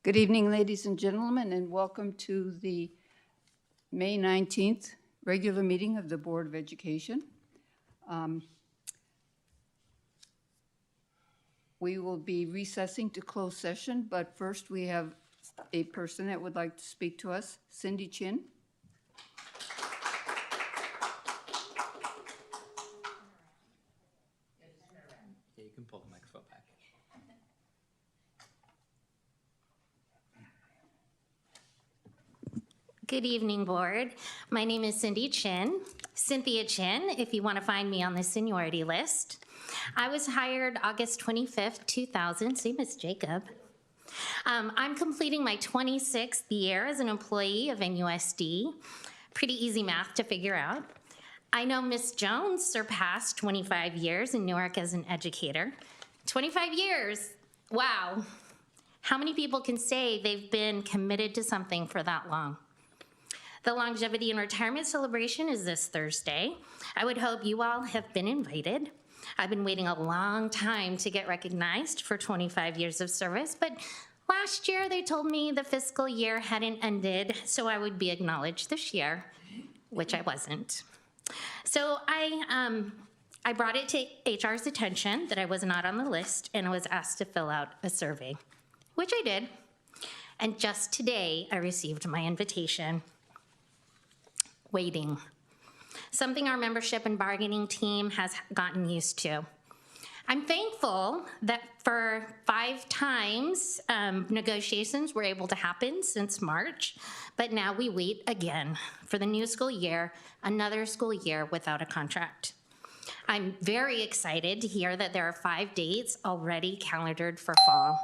Good evening, ladies and gentlemen, and welcome to the May 19th regular meeting of the Board of Education. We will be recessing to closed session, but first we have a person that would like to speak to us, Cindy Chin. Yeah, you can pull the microphone back. Good evening, board. My name is Cindy Chin, Cynthia Chin, if you want to find me on the seniority list. I was hired August 25th, 2000, same as Jacob. I'm completing my 26th year as an employee of NUSD. Pretty easy math to figure out. I know Miss Jones surpassed 25 years in Newark as an educator. 25 years, wow. How many people can say they've been committed to something for that long? The longevity and retirement celebration is this Thursday. I would hope you all have been invited. I've been waiting a long time to get recognized for 25 years of service, but last year they told me the fiscal year hadn't ended, so I would be acknowledged this year, which I wasn't. So I brought it to HR's attention that I was not on the list and I was asked to fill out a survey, which I did. And just today I received my invitation. Waiting. Something our membership and bargaining team has gotten used to. I'm thankful that for 5 times negotiations were able to happen since March, but now we wait again for the new school year, another school year without a contract. I'm very excited to hear that there are 5 dates already calendared for fall.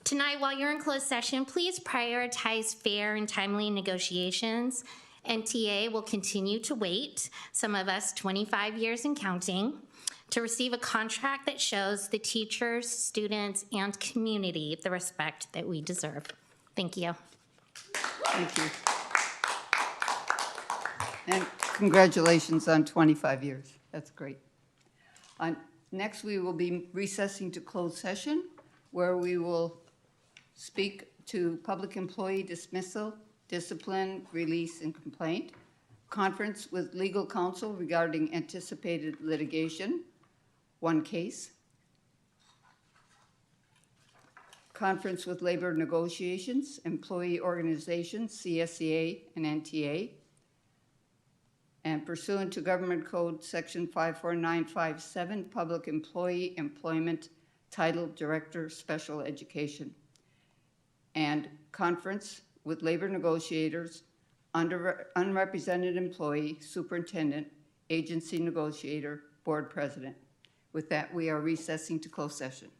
Tonight, while you're in closed session, please prioritize fair and timely negotiations. NTA will continue to wait, some of us 25 years and counting, to receive a contract that shows the teachers, students, and community the respect that we deserve. Thank you. Thank you. And congratulations on 25 years. That's great. Next, we will be recessing to closed session, where we will speak to public employee dismissal, discipline, release, and complaint, conference with legal counsel regarding anticipated litigation, 1 case, conference with labor negotiations, employee organizations, CSEA and NTA, and pursuant to Government Code Section 54957, Public Employee Employment Title Director, Special Education, and conference with labor negotiators, unrepresented employee, superintendent, agency negotiator, board president. With that, we are recessing to closed session.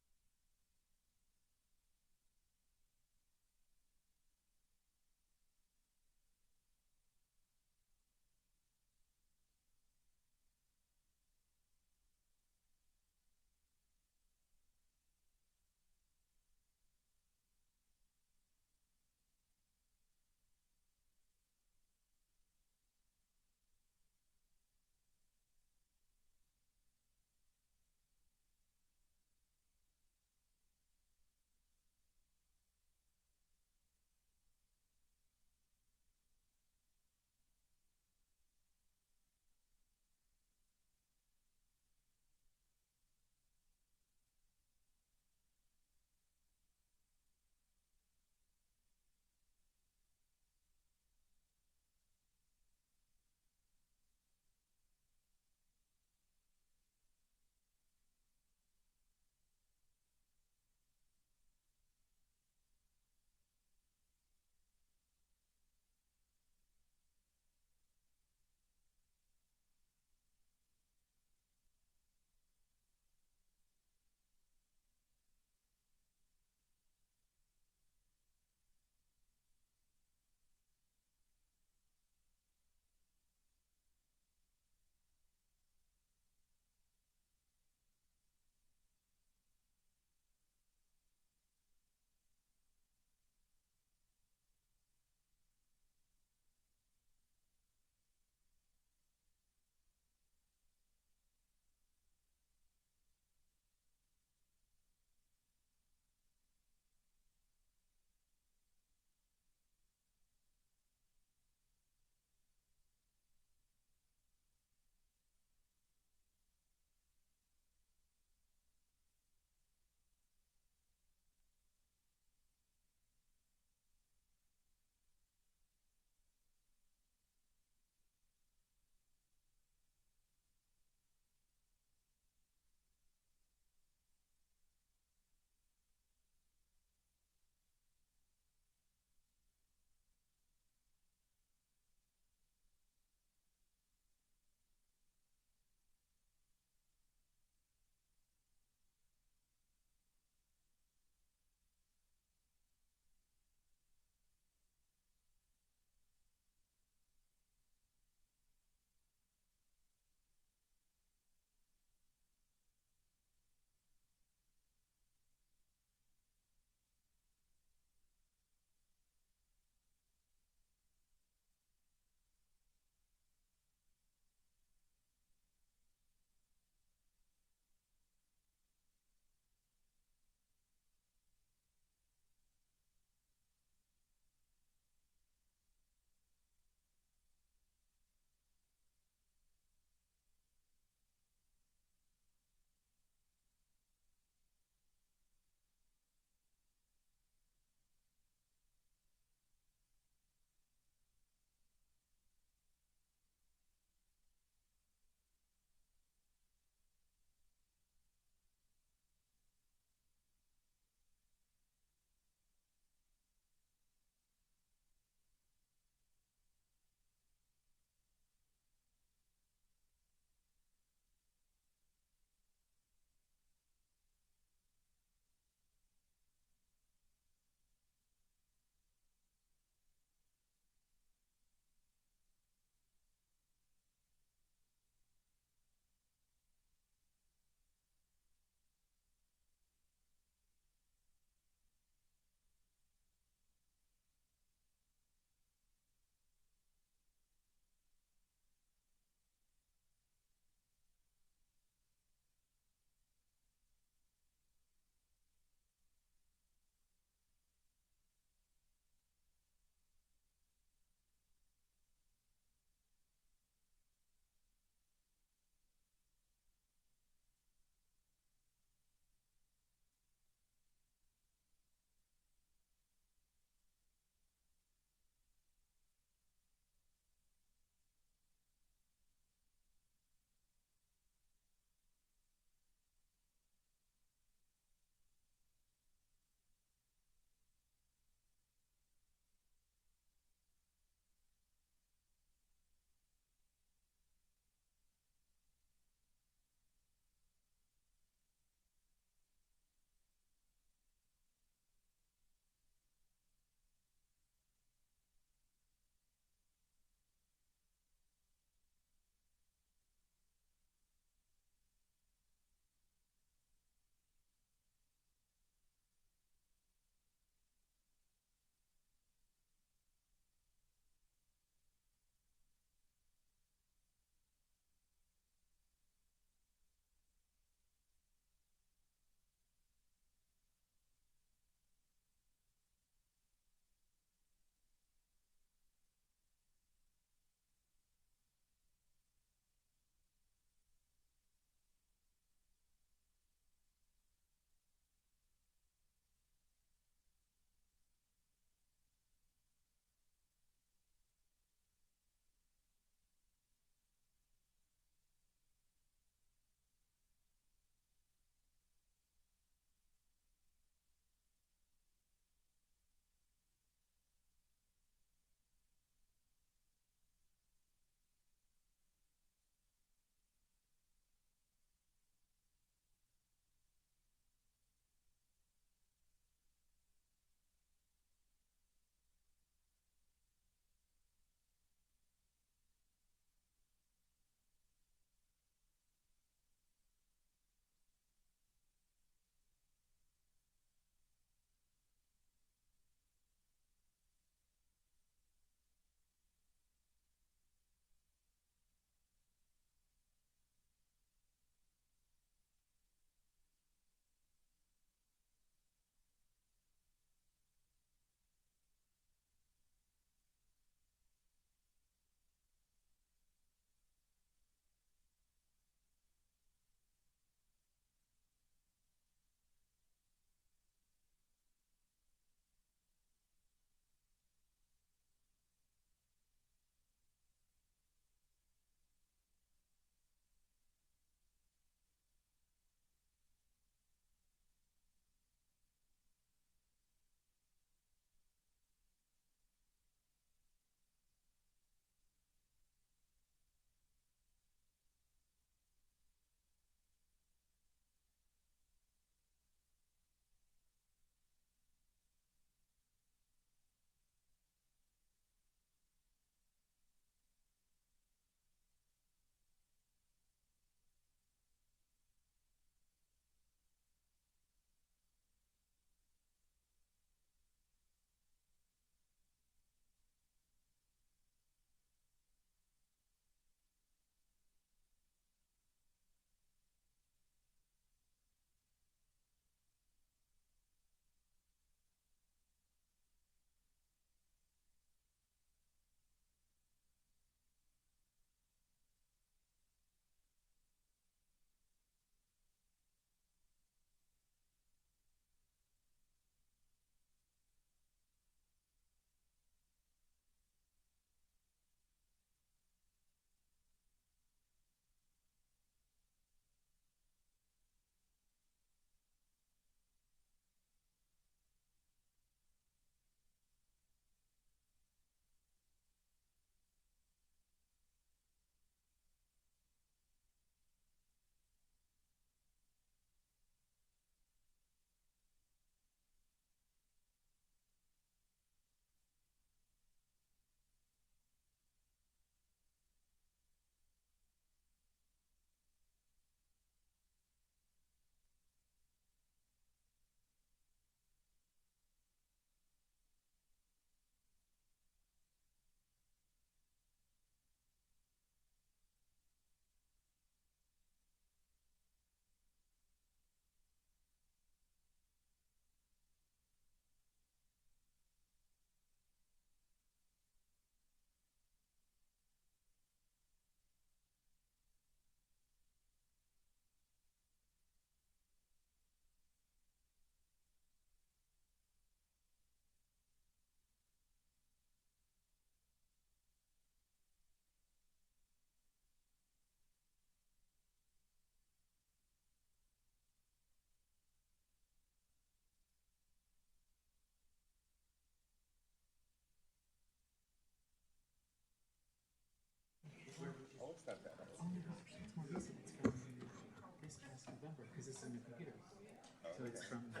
it's from the,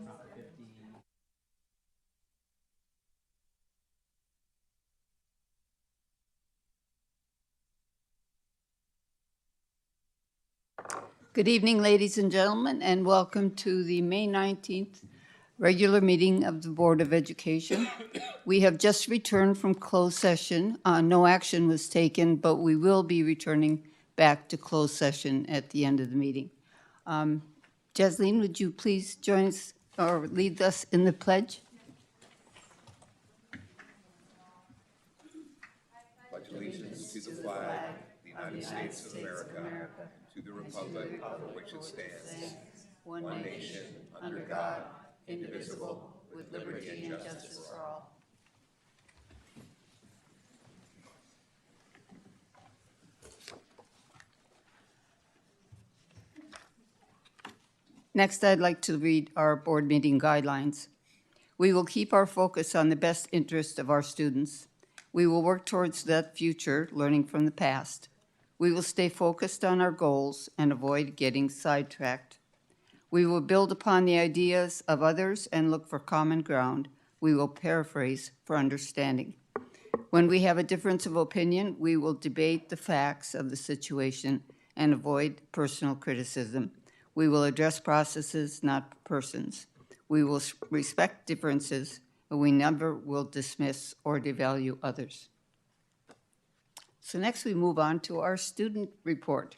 Prop 50. Good evening, ladies and gentlemen, and welcome to the May 19th regular meeting of the Board of Education. We have just returned from closed session. No action was taken, but we will be returning back to closed session at the end of the meeting. Jasleen, would you please join us or lead us in the pledge? Pledge allegiance to the flag of the United States of America, to the republic for which it stands, one nation, under God, indivisible, with liberty and justice for all. Next, I'd like to read our board meeting guidelines. We will keep our focus on the best interest of our students. We will work towards that future, learning from the past. We will stay focused on our goals and avoid getting sidetracked. We will build upon the ideas of others and look for common ground. We will paraphrase for understanding. When we have a difference of opinion, we will debate the facts of the situation and avoid personal criticism. We will address processes, not persons. We will respect differences, and we never will dismiss or devalue others. So next we move on to our student report.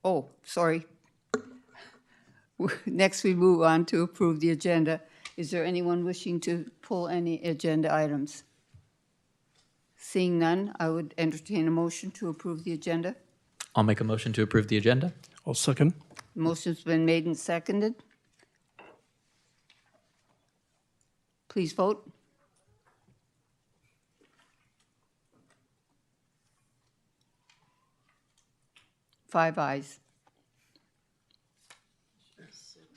Oh, sorry. Next we move on to approve the agenda. Is there anyone wishing to pull any agenda items? Seeing none, I would entertain a motion to approve the agenda. I'll make a motion to approve the agenda. I'll second. Motion's been made and seconded. Please vote. Five ayes.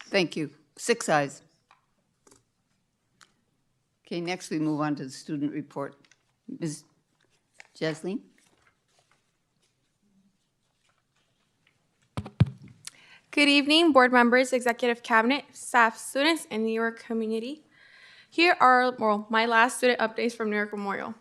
Thank you. 6 ayes. Okay, next we move on to the student report. Ms. Jasleen? Good evening, board members, executive cabinet, staff, students, and New York community. Here are my last student updates from Newark Memorial.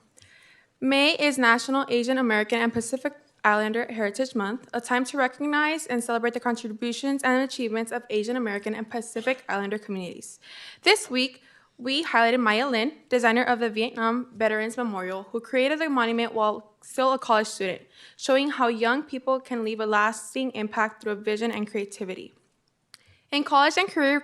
May is National Asian American and Pacific Islander Heritage Month, a time to recognize and celebrate the contributions and achievements of Asian American and Pacific Islander communities. This week, we highlighted Maya Lin, designer of the Vietnam Veterans Memorial, who created the monument while still a college student, showing how young people can leave a lasting impact through vision and creativity. In college and career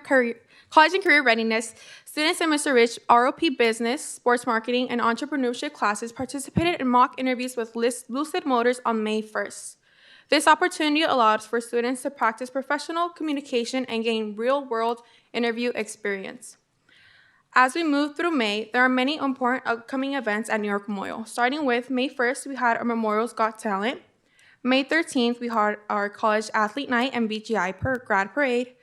readiness, students in Mr. Rich ROP Business, Sports Marketing, and Entrepreneurship classes participated in mock interviews with Lucid Motors on May 1st. This opportunity allows for students to practice professional communication and gain real-world interview experience. As we move through May, there are many important upcoming events at New York Memorial. Starting with May 1st, we had our Memorial's Got Talent. May 13th, we had our College Athlete Night and BGI Grad Parade.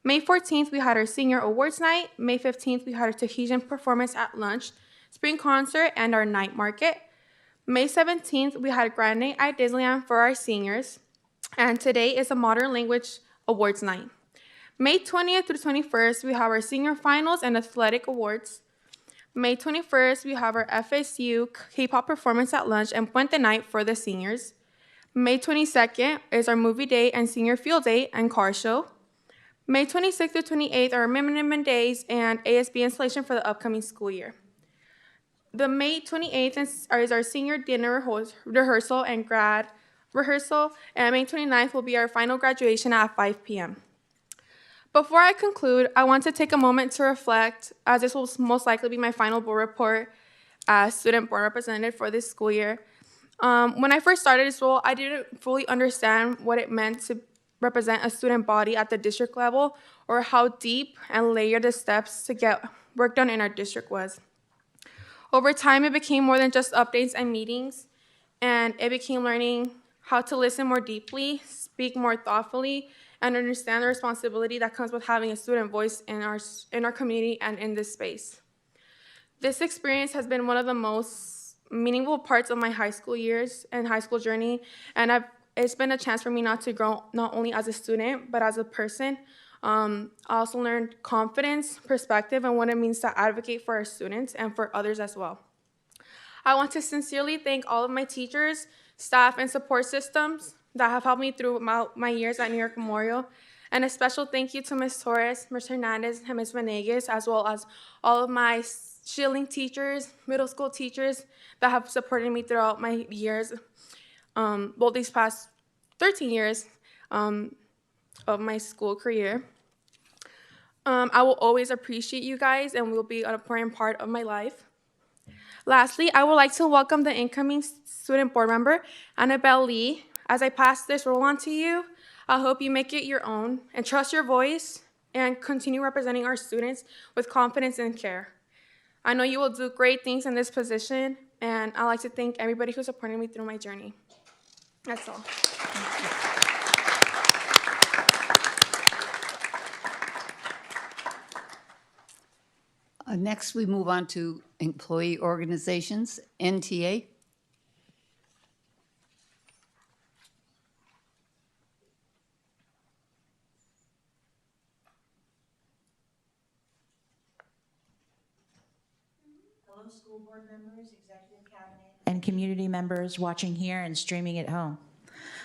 May 14th, we had our Senior Awards Night. May 15th, we had our Tahitian performance at lunch, spring concert, and our night market. May 17th, we had a Grand Night at Disneyland for our seniors. And today is a Modern Language Awards Night. May 20th through 21st, we have our Senior Finals and Athletic Awards. May 21st, we have our FSU K-pop performance at lunch and Puente Night for the seniors. May 22nd is our Movie Day and Senior Field Day and Car Show. May 26th through 28th are Amendment Days and ASB installation for the upcoming school year. The May 28th is our Senior Dinner rehearsal and grad rehearsal, and May 29th will be our final graduation at 5 p.m. Before I conclude, I want to take a moment to reflect, as this will most likely be my final board report as student board representative for this school year. When I first started this role, I didn't fully understand what it meant to represent a student body at the district level or how deep and layered the steps to get work done in our district was. Over time, it became more than just updates and meetings, and it became learning how to listen more deeply, speak more thoughtfully, and understand the responsibility that comes with having a student voice in our community and in this space. This experience has been one of the most meaningful parts of my high school years and high school journey, and it's been a chance for me not to grow not only as a student, but as a person. I also learned confidence, perspective, and what it means to advocate for our students and for others as well. I want to sincerely thank all of my teachers, staff, and support systems that have helped me through my years at Newark Memorial. And a special thank you to Ms. Torres, Ms. Hernandez, and Ms. Venegas, as well as all of my Schilling teachers, middle school teachers that have supported me throughout my years, these past 13 years of my school career. I will always appreciate you guys and will be an important part of my life. Lastly, I would like to welcome the incoming student board member, Annabelle Lee. As I pass this role on to you, I hope you make it your own and trust your voice and continue representing our students with confidence and care. I know you will do great things in this position, and I'd like to thank everybody who supported me through my journey. That's all. Next, we move on to employee organizations, NTA. Hello, school board members, executive cabinet, and community members watching here and streaming at home.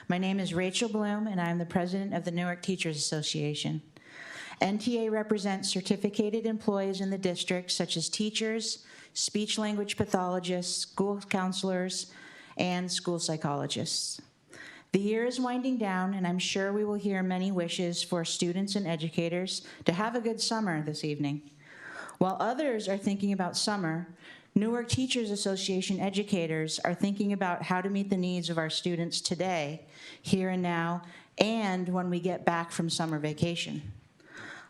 My name is Rachel Bloom, and I'm the president of the Newark Teachers Association. NTA represents certificated employees in the district, such as teachers, speech-language pathologists, school counselors, and school psychologists. The year is winding down, and I'm sure we will hear many wishes for students and educators to have a good summer this evening. While others are thinking about summer, Newark Teachers Association educators are thinking about how to meet the needs of our students today, here and now, and when we get back from summer vacation.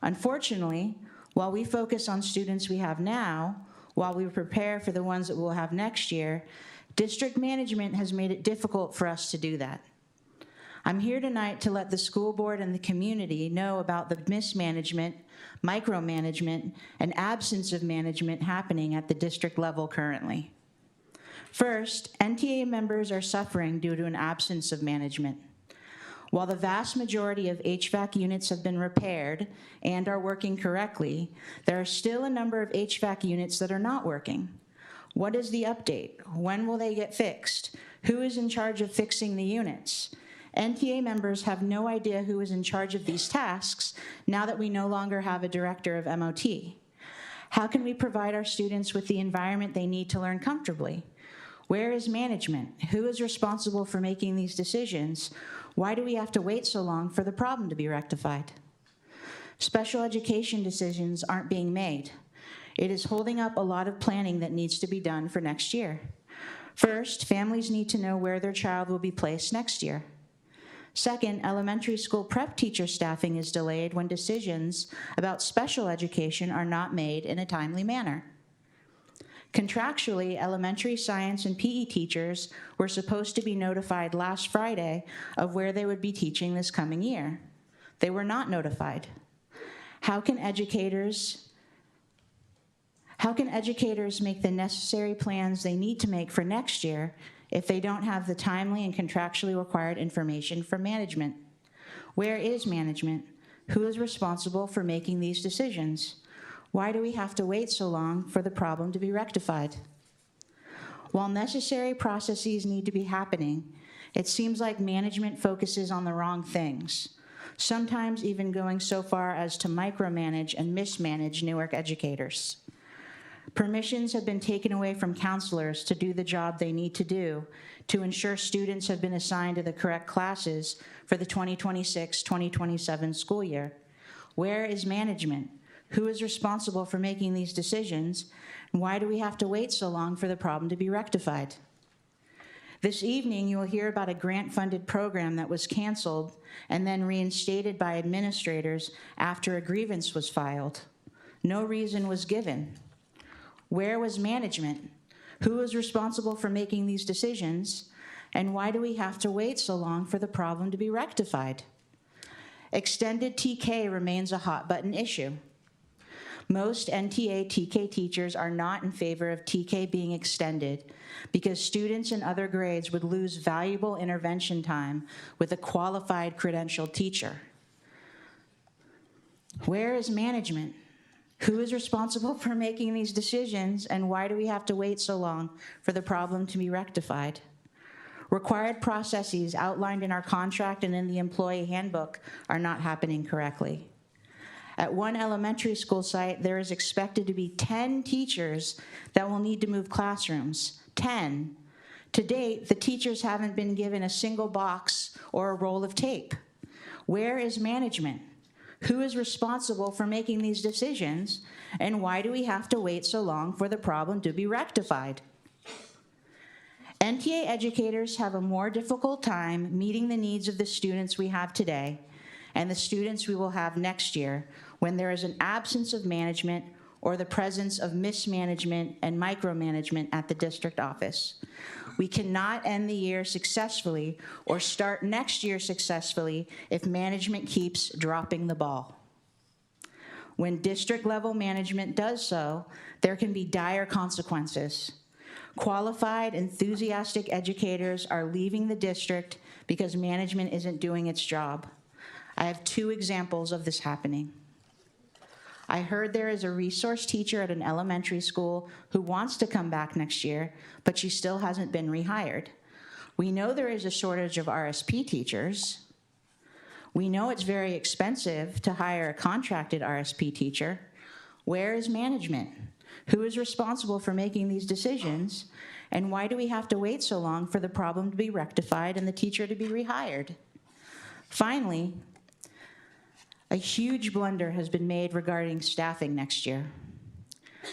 Unfortunately, while we focus on students we have now, while we prepare for the ones that we'll have next year, district management has made it difficult for us to do that. I'm here tonight to let the school board and the community know about the mismanagement, micromanagement, and absence of management happening at the district level currently. First, NTA members are suffering due to an absence of management. While the vast majority of HVAC units have been repaired and are working correctly, there are still a number of HVAC units that are not working. What is the update? When will they get fixed? Who is in charge of fixing the units? NTA members have no idea who is in charge of these tasks now that we no longer have a director of MOT. How can we provide our students with the environment they need to learn comfortably? Where is management? Who is responsible for making these decisions? Why do we have to wait so long for the problem to be rectified? Special education decisions aren't being made. It is holding up a lot of planning that needs to be done for next year. First, families need to know where their child will be placed next year. Second, elementary school prep teacher staffing is delayed when decisions about special education are not made in a timely manner. Contractually, elementary science and PE teachers were supposed to be notified last Friday of where they would be teaching this coming year. They were not notified. How can educators make the necessary plans they need to make for next year if they don't have the timely and contractually required information from management? Where is management? Who is responsible for making these decisions? Why do we have to wait so long for the problem to be rectified? While necessary processes need to be happening, it seems like management focuses on the wrong things, sometimes even going so far as to micromanage and mismanage Newark educators. Permissions have been taken away from counselors to do the job they need to do to ensure students have been assigned to the correct classes for the 2026-2027 school year. Where is management? Who is responsible for making these decisions? And why do we have to wait so long for the problem to be rectified? This evening, you will hear about a grant-funded program that was canceled and then reinstated by administrators after a grievance was filed. No reason was given. Where was management? Who is responsible for making these decisions? And why do we have to wait so long for the problem to be rectified? Extended TK remains a hot-button issue. Most NTA TK teachers are not in favor of TK being extended because students in other grades would lose valuable intervention time with a qualified credentialed teacher. Where is management? Who is responsible for making these decisions, and why do we have to wait so long for the problem to be rectified? Required processes outlined in our contract and in the employee handbook are not happening correctly. At one elementary school site, there is expected to be 10 teachers that will need to move classrooms. 10. To date, the teachers haven't been given a single box or a roll of tape. Where is management? Who is responsible for making these decisions, and why do we have to wait so long for the problem to be rectified? NTA educators have a more difficult time meeting the needs of the students we have today and the students we will have next year when there is an absence of management or the presence of mismanagement and micromanagement at the district office. We cannot end the year successfully or start next year successfully if management keeps dropping the ball. When district level management does so, there can be dire consequences. Qualified, enthusiastic educators are leaving the district because management isn't doing its job. I have 2 examples of this happening. I heard there is a resource teacher at an elementary school who wants to come back next year, but she still hasn't been rehired. We know there is a shortage of RSP teachers. We know it's very expensive to hire a contracted RSP teacher. Where is management? Who is responsible for making these decisions? And why do we have to wait so long for the problem to be rectified and the teacher to be rehired? Finally, a huge blunder has been made regarding staffing next year.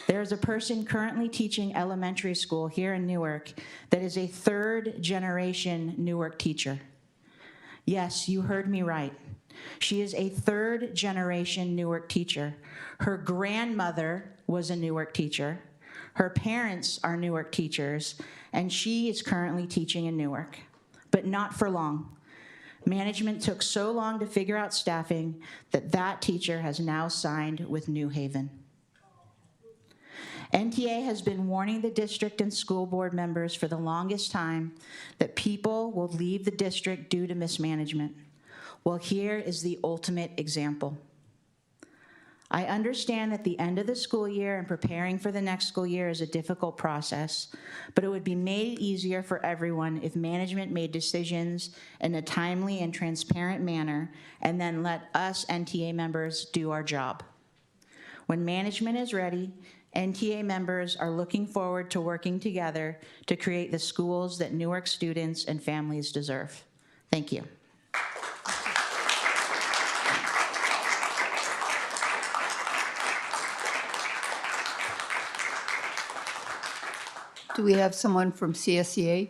There is a person currently teaching elementary school here in Newark that is a 3rd generation Newark teacher. Yes, you heard me right. She is a 3rd generation Newark teacher. Her grandmother was a Newark teacher. Her parents are Newark teachers, and she is currently teaching in Newark, but not for long. Management took so long to figure out staffing that that teacher has now signed with New Haven. NTA has been warning the district and school board members for the longest time that people will leave the district due to mismanagement. Well, here is the ultimate example. I understand that the end of the school year and preparing for the next school year is a difficult process, but it would be made easier for everyone if management made decisions in a timely and transparent manner and then let us NTA members do our job. When management is ready, NTA members are looking forward to working together to create the schools that Newark students and families deserve. Thank you. Do we have someone from CSEA?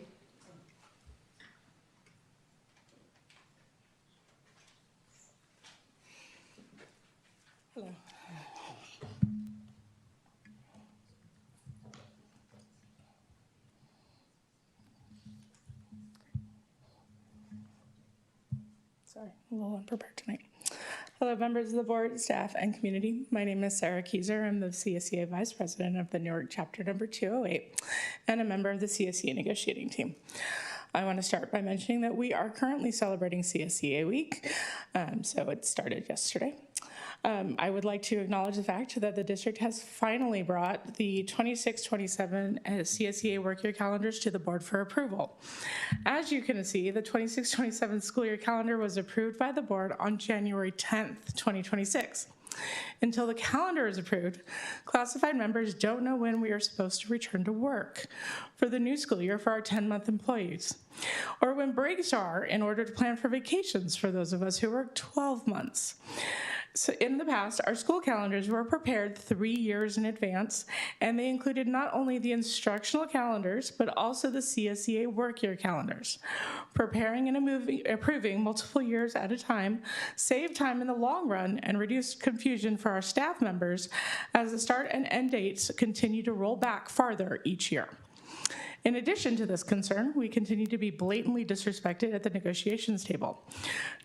Sorry, I'm a little unprepared tonight. Hello, members of the board, staff, and community. My name is Sarah Kieser. I'm the CSEA Vice President of the Newark Chapter number 208 and a member of the CSEA negotiating team. I want to start by mentioning that we are currently celebrating CSEA Week, so it started yesterday. I would like to acknowledge the fact that the district has finally brought the 26-27 CSEA work year calendars to the board for approval. As you can see, the 26-27 school year calendar was approved by the board on January 10th, 2026. Until the calendar is approved, classified members don't know when we are supposed to return to work for the new school year for our 10-month employees, or when breaks are in order to plan for vacations for those of us who work 12 months. So in the past, our school calendars were prepared 3 years in advance, and they included not only the instructional calendars, but also the CSEA work year calendars. Preparing and approving multiple years at a time saved time in the long run and reduced confusion for our staff members as the start and end dates continue to roll back farther each year. In addition to this concern, we continue to be blatantly disrespected at the negotiations table.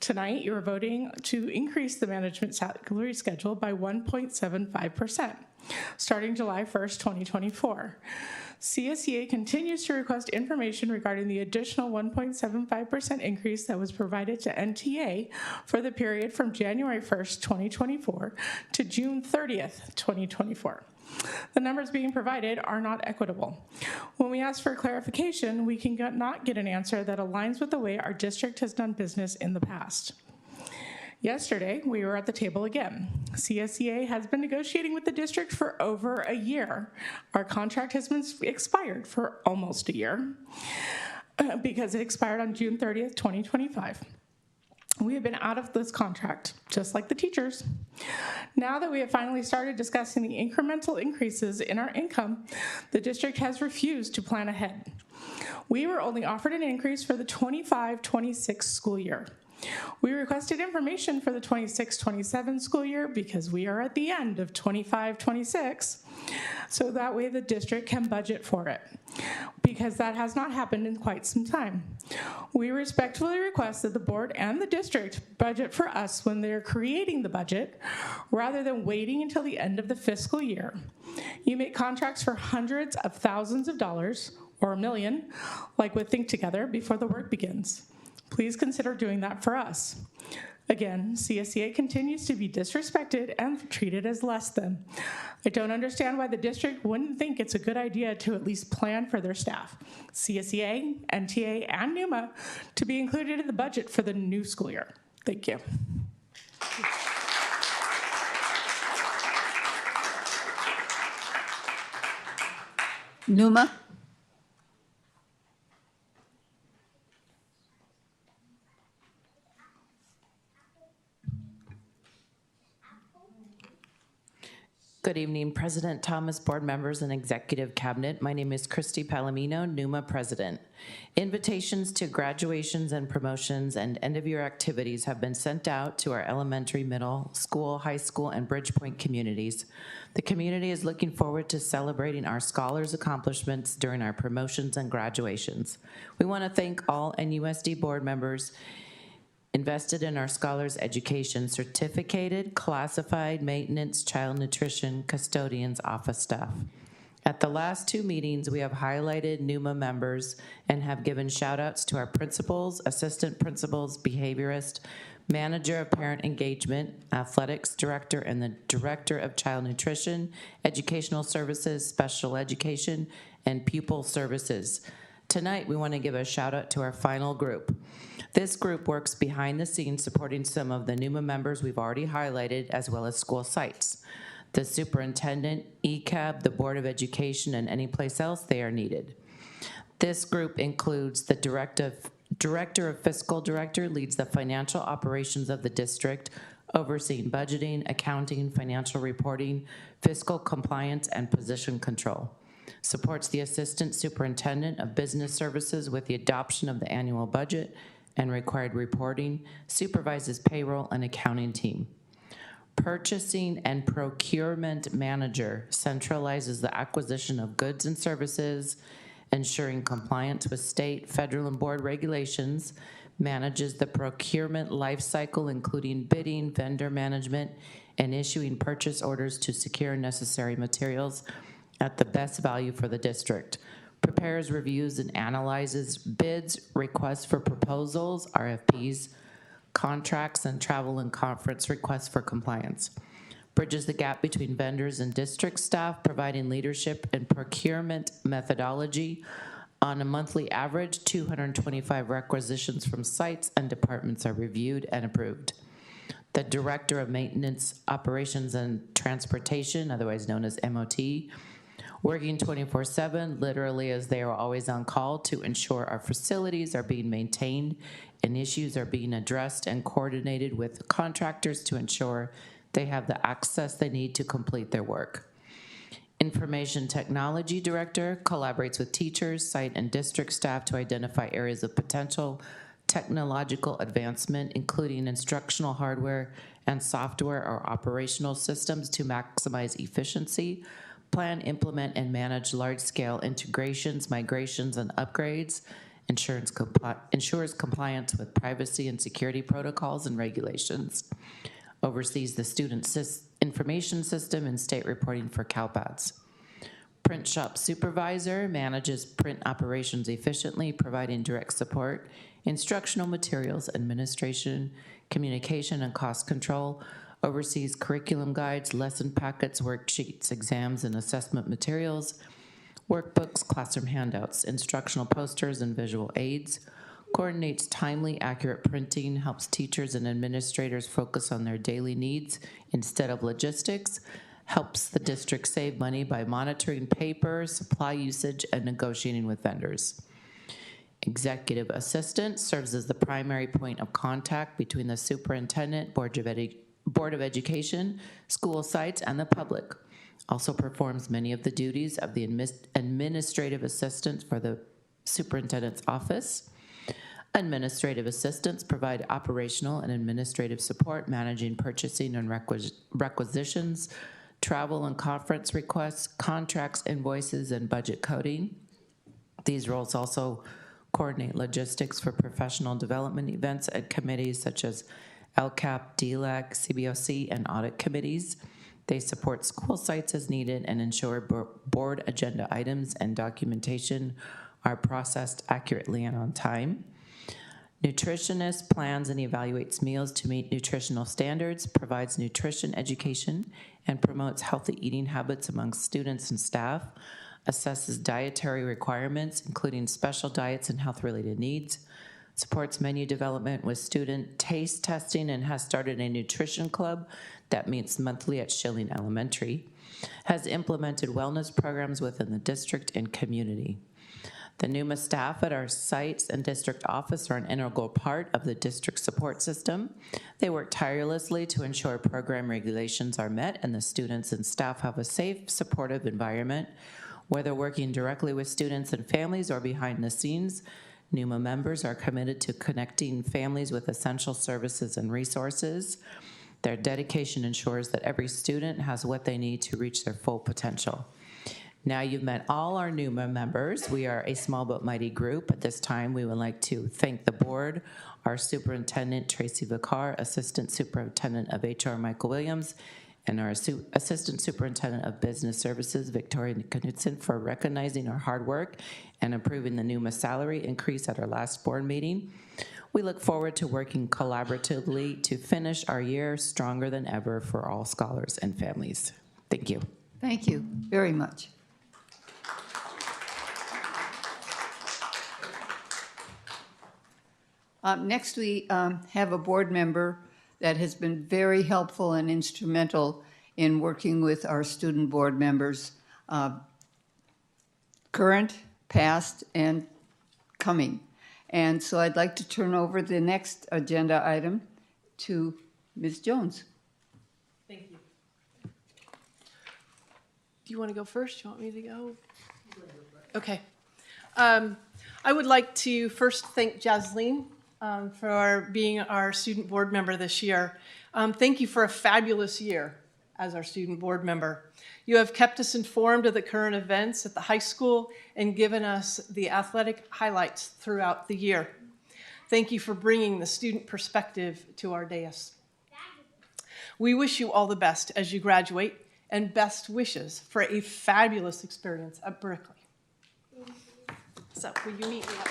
Tonight, you are voting to increase the management salary schedule by 1.75%, starting July 1st, 2024. CSEA continues to request information regarding the additional 1.75% increase that was provided to NTA for the period from January 1st, 2024 to June 30th, 2024. The numbers being provided are not equitable. When we ask for clarification, we cannot get an answer that aligns with the way our district has done business in the past. Yesterday, we were at the table again. CSEA has been negotiating with the district for over a year. Our contract has been expired for almost a year because it expired on June 30th, 2025. We have been out of this contract, just like the teachers. Now that we have finally started discussing the incremental increases in our income, the district has refused to plan ahead. We were only offered an increase for the 25-26 school year. We requested information for the 26-27 school year because we are at the end of 25-26, so that way the district can budget for it, because that has not happened in quite some time. We respectfully request that the board and the district budget for us when they're creating the budget, rather than waiting until the end of the fiscal year. You make contracts for hundreds of thousands of dollars, or $1 million, like with Think Together, before the work begins. Please consider doing that for us. Again, CSEA continues to be disrespected and treated as less than. I don't understand why the district wouldn't think it's a good idea to at least plan for their staff, CSEA, NTA, and NUMA, to be included in the budget for the new school year. Thank you. Numa? Good evening, President Thomas, board members, and executive cabinet. My name is Christy Palomino, NUMA president. Invitations to graduations and promotions and end-of-year activities have been sent out to our elementary, middle school, high school, and Bridgepoint communities. The community is looking forward to celebrating our scholars' accomplishments during our promotions and graduations. We want to thank all NUSD board members invested in our scholars' education, certificated, classified, maintenance, child nutrition, custodians, office staff. At the last two meetings, we have highlighted NUMA members and have given shout outs to our principals, assistant principals, behaviorist, manager of parent engagement, athletics director, and the director of child nutrition, educational services, special education, and pupil services. Tonight, we want to give a shout out to our final group. This group works behind the scenes supporting some of the NUMA members we've already highlighted, as well as school sites. The superintendent, ECAB, the Board of Education, and any place else they are needed. This group includes the Director of Fiscal Director, leads the financial operations of the district, overseeing budgeting, accounting, financial reporting, fiscal compliance, and position control. Supports the Assistant Superintendent of Business Services with the adoption of the annual budget and required reporting, supervises payroll and accounting team. Purchasing and Procurement Manager centralizes the acquisition of goods and services, ensuring compliance with state, federal, and board regulations, manages the procurement life cycle, including bidding, vendor management, and issuing purchase orders to secure necessary materials at the best value for the district. Prepares, reviews, and analyzes bids, requests for proposals, RFPs, contracts, and travel and conference requests for compliance. Bridges the gap between vendors and district staff, providing leadership and procurement methodology. On a monthly average, 225 requisitions from sites and departments are reviewed and approved. The Director of Maintenance, Operations, and Transportation, otherwise known as MOT, working 24/7, literally as they are always on call to ensure our facilities are being maintained and issues are being addressed and coordinated with contractors to ensure they have the access they need to complete their work. Information Technology Director collaborates with teachers, site, and district staff to identify areas of potential technological advancement, including instructional hardware and software or operational systems to maximize efficiency, plan, implement, and manage large-scale integrations, migrations, and upgrades, ensures compliance with privacy and security protocols and regulations, oversees the student information system and state reporting for CalPADS. Print shop supervisor manages print operations efficiently, providing direct support, instructional materials, administration, communication, and cost control, oversees curriculum guides, lesson packets, worksheets, exams, and assessment materials, workbooks, classroom handouts, instructional posters, and visual aids, coordinates timely, accurate printing, helps teachers and administrators focus on their daily needs instead of logistics, helps the district save money by monitoring paper, supply usage, and negotiating with vendors. Executive assistant serves as the primary point of contact between the superintendent, Board of Education, school sites, and the public. Also performs many of the duties of the administrative assistant for the superintendent's office. Administrative assistants provide operational and administrative support, managing purchasing and requisitions, travel and conference requests, contracts, invoices, and budget coding. These roles also coordinate logistics for professional development events and committees such as LCAP, DLAC, CBOC, and audit committees. They support school sites as needed and ensure board agenda items and documentation are processed accurately and on time. Nutritionist plans and evaluates meals to meet nutritional standards, provides nutrition education, and promotes healthy eating habits among students and staff, assesses dietary requirements, including special diets and health-related needs, supports menu development with student taste testing, and has started a nutrition club that meets monthly at Schilling Elementary, has implemented wellness programs within the district and community. The NUMA staff at our sites and district office are an integral part of the district support system. They work tirelessly to ensure program regulations are met and the students and staff have a safe, supportive environment. Whether working directly with students and families or behind the scenes, NUMA members are committed to connecting families with essential services and resources. Their dedication ensures that every student has what they need to reach their full potential. Now you've met all our NUMA members. We are a small but mighty group. At this time, we would like to thank the board, our superintendent, Tracy Vicar, assistant superintendent of HR, Michael Williams, and our assistant superintendent of business services, Victoria Knudsen, for recognizing our hard work and approving the NUMA salary increase at our last board meeting. We look forward to working collaboratively to finish our year stronger than ever for all scholars and families. Thank you. Thank you very much. Next, we have a board member that has been very helpful and instrumental in working with our student board members, current, past, and coming. And so I'd like to turn over the next agenda item to Ms. Jones. Thank you. Do you want to go first? Do you want me to go? Okay. I would like to first thank Jasleen for being our student board member this year. Thank you for a fabulous year as our student board member. You have kept us informed of the current events at the high school and given us the athletic highlights throughout the year. Thank you for bringing the student perspective to our dais. We wish you all the best as you graduate and best wishes for a fabulous experience at Berkeley. So will you meet me up?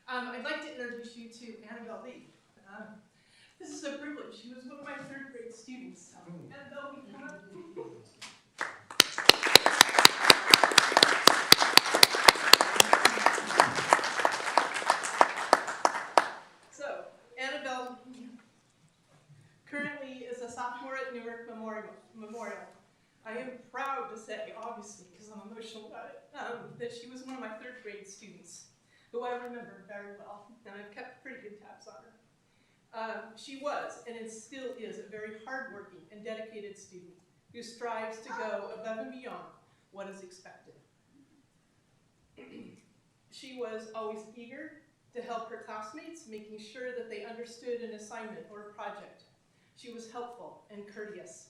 I'd like to introduce you to Annabelle Lee. This is a privilege. She was one of my third grade students. So, Annabelle, will you come up? So, Annabelle a sophomore at Newark Memorial. I am proud to say, obviously, because I'm emotional about it, that she was one of my third grade students, who I remember very well, and I've kept pretty good tabs on her. She was, and it still is, a very hardworking and dedicated student who strives to go above and beyond what is expected. She was always eager to help her classmates, making sure that they understood an assignment or a project. She was helpful and courteous.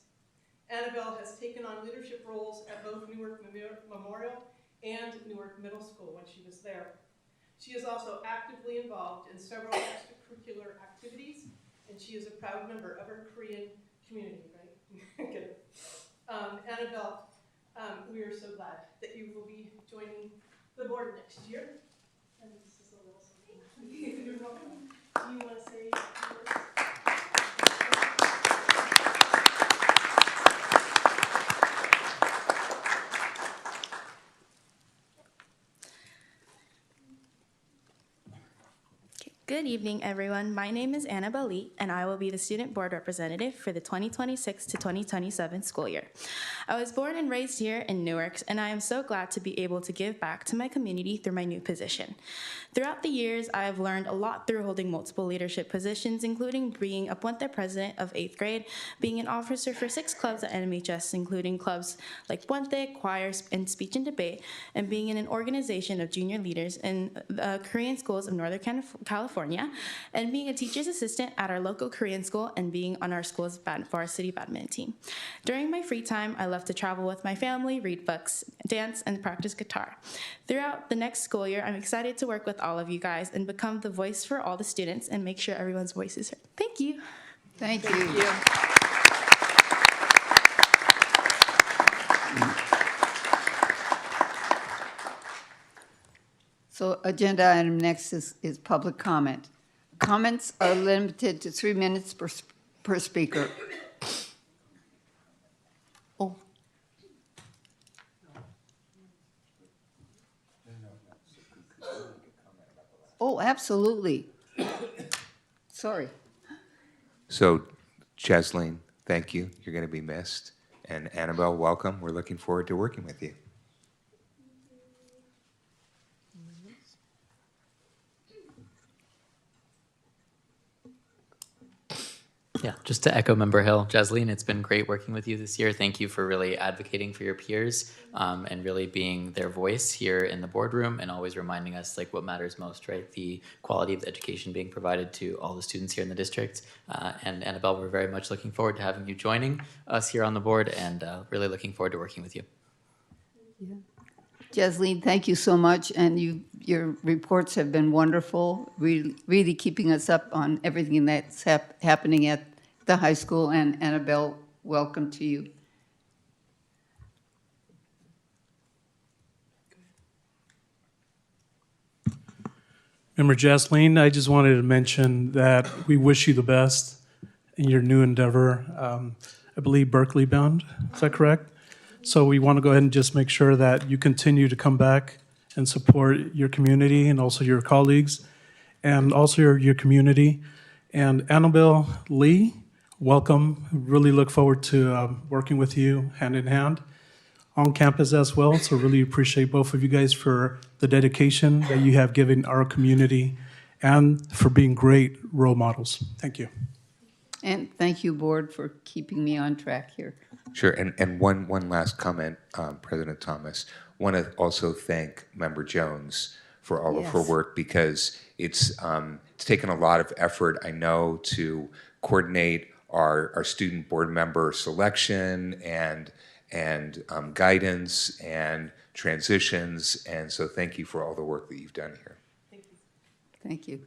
Annabelle has taken on leadership roles at both Newark Memorial and Newark Middle School when she was there. She is also actively involved in several extracurricular activities, and she is a proud member of her Korean community, right? Good. Annabelle, we are so glad that you will be joining the board next year. And this is a little something. You're welcome. Do you want to say a few words? Good evening, everyone. My name is Annabelle Lee, and I will be the student board representative for the 2026 to 2027 school year. I was born and raised here in Newark, and I am so glad to be able to give back to my community through my new position. Throughout the years, I have learned a lot through holding multiple leadership positions, including being a Puente president of 8th grade, being an officer for 6 clubs at NMHS, including clubs like Puente, choirs, and speech and debate, and being in an organization of junior leaders in the Korean schools of Northern California, and being a teacher's assistant at our local Korean school, and being on our school's varsity badminton team. During my free time, I love to travel with my family, read books, dance, and practice guitar. Throughout the next school year, I'm excited to work with all of you guys and become the voice for all the students and make sure everyone's voice is heard. Thank you. Thank you. Thank you. So agenda item next is public comment. Comments are limited to 3 minutes per speaker. Oh. Oh, absolutely. Sorry. So, Jasleen, thank you. You're going to be missed. And Annabelle, welcome. We're looking forward to working with you. Yeah, just to echo Member Hill, Jasleen, it's been great working with you this year. Thank you for really advocating for your peers and really being their voice here in the boardroom and always reminding us like what matters most, right? The quality of the education being provided to all the students here in the district. And Annabelle, we're very much looking forward to having you joining us here on the board and really looking forward to working with you. Yeah. Jasleen, thank you so much, and your reports have been wonderful, really keeping us up on everything that's happening at the high school, and Annabelle, welcome to you. Member Jasleen, I just wanted to mention that we wish you the best in your new endeavor. I believe Berkeley bound, is that correct? So we want to go ahead and just make sure that you continue to come back and support your community and also your colleagues and also your community. And Annabelle Lee, welcome. Really look forward to working with you hand in hand on campus as well. So really appreciate both of you guys for the dedication that you have given our community and for being great role models. Thank you. And thank you, board, for keeping me on track here. Sure, and one last comment, President Thomas. Want to also thank Member Jones for all of her Yes. work because it's taken a lot of effort, I know, to coordinate our student board member selection and guidance and transitions, and so thank you for all the work that you've done here. Thank you.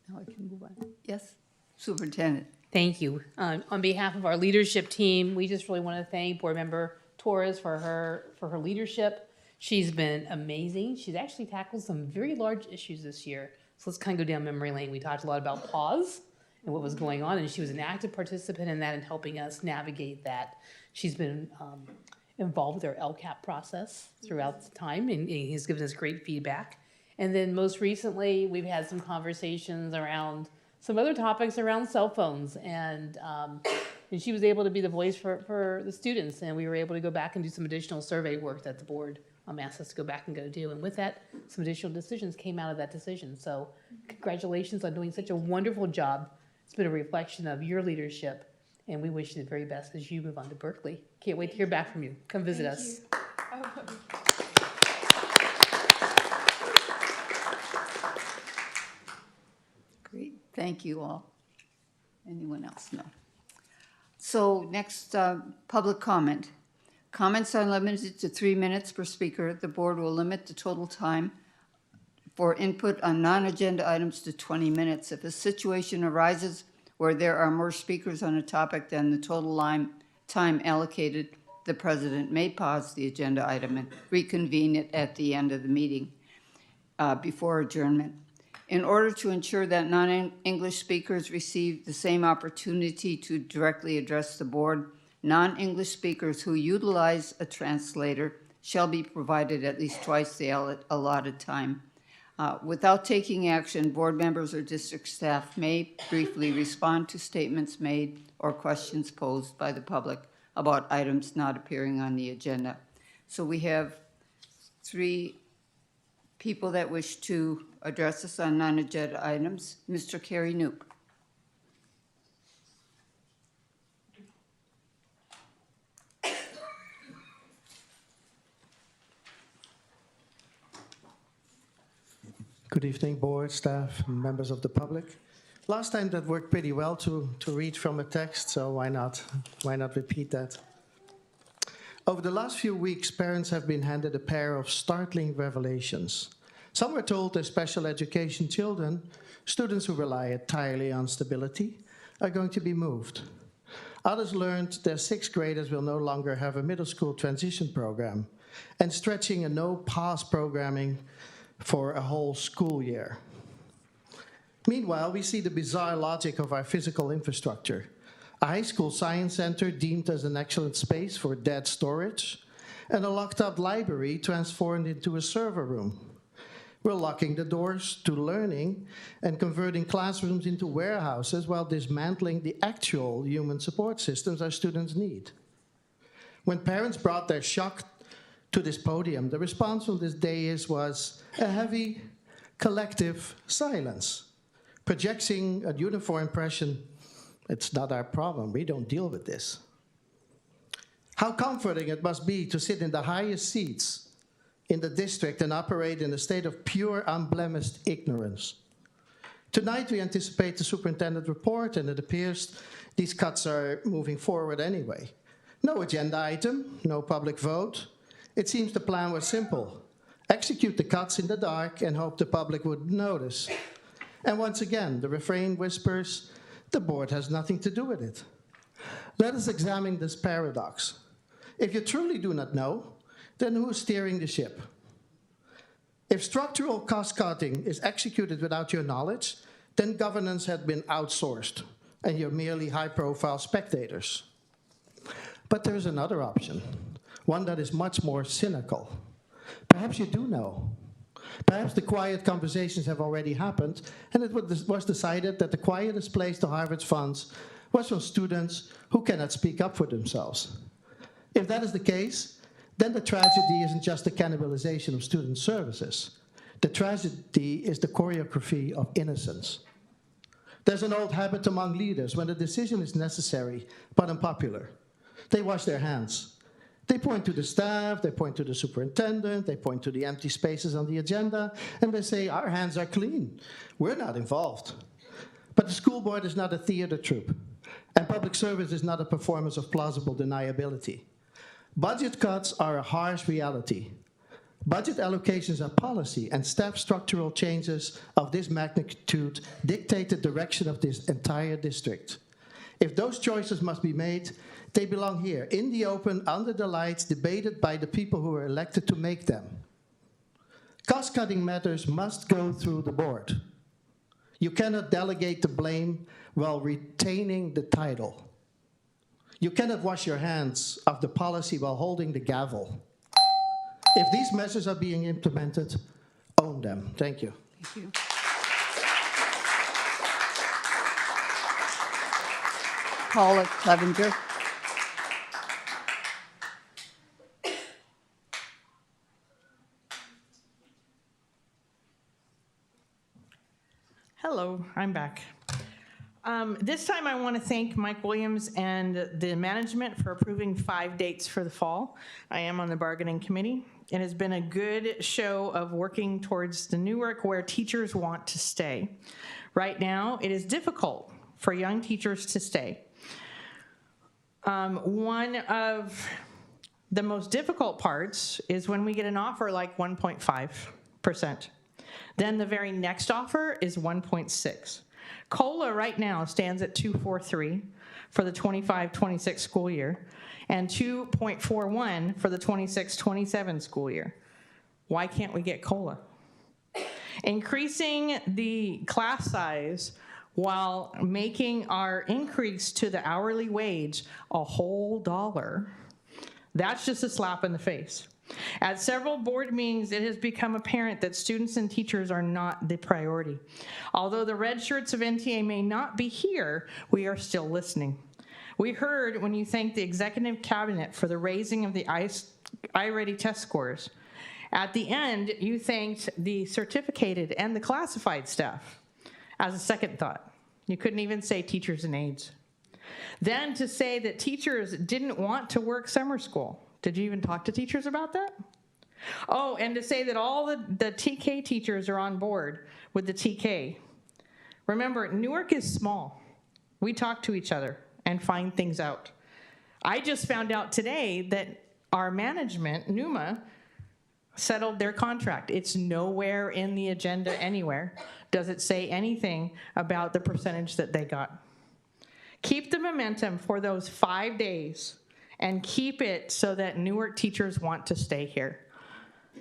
Now I can move on. Yes, Superintendent. Thank you. On behalf of our leadership team, we just really want to thank Board Member Torres for her leadership. She's been amazing. She's actually tackled some very large issues this year. So let's kind of go down memory lane. We talked a lot about pause and what was going on, and she was an active participant in that and helping us navigate that. She's been involved with our LCAP process throughout the time, and he's given us great feedback. And then most recently, we've had some conversations around some other topics around cell phones, and she was able to be the voice for the students, and we were able to go back and do some additional survey work that the board asked us to go back and go do, and with that, some additional decisions came out of that decision. So congratulations on doing such a wonderful job. It's been a reflection of your leadership, and we wish you the very best as you move on to Berkeley. Can't wait to hear back from you. Come visit us. Great, thank you all. Anyone else? No. So next, public comment. Comments are limited to 3 minutes per speaker. The board will limit the total time for input on non-agenda items to 20 minutes. If a situation arises where there are more speakers on a topic than the total time allocated, the president may pause the agenda item and reconvene it at the end of the meeting before adjournment. In order to ensure that non-English speakers receive the same opportunity to directly address the board, non-English speakers who utilize a translator shall be provided at least twice the allotted time. Without taking action, board members or district staff may briefly respond to statements made or questions posed by the public about items not appearing on the agenda. So we have 3 people that wish to address us on non-agenda items. Mr. Kerry Noop. Good evening, board, staff, and members of the public. Last time that worked pretty well to read from a text, so why not repeat that? Over the last few weeks, parents have been handed a pair of startling revelations. Some were told their special education children, students who rely entirely on stability, are going to be moved. Others learned their 6th graders will no longer have a middle school transition program and stretching a no-pass programming for a whole school year. Meanwhile, we see the bizarre logic of our physical infrastructure. A high school science center deemed as an excellent space for dead storage, and a locked-up library transformed into a server room. We're locking the doors to learning and converting classrooms into warehouses while dismantling the actual human support systems our students need. When parents brought their shock to this podium, the response from this dais was a heavy, collective silence, projecting a uniform impression, it's not our problem, we don't deal with this. How comforting it must be to sit in the highest seats in the district and operate in a state of pure, unblemished ignorance. Tonight we anticipate the superintendent report, and it appears these cuts are moving forward anyway. No agenda item, no public vote. It seems the plan was simple. Execute the cuts in the dark and hope the public would notice. And once again, the refrain whispers, the board has nothing to do with it. Let us examine this paradox. If you truly do not know, then who is steering the ship? If structural cost-cutting is executed without your knowledge, then governance had been outsourced, and you're merely high-profile spectators. But there's another option, one that is much more cynical. Perhaps you do know. Perhaps the quiet conversations have already happened, and it was decided that the quietest place to harvest funds was from students who cannot speak up for themselves. If that is the case, then the tragedy isn't just the cannibalization of student services. The tragedy is the choreography of innocence. There's an old habit among leaders when a decision is necessary but unpopular. They wash their hands. They point to the staff, they point to the superintendent, they point to the empty spaces on the agenda, and they say, our hands are clean. We're not involved. But the school board is not a theater troupe, and public service is not a performance of plausible deniability. Budget cuts are a harsh reality. Budget allocations are policy, and staff structural changes of this magnitude dictate the direction of this entire district. If those choices must be made, they belong here, in the open, under the lights, debated by the people who are elected to make them. Cost-cutting matters must go through the board. You cannot delegate the blame while retaining the title. You cannot wash your hands of the policy while holding the gavel. If these measures are being implemented, own them. Thank you. Thank you. Paula Clevenger. Hello, I'm back. This time I want to thank Mike Williams and the management for approving 5 dates for the fall. I am on the bargaining committee. It has been a good show of working towards the Newark where teachers want to stay. Right now, it is difficult for young teachers to stay. One of the most difficult parts is when we get an offer like 1.5%. Then the very next offer is 1.6. COLA right now stands at 2.43 for the 25-26 school year and 2.41 for the 26-27 school year. Why can't we get COLA? Increasing the class size while making our increase to the hourly wage a whole $1, that's just a slap in the face. At several board meetings, it has become apparent that students and teachers are not the priority. Although the red shirts of NTA may not be here, we are still listening. We heard when you thanked the executive cabinet for the raising of the iReady test scores. At the end, you thanked the certificated and the classified staff. As a second thought, you couldn't even say teachers and aides. Then to say that teachers didn't want to work summer school. Did you even talk to teachers about that? Oh, and to say that all the TK teachers are on board with the TK. Remember, Newark is small. We talk to each other and find things out. I just found out today that our management, NUMA, settled their contract. It's nowhere in the agenda anywhere. Does it say anything about the percentage that they got? Keep the momentum for those 5 days and keep it so that Newark teachers want to stay here.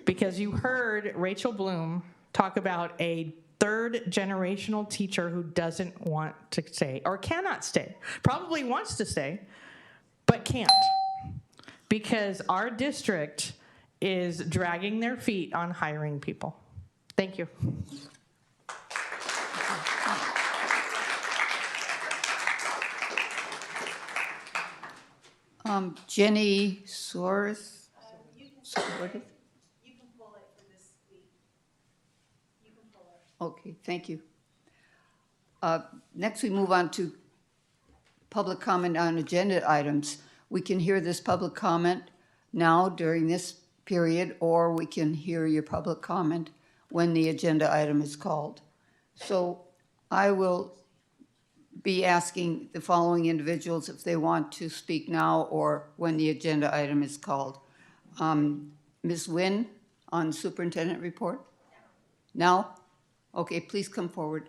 Because you heard Rachel Bloom talk about a third generational teacher who doesn't want to stay or cannot stay. Probably wants to stay, but can't. Because our district is dragging their feet on hiring people. Thank you. Jenny Soares. You can pull it for this week. You can pull it. Okay, thank you. Next, we move on to public comment on agenda items. We can hear this public comment now during this period, or we can hear your public comment when the agenda item is called. So I will be asking the following individuals if they want to speak now or when the agenda item is called. Ms. Nguyen on superintendent report? Now? Okay, please come forward.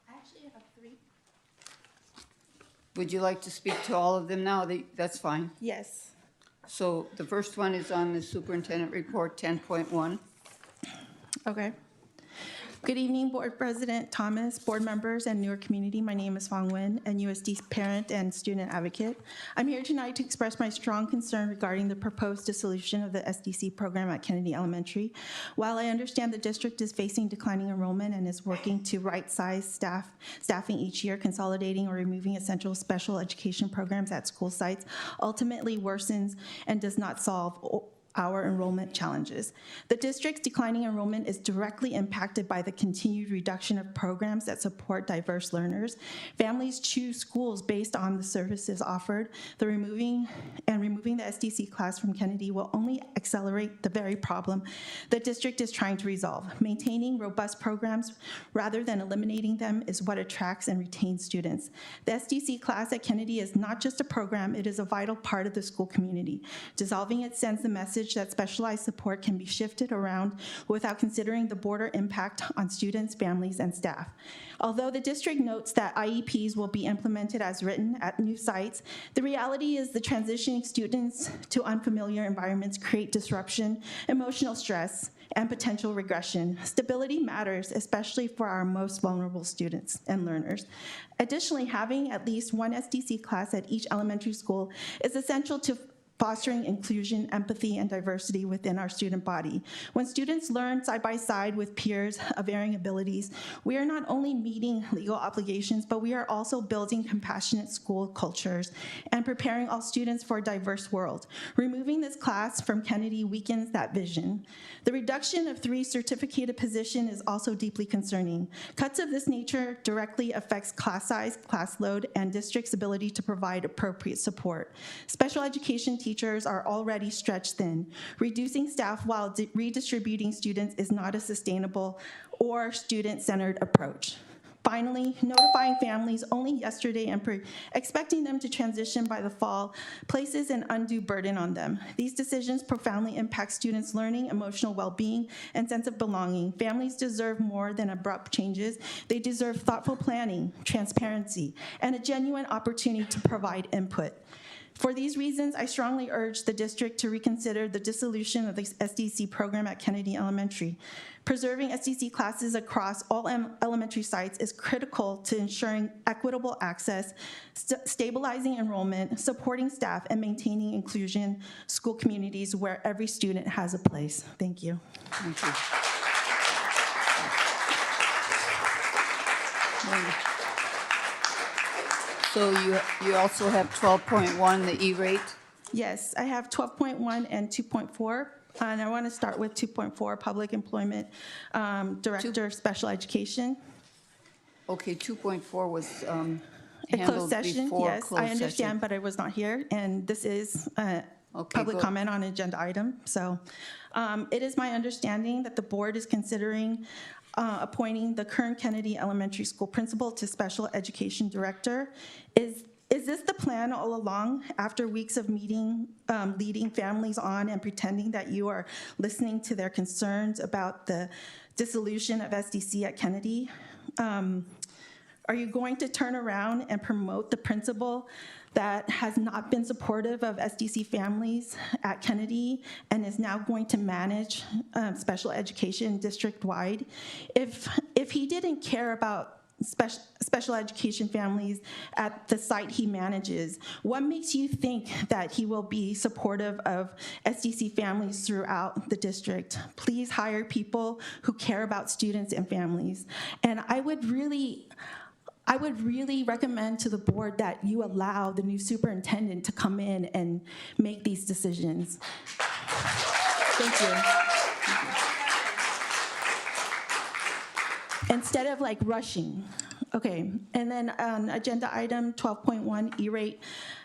Actually, I have 3. Would you like to speak to all of them now? That's fine. Yes. So the first one is on the superintendent report 10.1. Okay. Good evening, Board President Thomas, board members, and Newark community. My name is Fong Nguyen, and USD parent and student advocate. I'm here tonight to express my strong concern regarding the proposed dissolution of the SDC program at Kennedy Elementary. While I understand the district is facing declining enrollment and is working to right-size staffing each year, consolidating or removing essential special education programs at school sites ultimately worsens and does not solve our enrollment challenges. The district's declining enrollment is directly impacted by the continued reduction of programs that support diverse learners. Families choose schools based on the services offered. Removing the SDC class from Kennedy will only accelerate the very problem the district is trying to resolve. Maintaining robust programs rather than eliminating them is what attracts and retains students. The SDC class at Kennedy is not just a program, it is a vital part of the school community. Dissolving it sends the message that specialized support can be shifted around without considering the broader impact on students, families, and staff. Although the district notes that IEPs will be implemented as written at new sites, the reality is the transitioning students to unfamiliar environments create disruption, emotional stress, and potential regression. Stability matters, especially for our most vulnerable students and learners. Additionally, having at least one SDC class at each elementary school is essential to fostering inclusion, empathy, and diversity within our student body. When students learn side by side with peers of varying abilities, we are not only meeting legal obligations, but we are also building compassionate school cultures and preparing all students for a diverse world. Removing this class from Kennedy weakens that vision. The reduction of 3 certificated positions is also deeply concerning. Cuts of this nature directly affects class size, class load, and district's ability to provide appropriate support. Special education teachers are already stretched thin. Reducing staff while redistributing students is not a sustainable or student-centered approach. Finally, notifying families only yesterday and expecting them to transition by the fall places an undue burden on them. These decisions profoundly impact students' learning, emotional well-being, and sense of belonging. Families deserve more than abrupt changes. They deserve thoughtful planning, transparency, and a genuine opportunity to provide input. For these reasons, I strongly urge the district to reconsider the dissolution of the SDC program at Kennedy Elementary. Preserving SDC classes across all elementary sites is critical to ensuring equitable access, stabilizing enrollment, supporting staff, and maintaining inclusion school communities where every student has a place. Thank you. Thank you. So you also have 12.1, the E-rate? Yes, I have 12.1 and 2.4. And I want to start with 2.4, Public Employment Director of Special Education. Okay, 2.4 was A closed handled session, before yes, closed I session. understand, but I was not here, and this is public go- comment on an agenda item. So it is my understanding that the board is considering appointing the current Kennedy Elementary School principal to Special Education Director. Is this the plan all along, after weeks of meeting, leading families on and pretending that you are listening to their concerns about the dissolution of SDC at Kennedy? Are you going to turn around and promote the principal that has not been supportive of SDC families at Kennedy and is now going to manage special education district-wide? If he didn't care about special education families at the site he manages, what makes you think that he will be supportive of SDC families throughout the district? Please hire people who care about students and families. And I would really recommend to the board that you allow the new superintendent to come in and make these decisions. Thank you. Instead of like rushing. Okay, and then on agenda item 12.1, E-rate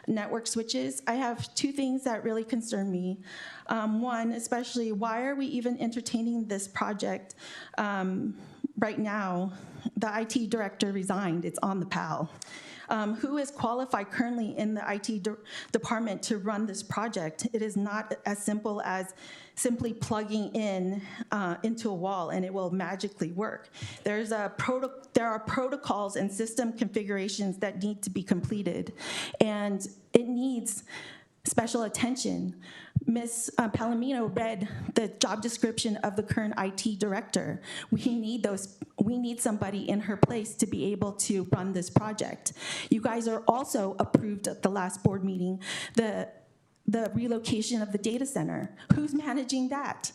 network switches, I have 2 things that really concern me. One, especially, why are we even entertaining this project right now? The IT director resigned, it's on the PAL. Who is qualified currently in the IT department to run this project? It is not as simple as simply plugging in into a wall and it will magically work. There are protocols and system configurations that need to be completed, and it needs special attention. Ms. Palomino read the job description of the current IT director. We need somebody in her place to be able to run this project. You guys are also approved at the last board meeting the relocation of the data center. Who's managing that?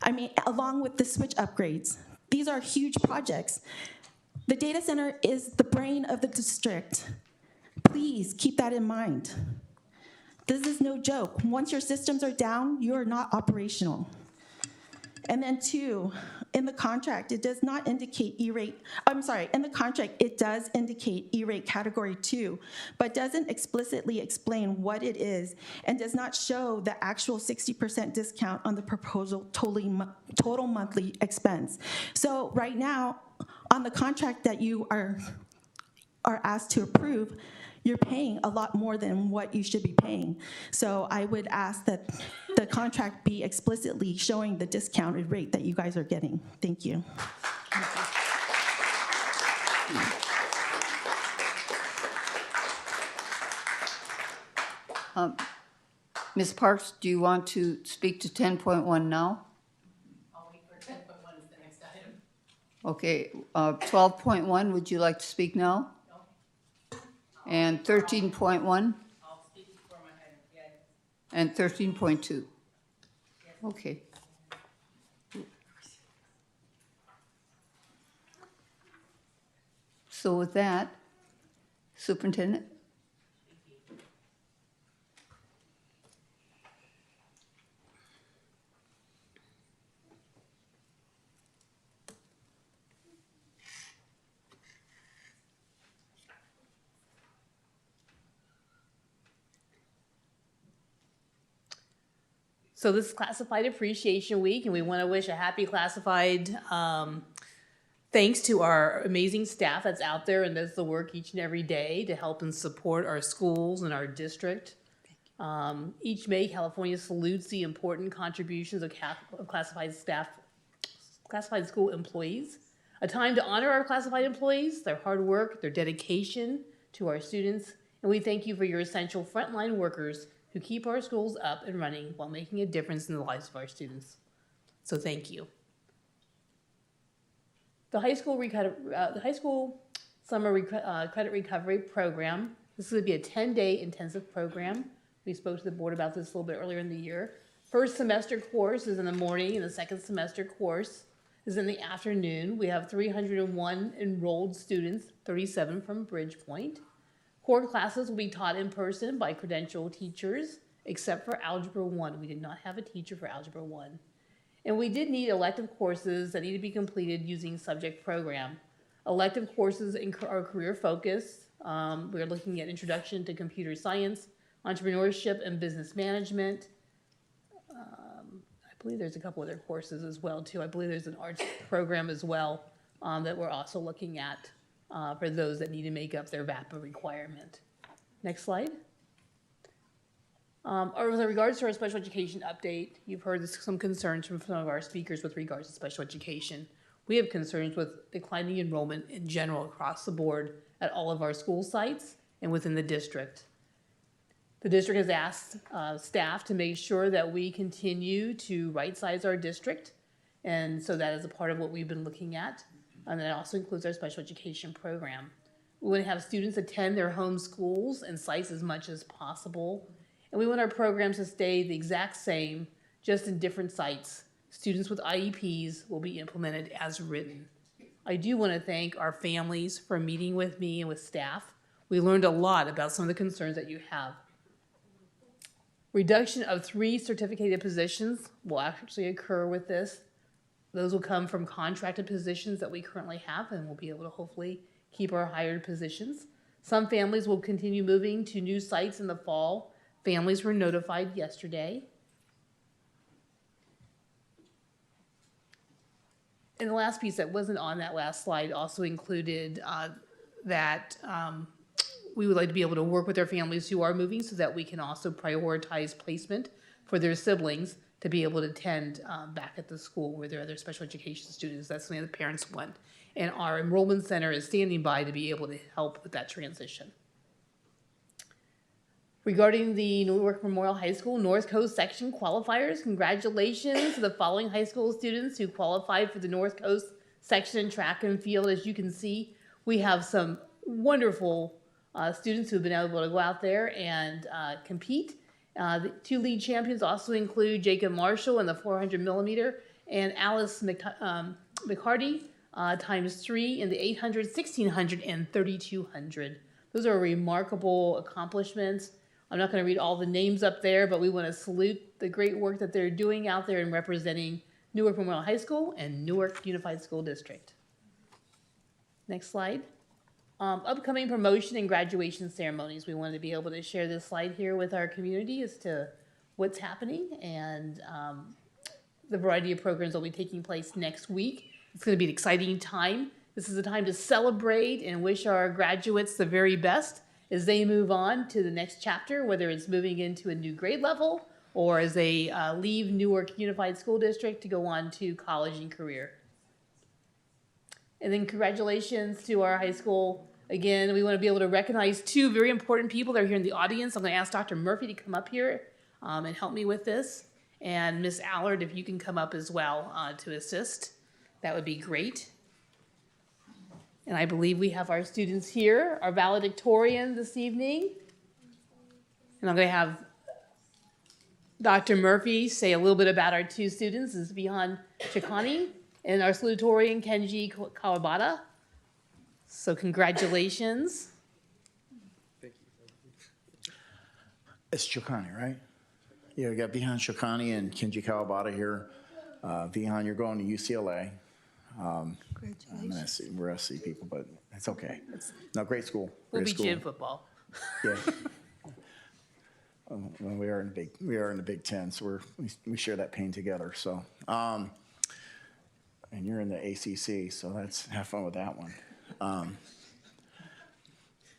I mean, along with the switch upgrades. These are huge projects. The data center is the brain of the district. Please keep that in mind. This is no joke. Once your systems are down, you're not operational. And then 2, in the contract, it does not indicate E-rate, in the contract, it does indicate E-rate category 2, but doesn't explicitly explain what it is and does not show the actual 60% discount on the proposal total monthly expense. So right now, on the contract that you are asked to approve, you're paying a lot more than what you should be paying. So I would ask that the contract be explicitly showing the discounted rate that you guys are getting. Thank you. Ms. Parks, do you want to speak to 10.1 now? I'll wait for 10.1 is the next item. Okay, 12.1, would you like to speak now? And 13.1? I'll speak before my item, yeah. And 13.2? Okay. So with that, Superintendent? So this is Classified Appreciation Week, and we want to wish a happy classified thanks to our amazing staff that's out there and does the work each and every day to help and support our schools and our district. Each May, California salutes the important contributions of classified staff, classified school employees. A time to honor our classified employees, their hard work, their dedication to our students, and we thank you for your essential frontline workers who keep our schools up and running while making a difference in the lives of our students. So thank you. The high school summer credit recovery program. This is going to be a 10-day intensive program. We spoke to the board about this a little bit earlier in the year. First semester course is in the morning, and the second semester course is in the afternoon. We have 301 enrolled students, 37 from Bridgepoint. Core classes will be taught in person by credentialed teachers, except for Algebra 1. We did not have a teacher for Algebra 1. And we did need elective courses that need to be completed using subject program. Elective courses are career focused. We're looking at Introduction to Computer Science, Entrepreneurship and Business Management. I believe there's a couple other courses as well too. I believe there's an arts program as well that we're also looking at for those that need to make up their VAPA requirement. Next slide. With regards to our special education update, you've heard some concerns from some of our speakers with regards to special education. We have concerns with declining enrollment in general across the board at all of our school sites and within the district. The district has asked staff to make sure that we continue to right-size our district, and so that is a part of what we've been looking at, and that also includes our special education program. We want to have students attend their home schools and sites as much as possible, and we want our programs to stay the exact same, just in different sites. Students with IEPs will be implemented as written. I do want to thank our families for meeting with me and with staff. We learned a lot about some of the concerns that you have. Reduction of 3 certificated positions will actually occur with this. Those will come from contracted positions that we currently have, and we'll be able to hopefully keep our hired positions. Some families will continue moving to new sites in the fall. Families were notified yesterday. And the last piece that wasn't on that last slide also included that we would like to be able to work with their families who are moving so that we can also prioritize placement for their siblings to be able to attend back at the school where there are other special education students. That's something the parents want. And our enrollment center is standing by to be able to help with that transition. Regarding the Newark Memorial High School North Coast section qualifiers, congratulations to the following high school students who qualified for the North Coast section in track and field. As you can see, we have some wonderful students who've been able to go out there and compete. The 2 lead champions also include Jacob Marshall in the 400 millimeter and Alice McCarty ×3 in the 800, 1600, and 3200. Those are remarkable accomplishments. I'm not going to read all the names up there, but we want to salute the great work that they're doing out there in representing Newark Memorial High School and Newark Unified School District. Next slide. Upcoming promotion and graduation ceremonies. We wanted to be able to share this slide here with our community as to what's happening and the variety of programs that will be taking place next week. It's going to be an exciting time. This is a time to celebrate and wish our graduates the very best as they move on to the next chapter, whether it's moving into a new grade level or as they leave Newark Unified School District to go on to college and career. And then congratulations to our high school. Again, we want to be able to recognize 2 very important people that are here in the audience. I'm going to ask Dr. Murphy to come up here and help me with this. And Ms. Allard, if you can come up as well to assist, that would be great. And I believe we have our students here, our valedictorian this evening. And I'm going to have Dr. Murphy say a little bit about our two students. This is Vihan Chikani and our salutatorian Kenji Kawabata. So congratulations. It's Chokani, right? Yeah, we got Vihan Chokani and Kenji Kawabata here. Vihan, you're going to UCLA. I'm gonna see, we're SC people, but it's okay. No, great school. We'll Great beat school. you in football. Yeah. Well, we are in the Big Ten, so we share that pain together. So, and you're in the ACC, so have fun with that one.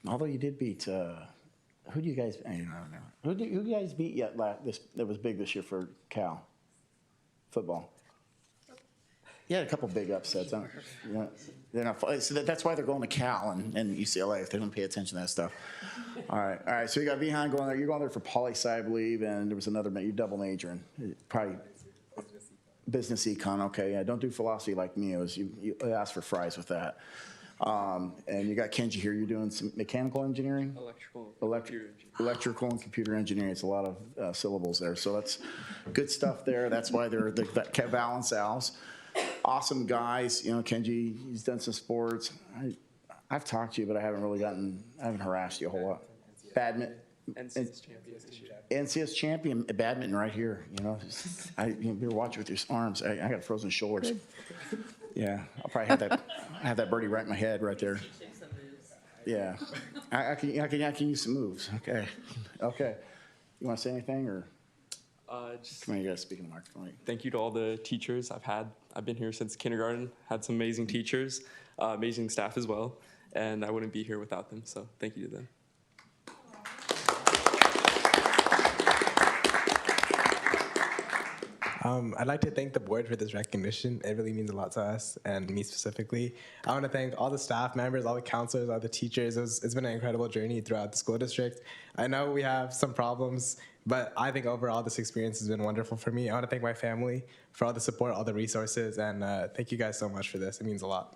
Although you did beat, who do you guys? I don't know. Who you guys beat yet? That was big this year for Cal football. Yeah, a couple big upsets. They're not. So that's why they're going to Cal and UCLA if they don't pay attention to that stuff. All right. So you got Vihan going there. You're going there for poli-sci, I believe, and there was another. You double majoring, probably business econ. Okay, yeah. Don't do philosophy like me. It was you asked for fries with that. And you got Kenji here. You're doing some mechanical engineering, electrical and computer engineering. It's a lot of syllables there. So that's good stuff there. That's why they're Val and Sal's. Awesome guys, Kenji, he's done some sports. I've talked to you, but I haven't harassed you a whole lot. Badminton. NCS champion badminton right here, you're watching with your arms. I got frozen shoulders. Yeah, I'll probably have that birdie right in my head right there. Yeah, I can use some moves. Okay. You want to say anything or? Come on, you gotta speak in the microphone. Thank you to all the teachers I've been here since kindergarten, had some amazing teachers, amazing staff as well, and I wouldn't be here without them, so thank you to them. I'd like to thank the board for this recognition. It really means a lot to us and me specifically. I want to thank all the staff members, all the counselors, all the teachers. It's been an incredible journey throughout the school district. I know we have some problems, but I think overall this experience has been wonderful for me. I want to thank my family for all the support, all the resources, and thank you guys so much for this. It means a lot.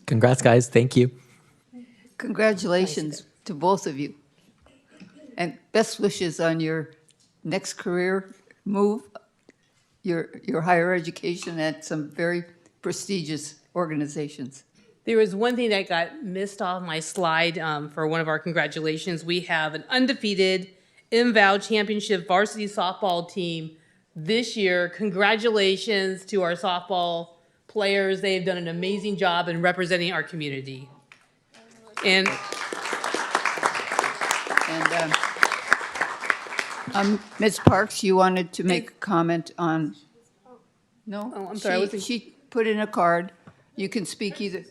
Congrats, guys. Thank you. Congratulations to both of you. And best wishes on your next career move, your higher education at some very prestigious organizations. There was one thing that got missed off my slide for one of our congratulations. We have an undefeated MVAL championship varsity softball team this year. Congratulations to our softball players. They've done an amazing job in representing our community. And Ms. Parks, you wanted to make a comment on, no? Oh, I'm sorry. She put in a card. You can speak either.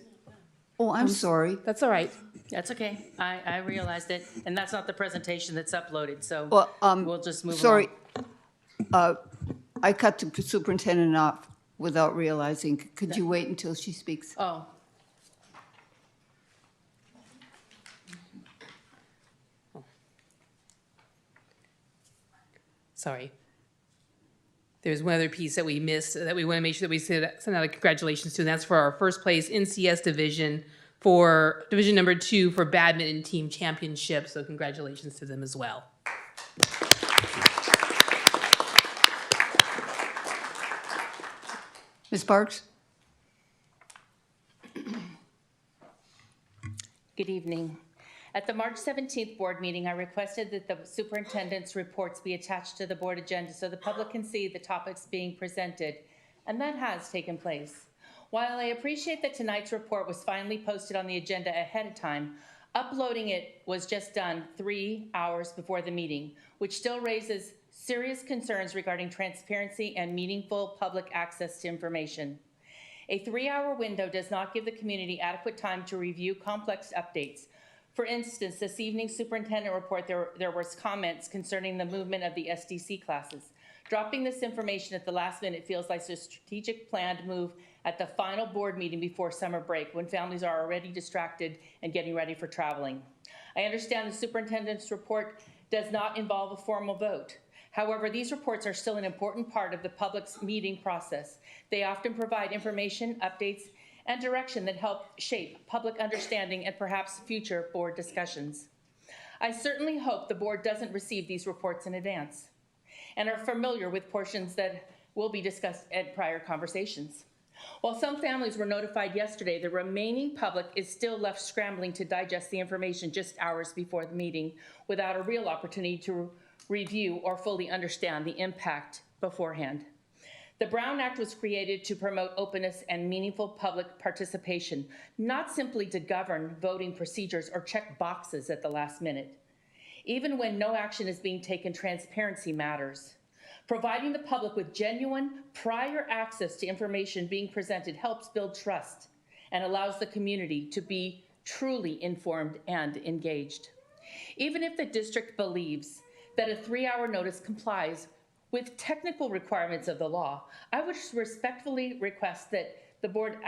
Oh, I'm sorry. That's all right. That's okay. I realized it, and that's not the presentation that's uploaded, so Well, we'll just move sorry. along. I cut the superintendent off without realizing. Could you wait until she speaks? Oh. Sorry. There's one other piece that we missed that we want to make sure that we send out a congratulations to, and that's for our first place NCS division for division number 2 for badminton team championship. So congratulations to them as well. Ms. Parks? Good evening. At the March 17th board meeting, I requested that the superintendent's reports be attached to the board agenda so the public can see the topics being presented, and that has taken place. While I appreciate that tonight's report was finally posted on the agenda ahead of time, uploading it was just done 3 hours before the meeting, which still raises serious concerns regarding transparency and meaningful public access to information. A 3-hour window does not give the community adequate time to review complex updates. For instance, this evening's superintendent report, there was comments concerning the movement of the SDC classes. Dropping this information at the last minute feels like a strategic planned move at the final board meeting before summer break when families are already distracted and getting ready for traveling. I understand the superintendent's report does not involve a formal vote. However, these reports are still an important part of the public's meeting process. They often provide information, updates, and direction that help shape public understanding and perhaps future board discussions. I certainly hope the board doesn't receive these reports in advance and are familiar with portions that will be discussed at prior conversations. While some families were notified yesterday, the remaining public is still left scrambling to digest the information just hours before the meeting without a real opportunity to review or fully understand the impact beforehand. The Brown Act was created to promote openness and meaningful public participation, not simply to govern voting procedures or check boxes at the last minute. Even when no action is being taken, transparency matters. Providing the public with genuine prior access to information being presented helps build trust and allows the community to be truly informed and engaged. Even if the district believes that a 3-hour notice complies with technical requirements of the law, I would respectfully request that the board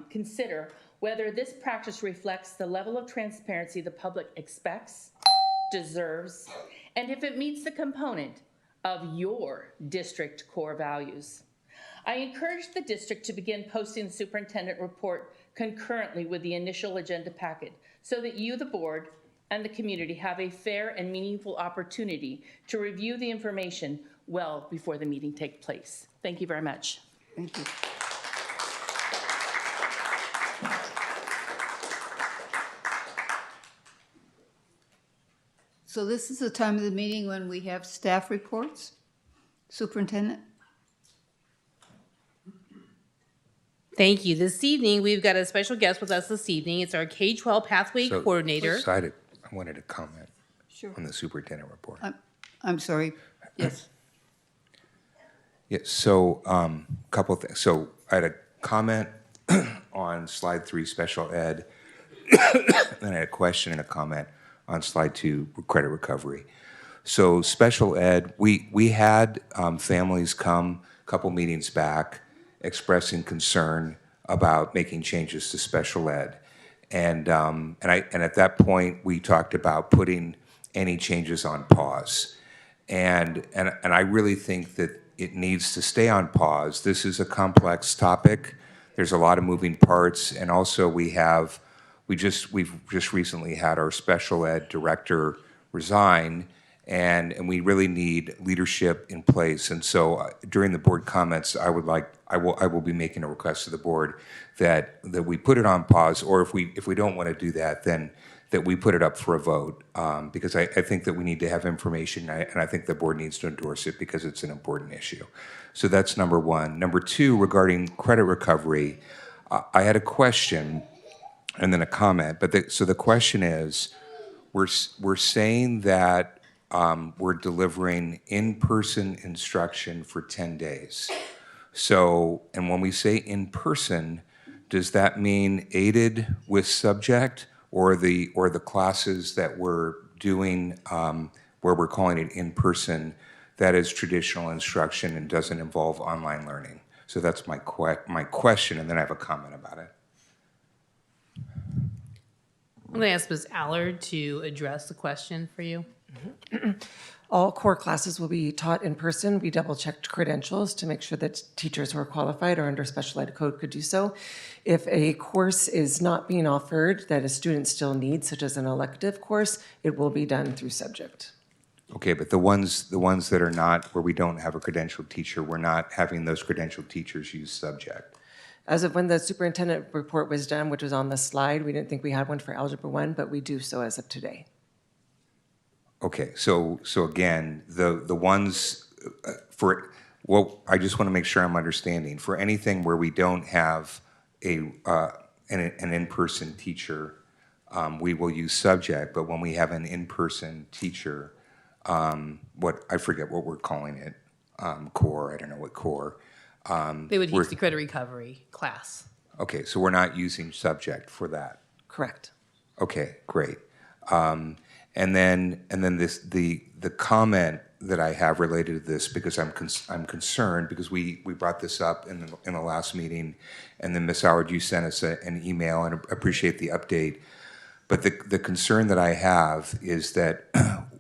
consider whether this practice reflects the level of transparency the public expects, deserves, and if it meets the component of your district core values. I encourage the district to begin posting the superintendent report concurrently with the initial agenda packet so that you, the board, and the community have a fair and meaningful opportunity to review the information well before the meeting takes place. Thank you very much. Thank you. So this is the time of the meeting when we have staff reports. Superintendent? Thank you. This evening, we've got a special guest with us this evening. It's our K-12 Pathway Coordinator. I wanted to comment Sure. on the superintendent report. I'm sorry. Yes. Yeah, so couple of things. So I had a comment on slide 3, special ed. Then I had a question and a comment on slide 2, credit recovery. So special ed, we had families come a couple meetings back expressing concern about making changes to special ed. And at that point, we talked about putting any changes on pause. And I really think that it needs to stay on pause. This is a complex topic. There's a lot of moving parts, and also we've just recently had our special ed director resign, and we really need leadership in place. And so during the board comments, I will be making a request to the board that we put it on pause, or if we don't want to do that, then that we put it up for a vote, because I think that we need to have information, and I think the board needs to endorse it because it's an important issue. So that's number one. Number two, regarding credit recovery, I had a question and then a comment. So the question is, we're saying that we're delivering in-person instruction for 10 days. So, and when we say in-person, does that mean aided with subject, or the classes that we're doing where we're calling it in-person, that is traditional instruction and doesn't involve online learning? So that's my question, and then I have a comment about it. I'm going to ask Ms. Allard to address the question for you. All core classes will be taught in person. We double-checked credentials to make sure that teachers who are qualified or under special ed code could do so. If a course is not being offered that a student still needs, such as an elective course, it will be done through subject. Okay, but the ones that are not, where we don't have a credentialed teacher, we're not having those credentialed teachers use subject. As of when the superintendent report was done, which was on the slide, we didn't think we had one for Algebra 1, but we do so as of today. Okay, so again, the ones for, well, I just want to make sure I'm understanding. For anything where we don't have an in-person teacher, we will use subject, but when we have an in-person teacher, I forget what we're calling it, core, I don't know what core. They would teach the credit recovery class. Okay, so we're not using subject for that. Correct. Okay, great. And then the comment that I have related to this, because I'm concerned, because we brought this up in the last meeting, and then Ms. Howard, you sent us an email, and appreciate the update. But the concern that I have is that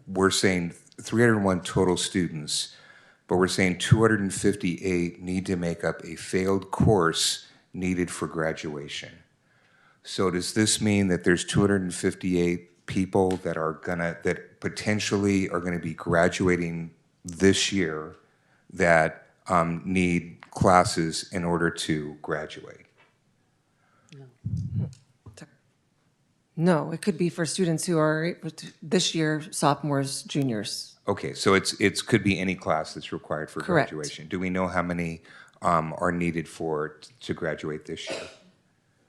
we're saying 301 total students, but we're saying 258 need to make up a failed course needed for graduation. So does this mean that there's 258 people that potentially are gonna be graduating this year that need classes in order to graduate? No, it could be for students who are this year sophomores, juniors. Okay, so it's could be any class that's required for Correct. graduation. Do we know how many are needed to graduate this year?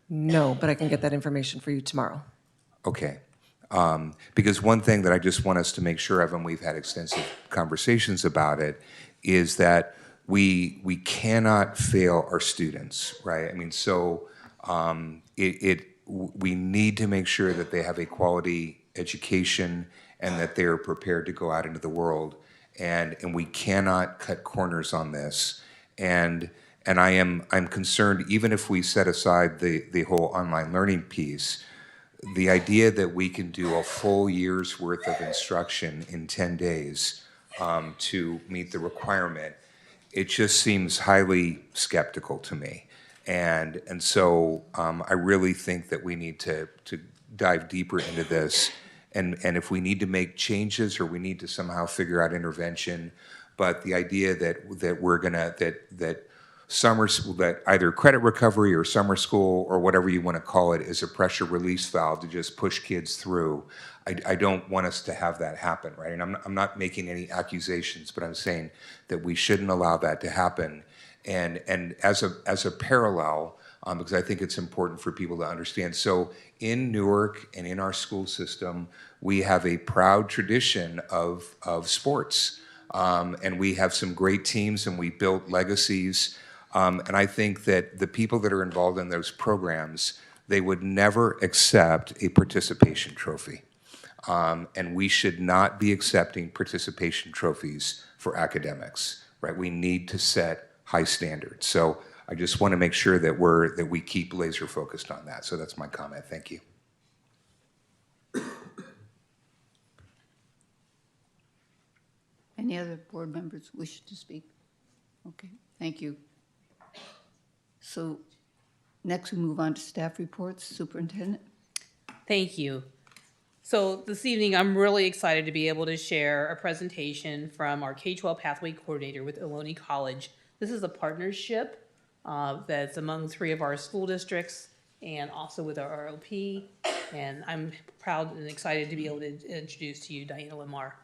No, but I can get that information for you tomorrow. Okay. Because one thing that I just want us to make sure of, and we've had extensive conversations about it, is that we cannot fail our students, right? I mean, so we need to make sure that they have a quality education and that they are prepared to go out into the world. And we cannot cut corners on this. And I'm concerned, even if we set aside the whole online learning piece, the idea that we can do a full year's worth of instruction in 10 days to meet the requirement, it just seems highly skeptical to me. And so I really think that we need to dive deeper into this. And if we need to make changes or we need to somehow figure out intervention, but the idea that we're gonna, that summer school, that either credit recovery or summer school or whatever you want to call it is a pressure release valve to just push kids through. I don't want us to have that happen, right? And I'm not making any accusations, but I'm saying that we shouldn't allow that to happen. And as a parallel, because I think it's important for people to understand. So in Newark and in our school system, we have a proud tradition of sports. And we have some great teams and we built legacies. And I think that the people that are involved in those programs, they would never accept a participation trophy. And we should not be accepting participation trophies for academics, right? We need to set high standards. So I just want to make sure that we keep laser focused on that. So that's my comment. Thank you. Any other board members wish to speak? Okay, thank you. So next we move on to staff reports. Superintendent. Thank you. So this evening, I'm really excited to be able to share a presentation from our K-12 Pathway Coordinator with Ohlone College. This is a partnership that's among 3 of our school districts and also with our ROP. And I'm proud and excited to be able to introduce to you Diana Lamar.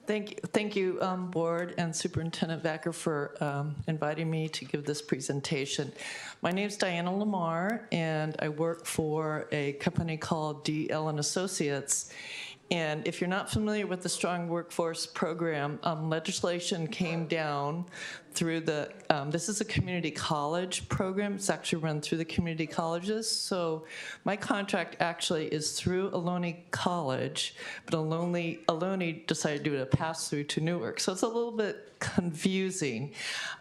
Thank you, Board and Superintendent Vacker for inviting me to give this presentation. My name is Diana Lamar, and I work for a company called DL & Associates. And if you're not familiar with the Strong Workforce Program, legislation came down through the, this is a community college program. It's actually run through the community colleges. So my contract actually is through Ohlone College, but Ohlone decided to do a pass-through to Newark. So it's a little bit confusing.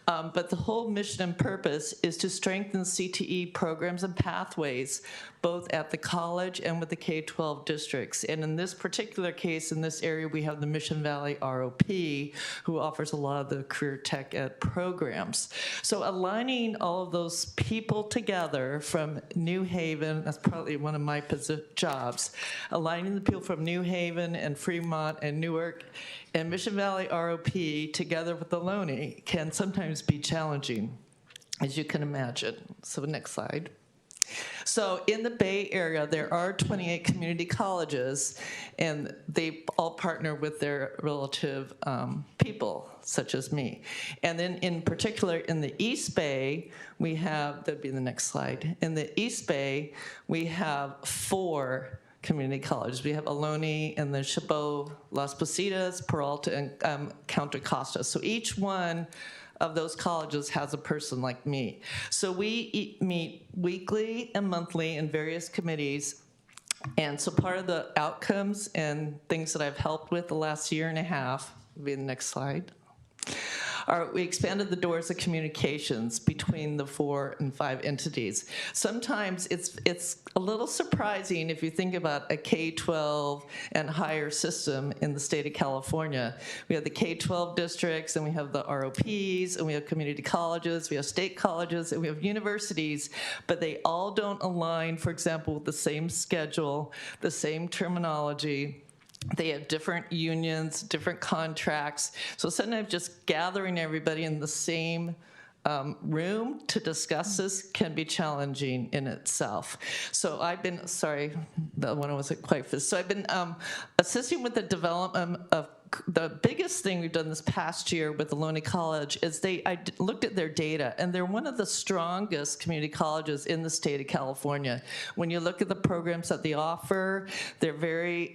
But the whole mission and purpose is to strengthen CTE programs and pathways, both at the college and with the K-12 districts. And in this particular case, in this area, we have the Mission Valley ROP, who offers a lot of the career tech ed programs. So aligning all of those people together from New Haven, that's probably one of my jobs, aligning the people from New Haven and Fremont and Newark and Mission Valley ROP together with Ohlone can sometimes be challenging, as you can imagine. So next slide. So in the Bay Area, there are 28 community colleges, and they all partner with their relative people, such as me. And then in particular, in the East Bay, we have, that'd be the next slide. In the East Bay, we have 4 community colleges. We have Ohlone and the Chabot, Las Positas, Peralta, and Contra Costa. So each one of those colleges has a person like me. So we meet weekly and monthly in various committees. And so part of the outcomes and things that I've helped with the last year and a half, will be the next slide, we expanded the doors of communications between the 4 and 5 entities. Sometimes it's a little surprising if you think about a K-12 and higher system in the state of California. We have the K-12 districts, and we have the ROPs, and we have community colleges, we have state colleges, and we have universities, but they all don't align, for example, with the same schedule, the same terminology. They have different unions, different contracts. So sometimes just gathering everybody in the same room to discuss this can be challenging in itself. So I've been, sorry, that one wasn't quite fit. So I've been assisting with the development of the biggest thing we've done this past year with Ohlone College is I looked at their data, and they're one of the strongest community colleges in the state of California. When you look at the programs that they offer, they're very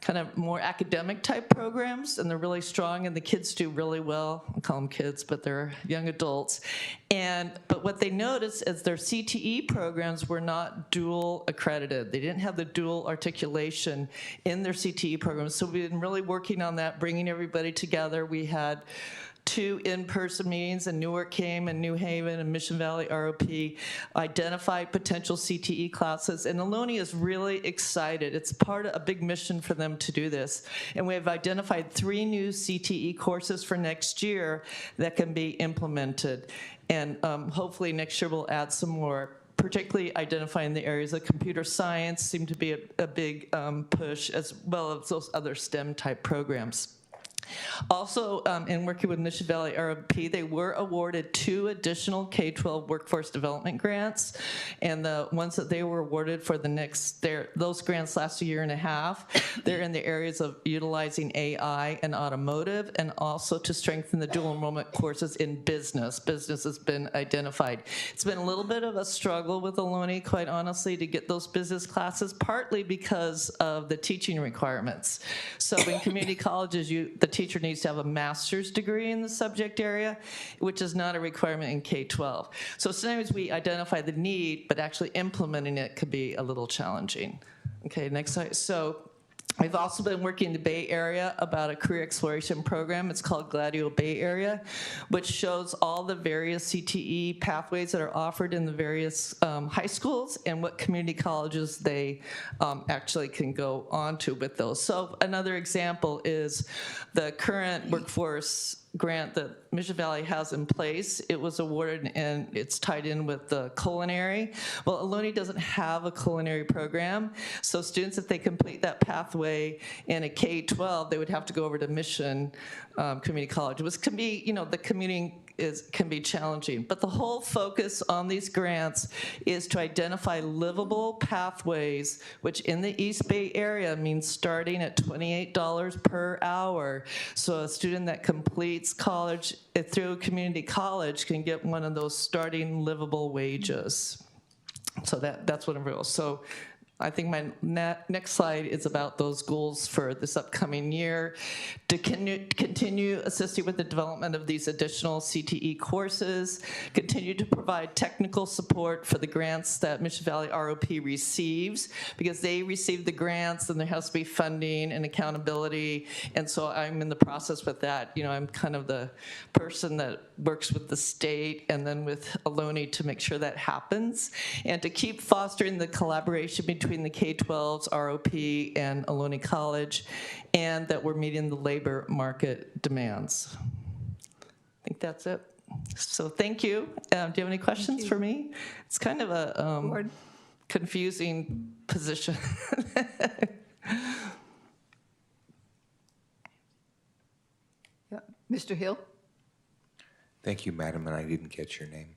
kind of more academic type programs, and they're really strong, and the kids do really well. I call them kids, but they're young adults. But what they noticed is their CTE programs were not dual accredited. They didn't have the dual articulation in their CTE programs. So we've been really working on that, bringing everybody together. We had 2 in-person meetings, and Newark came, and New Haven, and Mission Valley ROP identified potential CTE classes, and Ohlone is really excited. It's part of a big mission for them to do this, and we have identified 3 new CTE courses for next year that can be implemented, and hopefully next year we'll add some more, particularly identifying the areas of computer science seem to be a big push, as well as those other STEM type programs. Also, in working with Mission Valley ROP, they were awarded 2 additional K-12 workforce development grants, and the ones that they were awarded for those grants last a year and a half. They're in the areas of utilizing AI and automotive, and also to strengthen the dual enrollment courses in business. Business has been identified. It's been a little bit of a struggle with Ohlone, quite honestly, to get those business classes, partly because of the teaching requirements. So in community colleges, the teacher needs to have a master's degree in the subject area, which is not a requirement in K-12. So sometimes we identify the need, but actually implementing it could be a little challenging. Okay, next slide. So we've also been working in the Bay Area about a career exploration program. It's called Gladio Bay Area, which shows all the various CTE pathways that are offered in the various high schools and what community colleges they actually can go on to with those. So another example is the current workforce grant that Mission Valley has in place. It was awarded, and it's tied in with the culinary. Well, Ohlone doesn't have a culinary program, so students, if they complete that pathway in a K-12, they would have to go over to Mission Community College, which can be, the commuting can be challenging. But the whole focus on these grants is to identify livable pathways, which in the East Bay area means starting at $28 per hour. So a student that completes college through community college can get one of those starting livable wages. So that's what I'm real. So I think my next slide is about those goals for this upcoming year. To continue assisting with the development of these additional CTE courses, continue to provide technical support for the grants that Mission Valley ROP receives, because they receive the grants and there has to be funding and accountability, and so I'm in the process with that. I'm kind of the person that works with the state and then with Ohlone to make sure that happens, and to keep fostering the collaboration between the K-12s, ROP, and Ohlone College, and that we're meeting the labor market demands. I think that's it. So thank you. Do you have any questions for me? It's kind of a confusing position. Mr. Hill? Thank you, madam, and I didn't get your name.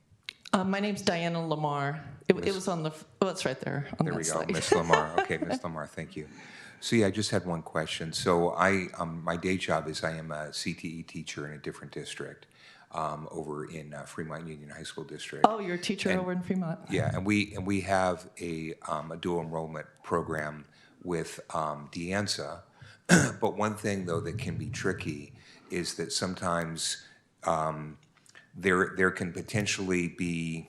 My name's Diana Lamar. It was on the, it's right there on There that we go, slide. Ms. Lamar. Okay, Ms. Lamar, thank you. So yeah, I just had one question. So my day job is I am a CTE teacher in a different district over in Fremont Union High School District. Oh, you're a teacher over in Fremont. Yeah, and we have a dual enrollment program with DeAnza. But one thing though that can be tricky is that sometimes there can potentially be,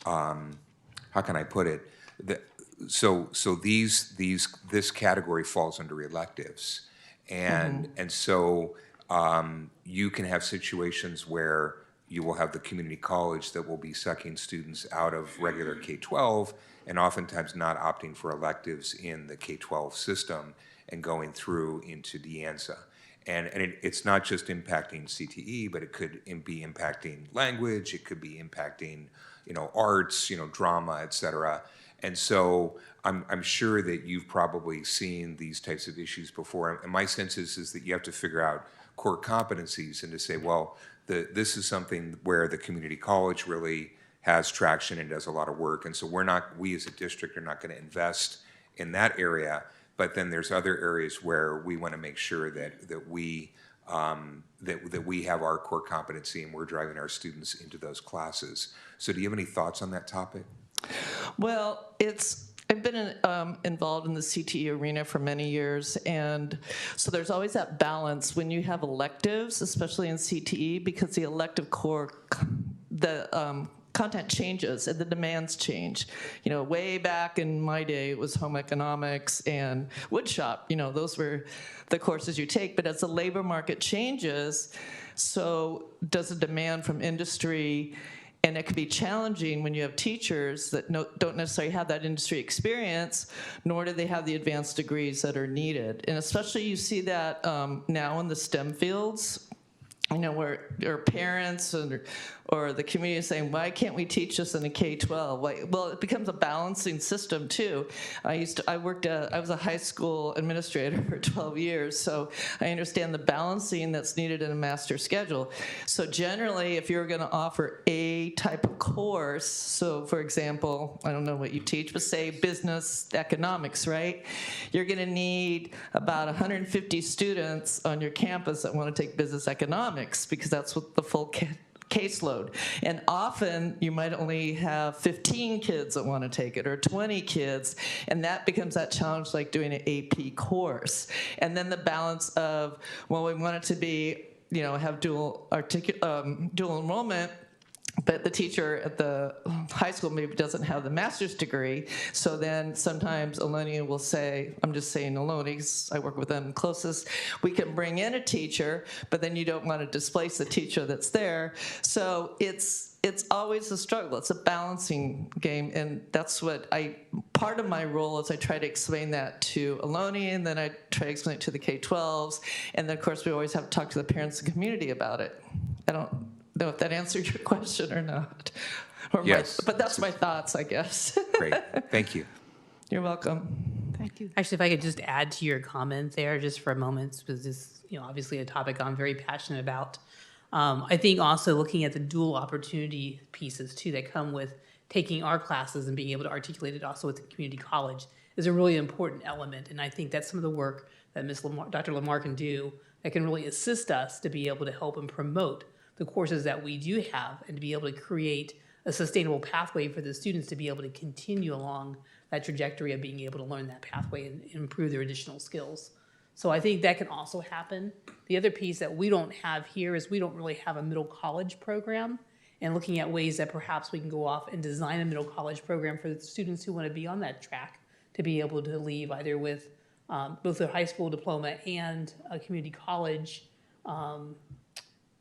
how can I put it? So this category falls under electives, and so You can have situations where you will have the community college that will be sucking students out of regular K-12 and oftentimes not opting for electives in the K-12 system and going through into De Anza. And it's not just impacting CTE, but it could be impacting language, it could be impacting, arts, drama, et cetera. And so I'm sure that you've probably seen these types of issues before. And my sense is that you have to figure out core competencies and to say, well, this is something where the community college really has traction and does a lot of work. And so we as a district are not going to invest in that area. But then there's other areas where we want to make sure that we have our core competency and we're driving our students into those classes. So do you have any thoughts on that topic? Well, I've been involved in the CTE arena for many years, and so there's always that balance when you have electives, especially in CTE, because the elective core, the content changes and the demands change. Way back in my day, it was home economics and woodshop. Those were the courses you take. But as the labor market changes, so does the demand from industry. And it can be challenging when you have teachers that don't necessarily have that industry experience, nor do they have the advanced degrees that are needed. And especially you see that now in the STEM fields, where your parents or the community is saying, why can't we teach this in a K-12? Well, it becomes a balancing system too. I was a high school administrator for 12 years, so I understand the balancing that's needed in a master schedule. So generally, if you're gonna offer a type of course, so for example, I don't know what you teach, but say business economics, right? You're gonna need about 150 students on your campus that wanna take business economics because that's what the full caseload. And often you might only have 15 kids that want to take it or 20 kids, and that becomes that challenge like doing an AP course. And then the balance of, well, we want it to be, have dual enrollment, but the teacher at the high school maybe doesn't have the master's degree. So then sometimes Alonia will say, I'm just saying Alonia because I work with them closest, we can bring in a teacher, but then you don't want to displace the teacher that's there. So it's always a struggle. It's a balancing game, and that's what part of my role is I try to explain that to Alonia, and then I try to explain it to the K-12s, and then of course we always have to talk to the parents and community about it. I don't know if that answered your question or not. Yes. But that's my thoughts, I guess. Great. Thank you. You're welcome. Thank you. Actually, if I could just add to your comment there just for a moment, because this is obviously a topic I'm very passionate about. I think also looking at the dual opportunity pieces too that come with taking our classes and being able to articulate it also with the community college is a really important element. And I think that's some of the work that Dr. Lamar can do that can really assist us to be able to help and promote the courses that we do have and to be able to create a sustainable pathway for the students to be able to continue along that trajectory of being able to learn that pathway and improve their additional skills. So I think that can also happen. The other piece that we don't have here is we don't really have a middle college program, and looking at ways that perhaps we can go off and design a middle college program for the students who want to be on that track to be able to leave either with both a high school diploma and a community college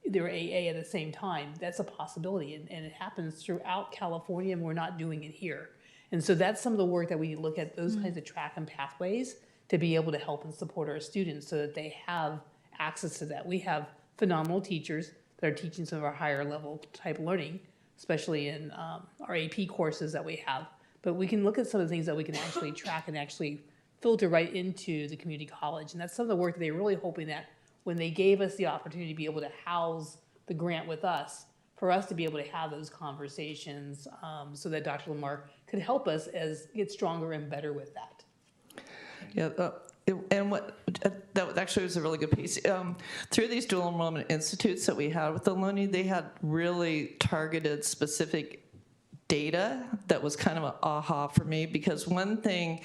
their AA at the same time. That's a possibility, and it happens throughout California, and we're not doing it here. And so that's some of the work that we look at, those kinds of track and pathways to be able to help and support our students so that they have access to that. We have phenomenal teachers that are teaching some of our higher level type learning, especially in our AP courses that we have. But we can look at some of the things that we can actually track and actually filter right into the community college. And that's some of the work that they're really hoping that when they gave us the opportunity to be able to house the grant with us, for us to be able to have those conversations so that Dr. Lamar could help us get stronger and better with that. Yeah, that actually was a really good piece. Through these dual enrollment institutes that we had with Alonia, they had really targeted specific data that was kind of an aha for me, because one thing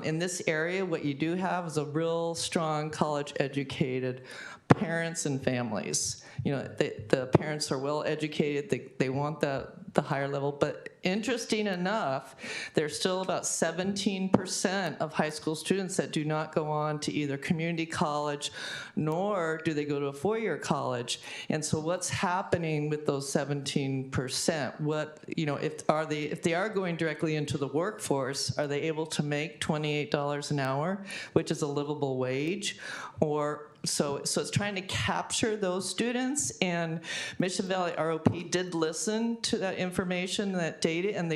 in this area, what you do have is a real strong college educated parents and families. You know, the parents are well educated, they want the higher level, but interesting enough, there's still about 17% of high school students that do not go on to either community college, nor do they go to a four-year college. And so what's happening with those 17%? What, you know, if they are going directly into the workforce, are they able to make $28 an hour, which is a livable wage? Or so it's trying to capture those students, and Mission Valley ROP did listen to that information, that data, and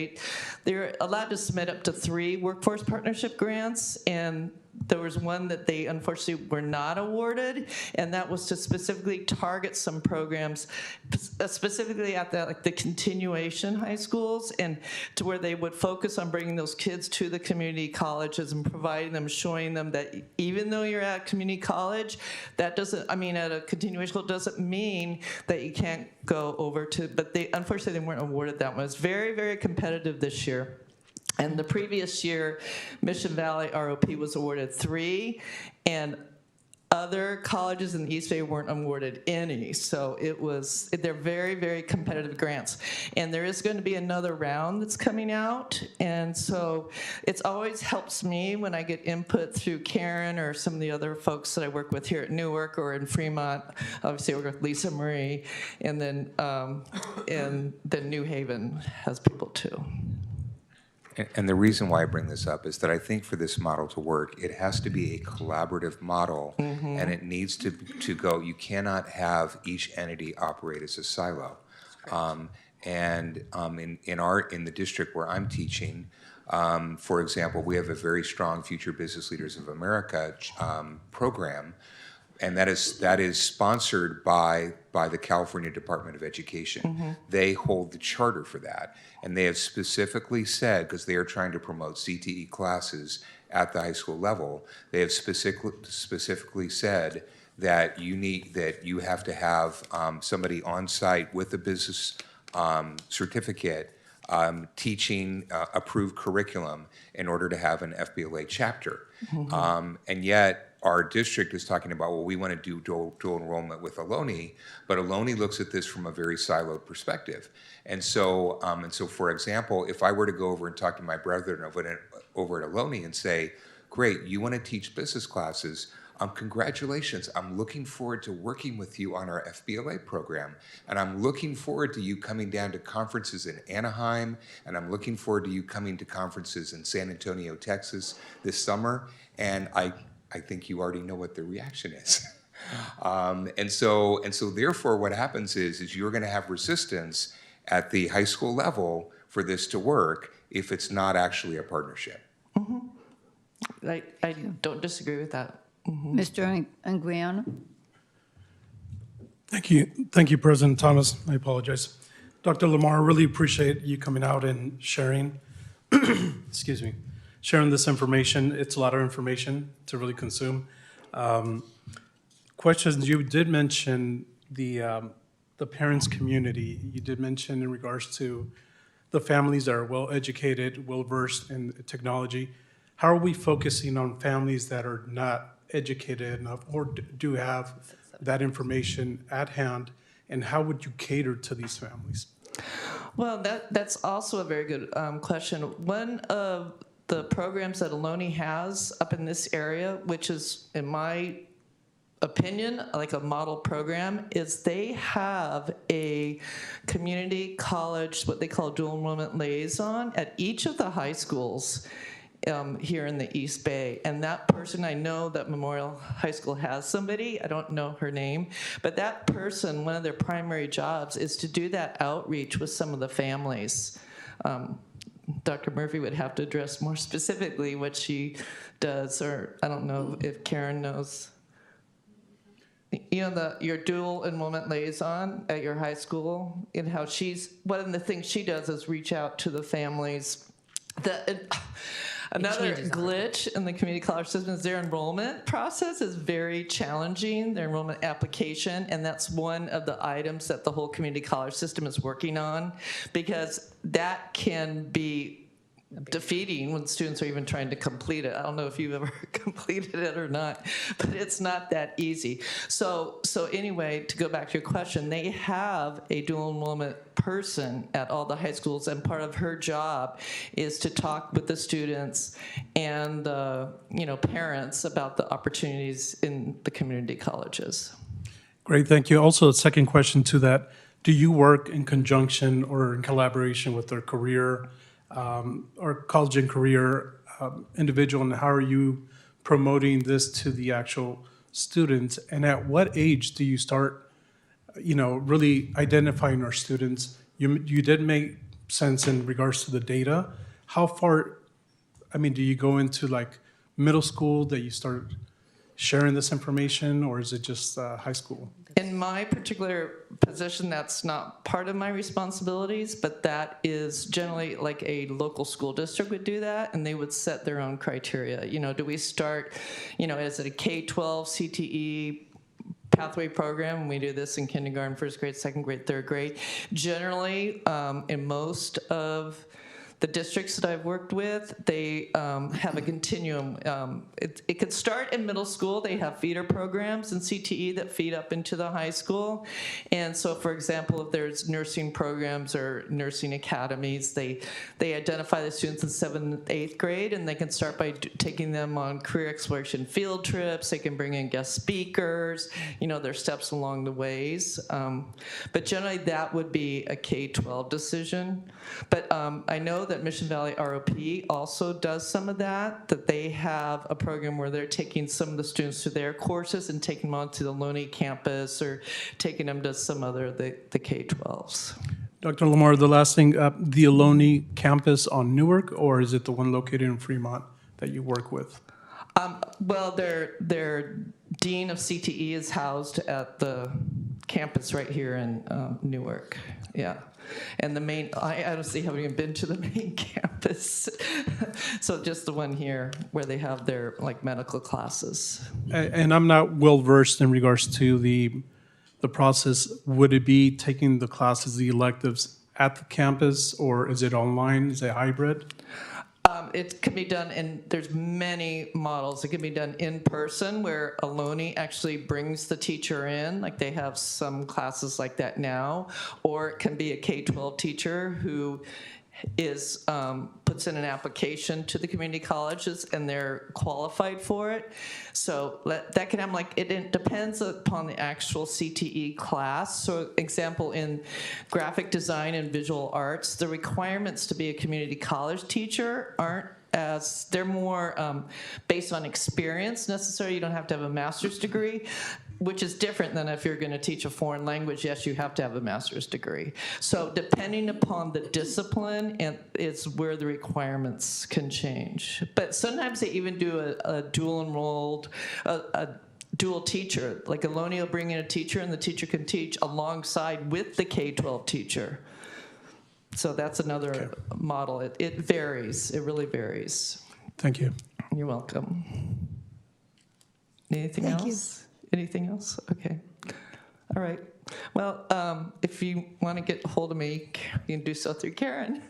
they're allowed to submit up to 3 workforce partnership grants, and there was one that they unfortunately were not awarded, and that was to specifically target some programs, specifically at the continuation high schools, and to where they would focus on bringing those kids to the community colleges and providing them, showing them that even though you're at community college, that doesn't, I mean, at a continuation school doesn't mean that you can't go over to, but unfortunately they weren't awarded that one. It was very, very competitive this year. And the previous year, Mission Valley ROP was awarded 3, and other colleges in the East Bay weren't awarded any. So they're very, very competitive grants. And there is going to be another round that's coming out. And so it's always helps me when I get input through Karen or some of the other folks that I work with here at Newark or in Fremont. Obviously, I work with Lisa Marie. And then New Haven has people too. And the reason why I bring this up is that I think for this model to work, it has to be a collaborative model, and it needs to go. You cannot have each entity operate as a silo. In the district where I'm teaching, for example, we have a very strong Future Business Leaders of America program, and that is sponsored by the California Department of Education. Mm-hmm. They hold the charter for that, and they have specifically said, because they are trying to promote CTE classes at the high school level, they have specifically said that you have to have somebody on site with a business certificate teaching approved curriculum in order to have an FBLA chapter. Mm-hmm. And yet, our district is talking about, well, we want to do dual enrollment with Ohlone, but Ohlone looks at this from a very siloed perspective. And so, for example, if I were to go over and talk to my brethren over at Ohlone and say, great, you want to teach business classes, congratulations, I'm looking forward to working with you on our FBLA program, and I'm looking forward to you coming down to conferences in Anaheim, and I'm looking forward to you coming to conferences in San Antonio, Texas this summer, and I think you already know what the reaction is. And so therefore what happens is you're going to have resistance at the high school level for this to work if it's not actually a partnership. Mm-hmm. I don't disagree with that. Mm-hmm. Mr. Anguiano? Thank you, President Thomas. I apologize. Dr. Lamar, I really appreciate you coming out and sharing, excuse me, sharing this information. It's a lot of information to really consume. Questions, you did mention the parents' community. You did mention in regards to the families that are well-educated, well-versed in technology. How are we focusing on families that are not educated enough or do have that information at hand, and how would you cater to these families? Well, that's also a very good question. One of the programs that Ohlone has up in this area, which is, in my opinion, like a model program, is they have a community college, what they call dual enrollment liaison, at each of the high schools here in the East Bay. And that person, I know that Memorial High School has somebody, I don't know her name, but that person, one of their primary jobs is to do that outreach with some of the families. Dr. Murphy would have to address more specifically what she does, or I don't know if Karen knows. You know, your dual enrollment liaison at your high school, and how one of the things she does is reach out to the families. Another glitch in the community college system is their enrollment process is very challenging, their enrollment application, and that's one of the items that the whole community college system is working on, because that can be defeating when students are even trying to complete it. I don't know if you've ever completed it or not, but it's not that easy. So anyway, to go back to your question, they have a dual enrollment person at all the high schools, and part of her job is to talk with the students and parents about the opportunities in the community colleges. Great, thank you. Also, a second question to that. Do you work in conjunction or in collaboration with their career or college and career individual, and how are you promoting this to the actual students? And at what age do you start, really identifying our students? You did make sense in regards to the data. How far, do you go into like middle school that you start sharing this information, or is it just high school? In my particular position, that's not part of my responsibilities, but that is generally like a local school district would do that, and they would set their own criteria. Do we start, is it a K-12 CTE pathway program? And we do this in kindergarten, first grade, second grade, third grade. Generally, in most of the districts that I've worked with, they have a continuum. It could start in middle school. They have feeder programs in CTE that feed up into the high school. And so, for example, if there's nursing programs or nursing academies, they identify the students in 7th, 8th grade, and they can start by taking them on career exploration field trips. They can bring in guest speakers. Their steps along the ways. But generally, that would be a K-12 decision. But I know that Mission Valley ROP also does some of that they have a program where they're taking some of the students to their courses and taking them onto the Loney campus or taking them to some other, the K-12s. Dr. Lamar, the last thing, the Ohlone campus on Newark, or is it the one located in Fremont that you work with? Well, their dean of CTE is housed at the campus right here in Newark. Yeah. And the main, I honestly haven't even been to the main campus. So just the one here where they have their medical classes. And I'm not well versed in regards to the process. Would it be taking the classes, the electives at the campus, or is it online? Is it hybrid? It can be done there's many models. It can be done in person where Ohlone actually brings the teacher in, like they have some classes like that now, or it can be a K-12 teacher who puts in an application to the community colleges and they're qualified for it. So that can happen. It depends upon the actual CTE class. So example, in graphic design and visual arts, the requirements to be a community college teacher they're more based on experience necessarily. You don't have to have a master's degree, which is different than if you're going to teach a foreign language. Yes, you have to have a master's degree. So depending upon the discipline is where the requirements can change. But sometimes they even do a dual enrolled, a dual teacher. Like Ohlone will bring in a teacher and the teacher can teach alongside with the K-12 teacher. So that's another model. It varies. It really varies. Thank you. You're welcome. Anything else? Anything else? Okay. All right. Well, if you want to get a hold of me, you can do so through Karen.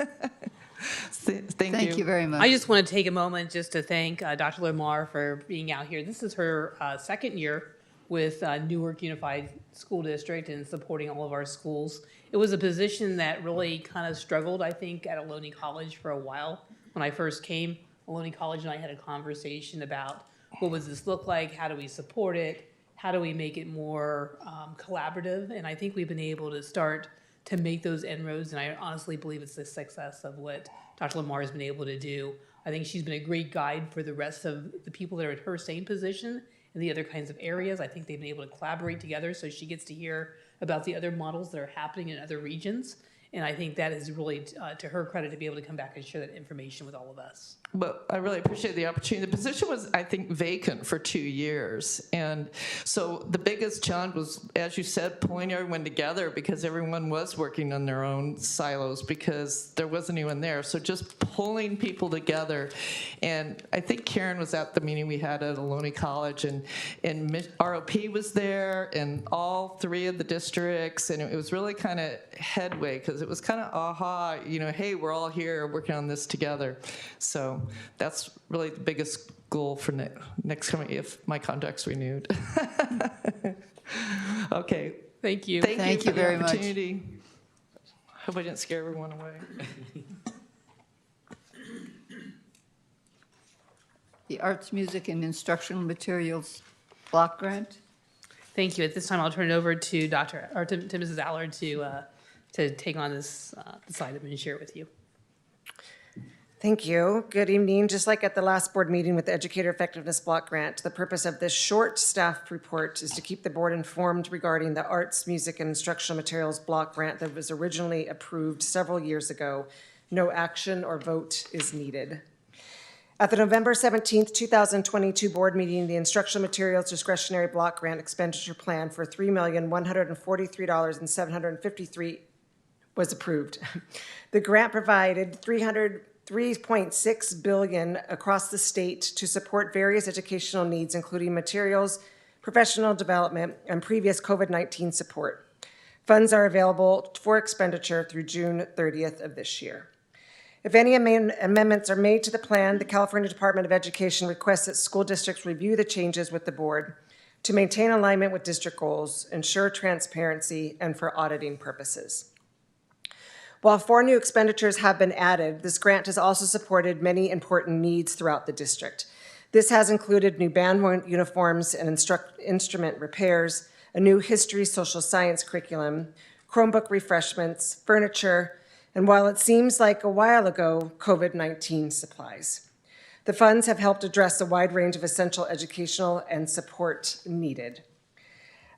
Thank you very much. I just want to take a moment just to thank Dr. Lamar for being out here. This is her second year with Newark Unified School District and supporting all of our schools. It was a position that really kind of struggled, I think, at Ohlone College for a while. When I first came, Ohlone College and I had a conversation about what does this look like, how do we support it, how do we make it more collaborative, and I think we've been able to start to make those inroads, and I honestly believe it's the success of what Dr. Lamar has been able to do. I think she's been a great guide for the rest of the people that are in her same position in the other kinds of areas. I think they've been able to collaborate together so she gets to hear about the other models that are happening in other regions. And I think that is really to her credit to be able to come back and share that information with all of us. But I really appreciate the opportunity. The position was, I think, vacant for 2 years. And so the biggest challenge was, as you said, pulling everyone together because everyone was working on their own silos because there wasn't anyone there. So just pulling people together. And I think Karen was at the meeting we had at Ohlone College, and ROP was there, and all 3 of the districts. And it was really kind of headway because it was kind of aha, hey, we're all here working on this together. So that's really the biggest goal for next coming, if my contract's renewed. Okay. Thank you. Thank you for the very much. opportunity. Hope I didn't scare everyone away. The Arts, Music, and Instructional Materials Block Grant. Thank you. At this time, I'll turn it over to to Mrs. Allard to take on this item and share it with you. Thank you. Good evening. Just like at the last board meeting with the Educator Effectiveness Block Grant, the purpose of this short staff report is to keep the board informed regarding the Arts, Music, and Instructional Materials Block Grant that was originally approved several years ago. No action or vote is needed. At the November 17th, 2022 board meeting, the Instructional Materials Discretionary Block Grant Expenditure Plan for $3,143,753 was approved. The grant provided $3.6 billion across the state to support various educational needs, including materials, professional development, and previous COVID-19 support. Funds are available for expenditure through June 30th of this year. If any amendments are made to the plan, the California Department of Education requests that school districts review the changes with the board to maintain alignment with district goals, ensure transparency, and for auditing purposes. While 4 new expenditures have been added, this grant has also supported many important needs throughout the district. This has included new band uniforms and instrument repairs, a new history social science curriculum, Chromebook refreshments, furniture, and while it seems like a while ago, COVID-19 supplies. The funds have helped address a wide range of essential educational and support needed.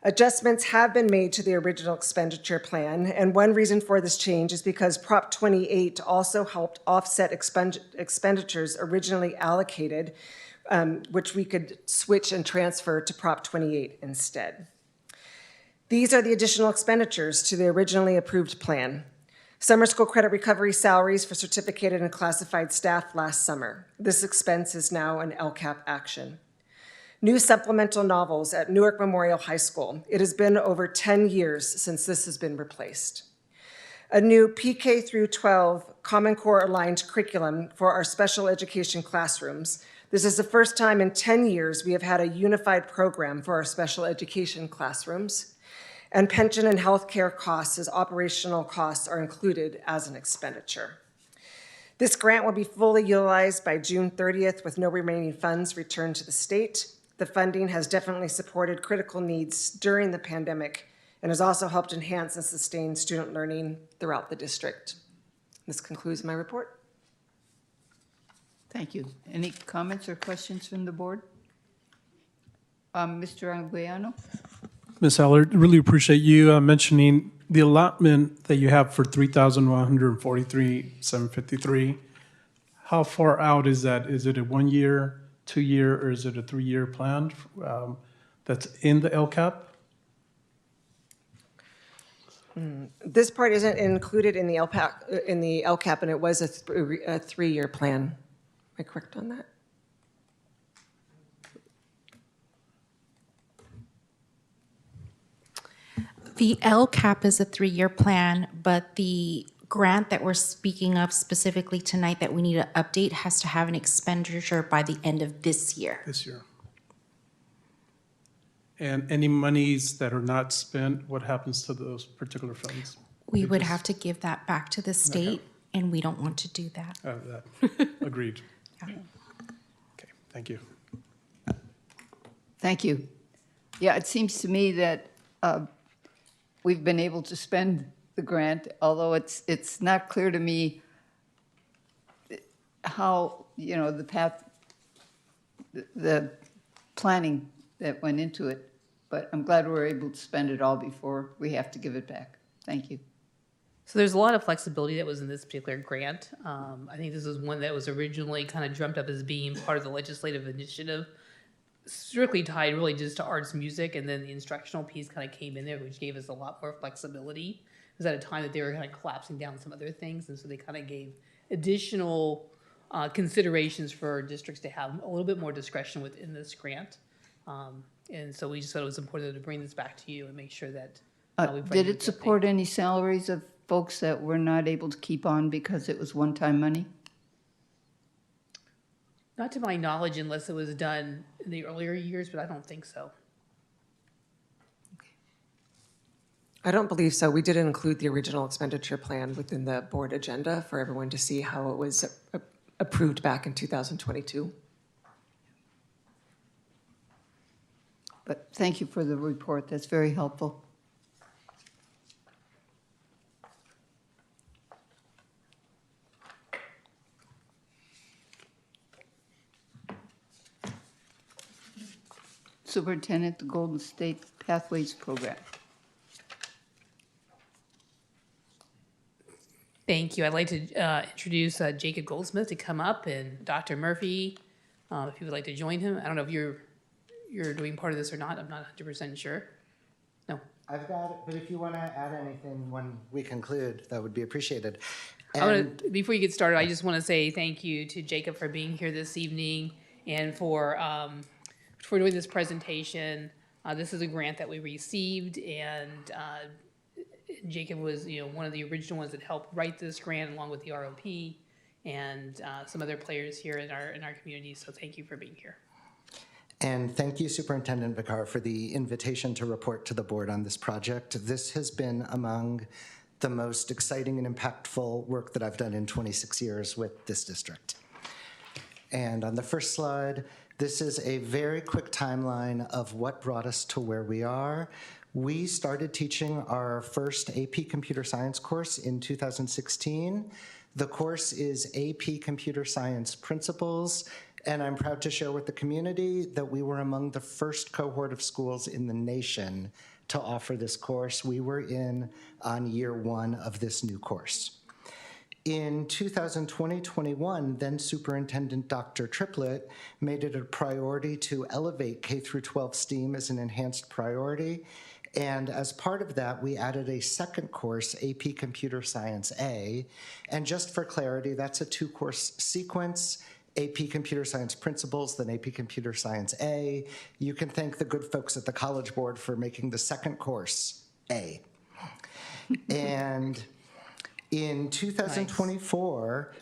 Adjustments have been made to the original expenditure plan, and one reason for this change is because Prop 28 also helped offset expenditures originally allocated, which we could switch and transfer to Prop 28 instead. These are the additional expenditures to the originally approved plan. Summer school credit recovery salaries for certificated and classified staff last summer. This expense is now an LCAP action. New supplemental novels at Newark Memorial High School. It has been over 10 years since this has been replaced. A new PK through 12 Common Core aligned curriculum for our special education classrooms. This is the first time in 10 years we have had a unified program for our special education classrooms. And pension and health care costs as operational costs are included as an expenditure. This grant will be fully utilized by June 30th with no remaining funds returned to the state. The funding has definitely supported critical needs during the pandemic and has also helped enhance and sustain student learning throughout the district. This concludes my report. Thank you. Any comments or questions from the board? Mr. Anguiano? Ms. Allard, really appreciate you mentioning the allotment that you have for $3,143,753. How far out is that? Is it a 1 year, 2 year, or is it a 3-year plan that's in the LCAP? This part isn't included in the LCAP, and it was a 3-year plan. Am I correct on that? The LCAP is a 3-year plan, but the grant that we're speaking of specifically tonight that we need to update has to have an expenditure by the end of this year. This year. And any monies that are not spent, what happens to those particular funds? We would have to give that back to the state, and we don't want to do that. Agreed. Yeah. Okay, thank you. Thank you. Yeah, it seems to me that we've been able to spend the grant, although it's not clear to me how, the path, the planning that went into it. But I'm glad we're able to spend it all before we have to give it back. Thank you. So there's a lot of flexibility that was in this particular grant. I think this is one that was originally kind of dreamt up as being part of the legislative initiative, strictly tied really just to arts, music, and then the instructional piece kind of came in there, which gave us a lot more flexibility. It was at a time that they were kind of collapsing down some other things, and so they kind of gave additional considerations for districts to have a little bit more discretion within this grant. And so we just thought it was important to bring this back to you and make sure that Did it support any salaries of folks that were not able to keep on because it was one-time money? Not to my knowledge, unless it was done in the earlier years, but I don't think so. I don't believe so. We did include the original expenditure plan within the board agenda for everyone to see how it was approved back in 2022. But thank you for the report. That's very helpful. Superintendent, the Golden State Pathways Program. Thank you. I'd like to introduce Jacob Goldsmith to come up, and Dr. Murphy, if you would like to join him. I don't know if you're doing part of this or not. I'm not 100% sure. No. I've got it, but if you want to add anything when we conclude, that would be appreciated. Before you get started, I just want to say thank you to Jacob for being here this evening and for doing this presentation. This is a grant that we received, and Jacob was, one of the original ones that helped write this grant, along with the ROP and some other players here in our community. So thank you for being here. And thank you, Superintendent Vicar, for the invitation to report to the board on this project. This has been among the most exciting and impactful work that I've done in 26 years with this district. And on the first slide, this is a very quick timeline of what brought us to where we are. We started teaching our first AP Computer Science course in 2016. The course is AP Computer Science Principles, and I'm proud to share with the community that we were among the first cohort of schools in the nation to offer this course. We were on year 1 of this new course. In 2020-21, then Superintendent Dr. Triplett made it a priority to elevate K-12 STEAM as an enhanced priority. And as part of that, we added a second course, AP Computer Science A. And just for clarity, that's a 2-course sequence, AP Computer Science Principles, then AP Computer Science A. You can thank the good folks at the College Board for making the second course A. And in 2024,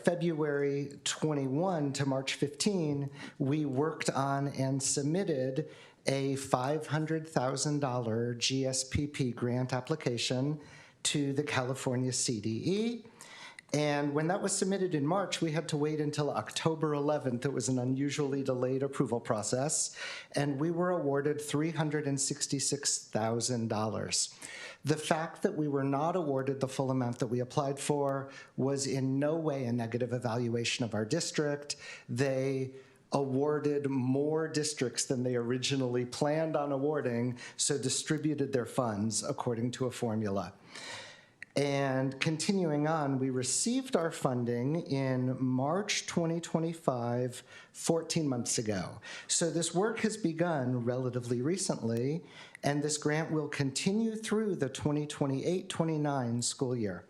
February 21 to March 15, we worked on and submitted a $500,000 GSPP grant application to the California CDE. And when that was submitted in March, we had to wait until October 11th. It was an unusually delayed approval process, and we were awarded $366,000. The fact that we were not awarded the full amount that we applied for was in no way a negative evaluation of our district. They awarded more districts than they originally planned on awarding, so distributed their funds according to a formula. And continuing on, we received our funding in March 2025, 14 months ago. So this work has begun relatively recently, and this grant will continue through the 2028-29 school year.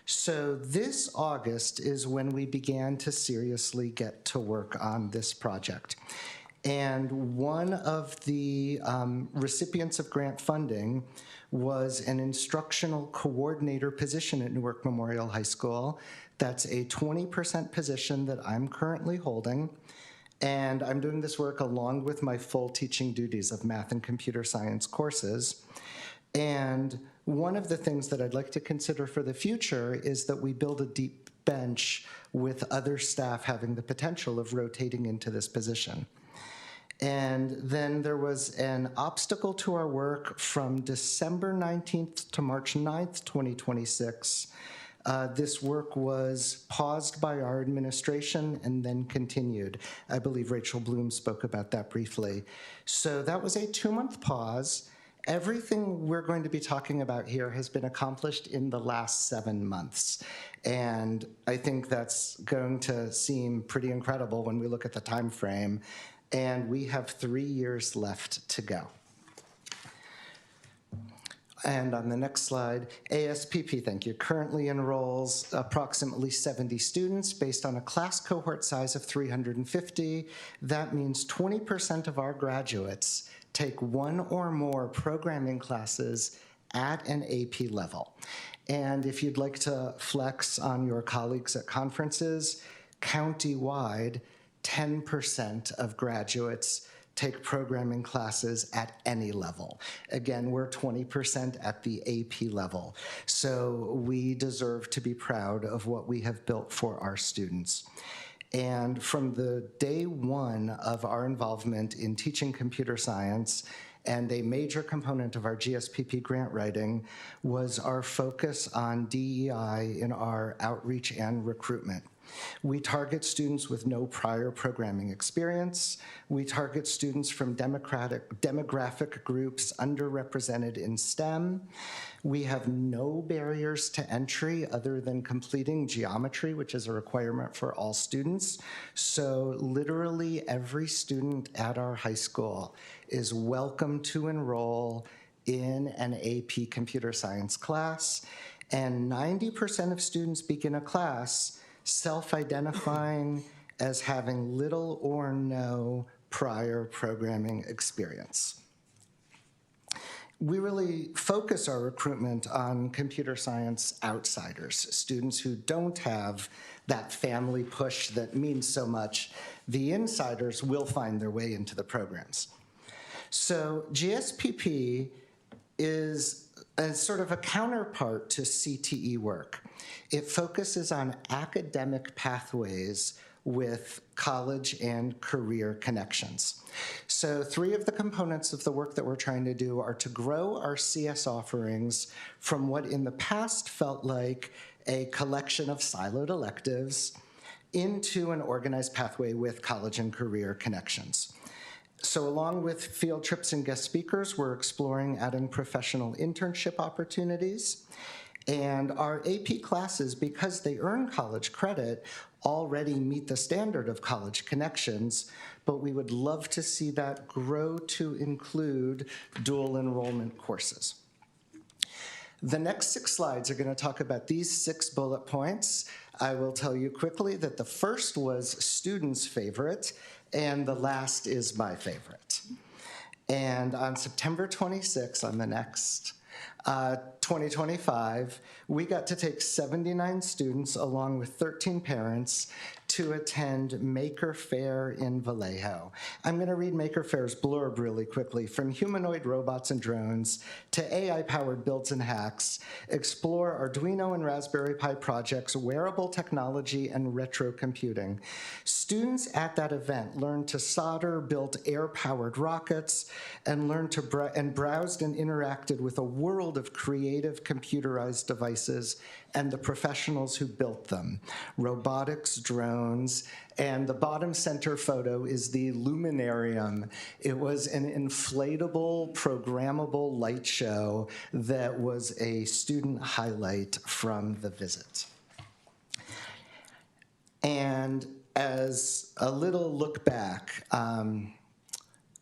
So this August is when we began to seriously get to work on this project. And one of the recipients of grant funding was an instructional coordinator position at Newark Memorial High School. That's a 20% position that I'm currently holding. And I'm doing this work along with my full teaching duties of math and computer science courses. And one of the things that I'd like to consider for the future is that we build a deep bench with other staff having the potential of rotating into this position. And then there was an obstacle to our work from December 19th to March 9th, 2026. This work was paused by our administration and then continued. I believe Rachel Bloom spoke about that briefly. So that was a 2-month pause. Everything we're going to be talking about here has been accomplished in the last 7 months. And I think that's going to seem pretty incredible when we look at the time frame. And we have 3 years left to go. And on the next slide, ASPP, thank you, currently enrolls approximately 70 students based on a class cohort size of 350. That means 20% of our graduates take 1 or more programming classes at an AP level. And if you'd like to flex on your colleagues at conferences, county-wide, 10% of graduates take programming classes at any level. Again, we're 20% at the AP level. So we deserve to be proud of what we have built for our students. And from the day one of our involvement in teaching computer science, and a major component of our GSPP grant writing was our focus on DEI in our outreach and recruitment. We target students with no prior programming experience. We target students from demographic groups underrepresented in STEM. We have no barriers to entry other than completing geometry, which is a requirement for all students. So literally every student at our high school is welcome to enroll in an AP computer science class. And 90% of students begin a class self-identifying as having little or no prior programming experience. We really focus our recruitment on computer science outsiders, students who don't have that family push that means so much. The insiders will find their way into the programs. So GSPP is a sort of a counterpart to CTE work. It focuses on academic pathways with college and career connections. So 3 of the components of the work that we're trying to do are to grow our CS offerings from what in the past felt like a collection of siloed electives into an organized pathway with college and career connections. So along with field trips and guest speakers, we're exploring adding professional internship opportunities. And our AP classes, because they earn college credit, already meet the standard of college connections, but we would love to see that grow to include dual enrollment courses. The next 6 slides are going to talk about these 6 bullet points. I will tell you quickly that the first was students' favorite, and the last is my favorite. And on September 26th, on the next 2025, we got to take 79 students along with 13 parents to attend Maker Faire in Vallejo. I'm going to read Maker Faire's blurb really quickly. From humanoid robots and drones to AI-powered builds and hacks, explore Arduino and Raspberry Pi projects, wearable technology, and retro computing. Students at that event learned to solder, built air-powered rockets, and learned to browsed and interacted with a world of creative computerized devices and the professionals who built them. Robotics, drones, and the bottom center photo is the Luminarium. It was an inflatable, programmable light show that was a student highlight from the visit. And as a little look back,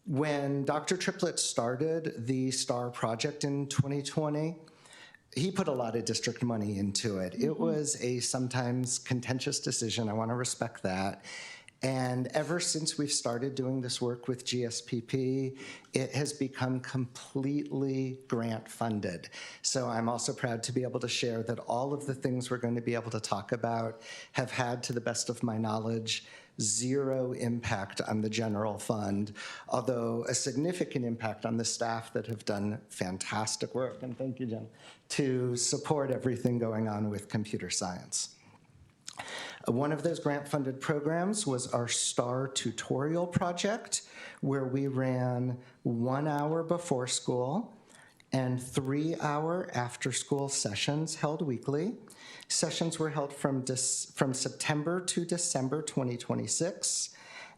when Dr. Triplett started the STAR project in 2020, he put a lot of district money into it. It was a sometimes contentious decision. I want to respect that. And ever since we've started doing this work with GSPP, it has become completely grant funded. So I'm also proud to be able to share that all of the things we're going to be able to talk about have had, to the best of my knowledge, 0 impact on the general fund, although a significant impact on the staff that have done fantastic work, and thank you, Jen, to support everything going on with computer science. One of those grant-funded programs was our STAR tutorial project, where we ran 1 hour before school and 3-hour after-school sessions held weekly. Sessions were held from September to December 2026.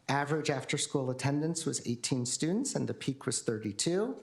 Average after-school attendance was 18 students, and the peak was 32.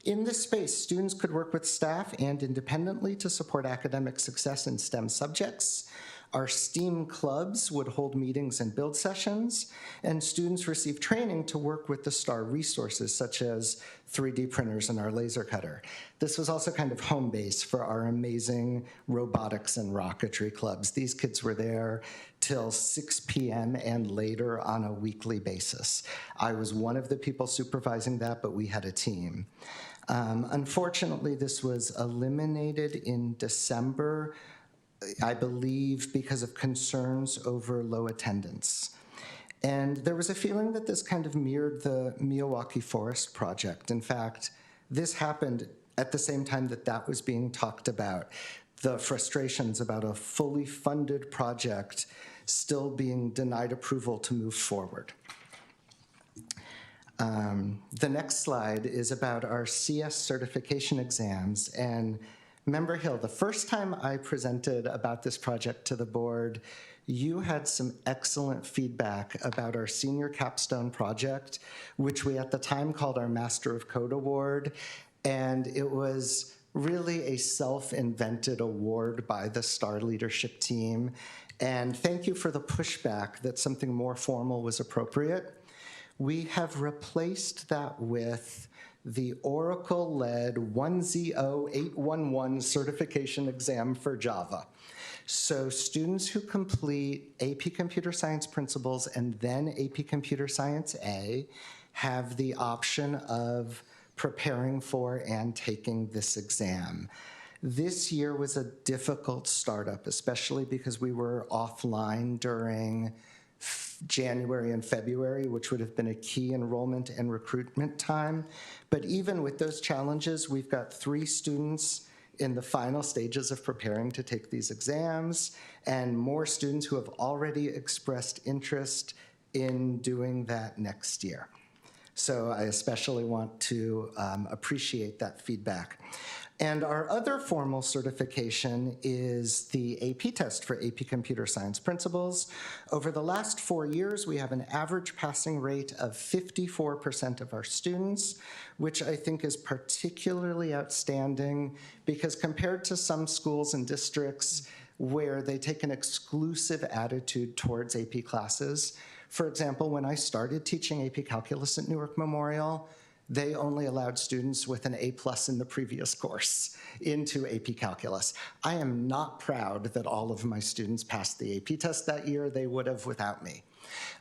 In this space, students could work with staff and independently to support academic success in STEM subjects. Our STEAM clubs would hold meetings and build sessions, and students received training to work with the STAR resources, such as 3D printers and our laser cutter. This was also kind of home base for our amazing robotics and rocketry clubs. These kids were there till 6 p.m. and later on a weekly basis. I was one of the people supervising that, but we had a team. Unfortunately, this was eliminated in December, I believe because of concerns over low attendance. And there was a feeling that this kind of mirrored the Milwaukee Forest Project. In fact, this happened at the same time that that was being talked about, the frustrations about a fully funded project still being denied approval to move forward. The next slide is about our CS certification exams. And Member Hill, the first time I presented about this project to the board, you had some excellent feedback about our senior capstone project, which we at the time called our Master of Code Award. And it was really a self-invented award by the STAR leadership team. And thank you for the pushback that something more formal was appropriate. We have replaced that with the Oracle-led 100811 certification exam for Java. So students who complete AP Computer Science Principles and then AP Computer Science A have the option of preparing for and taking this exam. This year was a difficult startup, especially because we were offline during January and February, which would have been a key enrollment and recruitment time. But even with those challenges, we've got 3 students in the final stages of preparing to take these exams, and more students who have already expressed interest in doing that next year. So I especially want to appreciate that feedback. And our other formal certification is the AP test for AP Computer Science Principles. Over the last 4 years, we have an average passing rate of 54% of our students, which I think is particularly outstanding because compared to some schools and districts where they take an exclusive attitude towards AP classes, for example, when I started teaching AP Calculus at Newark Memorial, they only allowed students with an A+ in the previous course into AP Calculus. I am not proud that all of my students passed the AP test that year. They would have without me.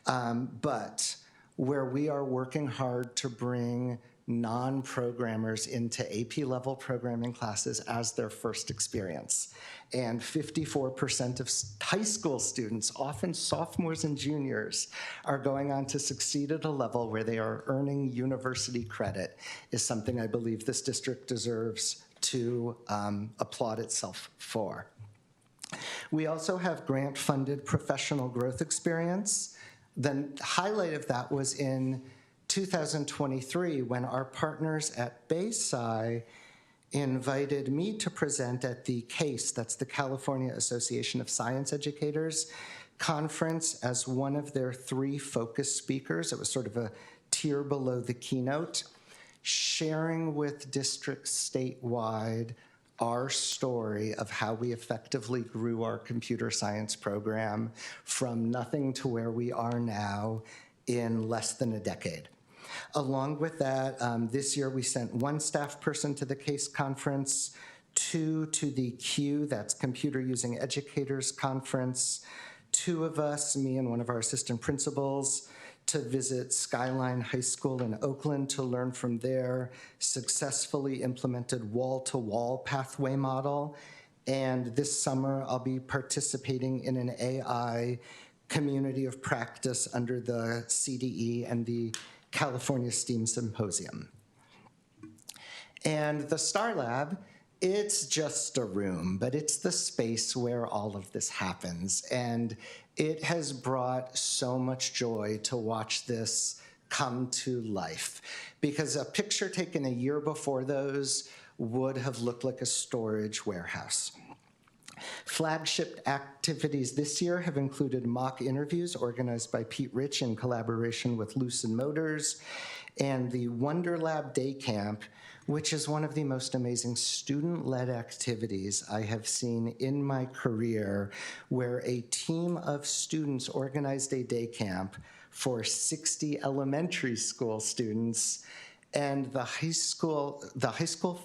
But where we are working hard to bring non-programmers into AP-level programming classes as their first experience. And 54% of high school students, often sophomores and juniors, are going on to succeed at a level where they are earning university credit, is something I believe this district deserves to applaud itself for. We also have grant-funded professional growth experience. The highlight of that was in 2023, when our partners at Bayside invited me to present at the CASE, that's the California Association of Science Educators conference, as one of their 3 focus speakers. It was sort of a tier below the keynote, sharing with districts statewide our story of how we effectively grew our computer science program from nothing to where we are now in less than a decade. Along with that, this year we sent 1 staff person to the CASE conference, 2 to the CUE, that's Computer Using Educators Conference, 2 of us, me and one of our assistant principals, to visit Skyline High School in Oakland to learn from their successfully implemented wall-to-wall pathway model. And this summer, I'll be participating in an AI community of practice under the CDE and the California STEAM Symposium. And the STAR Lab, it's just a room, but it's the space where all of this happens. And it has brought so much joy to watch this come to life. Because a picture taken a year before those would have looked like a storage warehouse. Flagship activities this year have included mock interviews organized by Pete Rich in collaboration with Lucid Motors, and the Wonder Lab Day Camp, which is one of the most amazing student-led activities I have seen in my career, where a team of students organized a day camp for 60 elementary school students, and the high school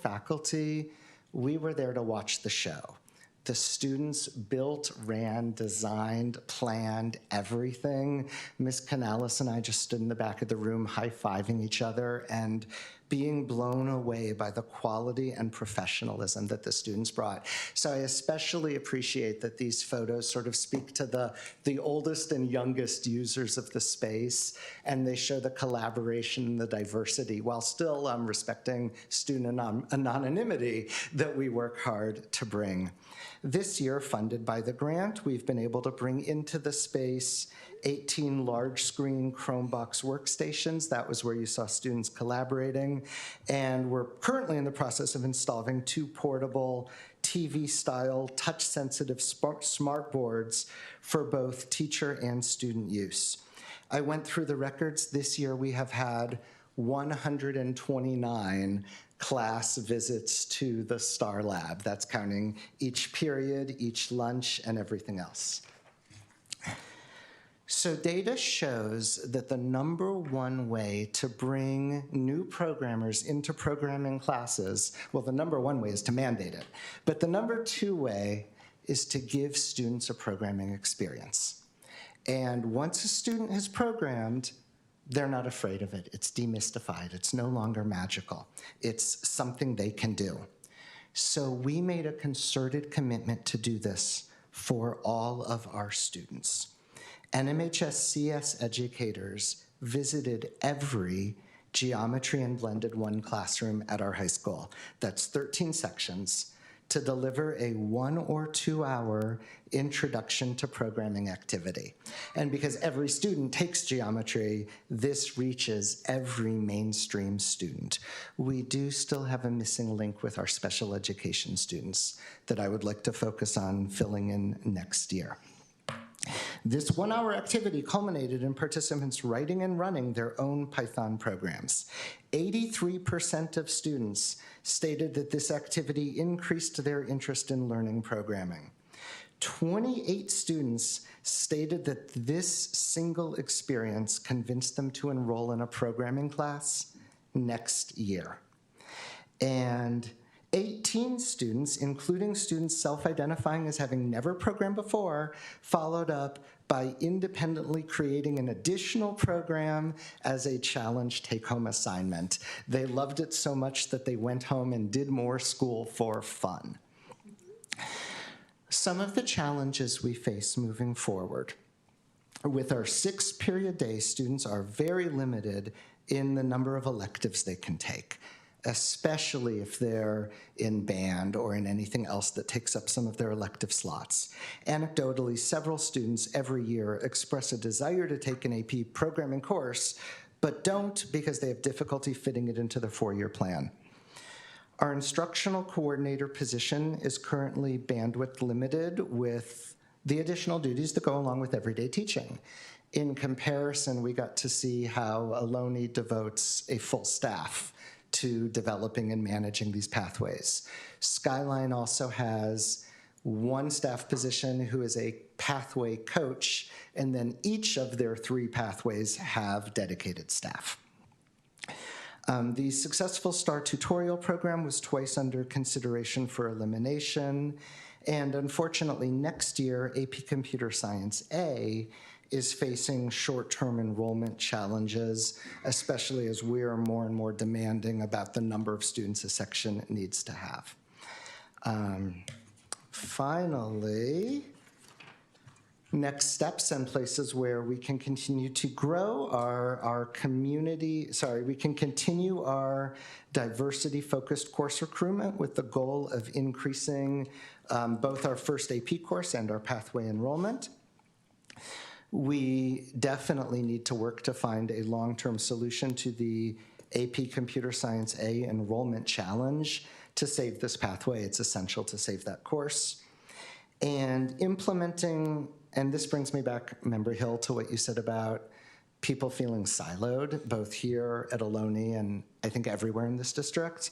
faculty, we were there to watch the show. The students built, ran, designed, planned everything. Ms. Canales and I just stood in the back of the room high-fiving each other, and being blown away by the quality and professionalism that the students brought. So I especially appreciate that these photos sort of speak to the oldest and youngest users of the space, and they show the collaboration and the diversity while still respecting student anonymity that we work hard to bring. This year, funded by the grant, we've been able to bring into the space 18 large screen Chromebox workstations. That was where you saw students collaborating. And we're currently in the process of installing 2 portable TV-style touch-sensitive smart boards for both teacher and student use. I went through the records. This year we have had 129 class visits to the STAR Lab. That's counting each period, each lunch, and everything else. So data shows that the #1 way to bring new programmers into programming classes, well, the #1 way is to mandate it, but the #2 way is to give students a programming experience. And once a student has programmed, they're not afraid of it. It's demystified. It's no longer magical. It's something they can do. So we made a concerted commitment to do this for all of our students. NMHS CS educators visited every Geometry and Blended 1 classroom at our high school. That's 13 sections, to deliver a 1 or 2 hour introduction to programming activity. And because every student takes geometry, this reaches every mainstream student. We do still have a missing link with our special education students that I would like to focus on filling in next year. This 1 hour activity culminated in participants writing and running their own Python programs. 83% of students stated that this activity increased their interest in learning programming. 28 students stated that this single experience convinced them to enroll in a programming class next year. And 18 students, including students self-identifying as having never programmed before, followed up by independently creating an additional program as a challenge take-home assignment. They loved it so much that they went home and did more school for fun. Some of the challenges we face moving forward. With our 6-period day, students are very limited in the number of electives they can take, especially if they're in band or in anything else that takes up some of their elective slots. Anecdotally, several students every year express a desire to take an AP programming course, but don't because they have difficulty fitting it into their 4-year plan. Our instructional coordinator position is currently bandwidth limited with the additional duties that go along with everyday teaching. In comparison, we got to see how Ohlone devotes a full staff to developing and managing these pathways. Skyline also has 1 staff position who is a pathway coach, and then each of their 3 pathways have dedicated staff. The successful STAR tutorial program was twice under consideration for elimination, and unfortunately next year, AP Computer Science A is facing short-term enrollment challenges, especially as we are more and more demanding about the number of students a section needs to have. Finally, next steps and places where we can continue to grow our community, we can continue our diversity-focused course recruitment with the goal of increasing both our first AP course and our pathway enrollment. We definitely need to work to find a long-term solution to the AP Computer Science A enrollment challenge to save this pathway. It's essential to save that course. And implementing, and this brings me back, Member Hill, to what you said about people feeling siloed, both here at Ohlone and I think everywhere in this district.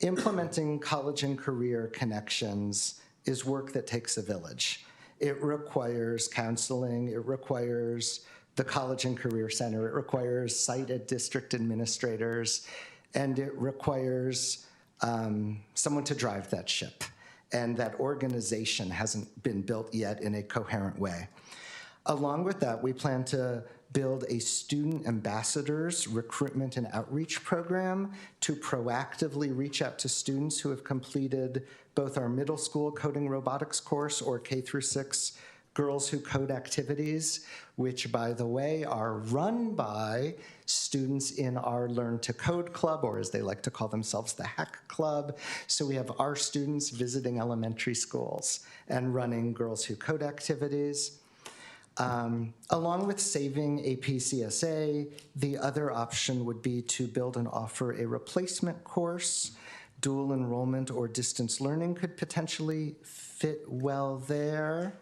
Implementing college and career connections is work that takes a village. It requires counseling, it requires the College and Career Center, it requires sited district administrators, and it requires someone to drive that ship. And that organization hasn't been built yet in a coherent way. Along with that, we plan to build a student ambassadors recruitment and outreach program to proactively reach out to students who have completed both our middle school coding robotics course or K through 6 Girls Who Code activities, which, by the way, are run by students in our Learn to Code Club, or as they like to call themselves, the Hack Club. So we have our students visiting elementary schools and running Girls Who Code activities. Along with saving APCSA, the other option would be to build and offer a replacement course. Dual enrollment or distance learning could potentially fit well there.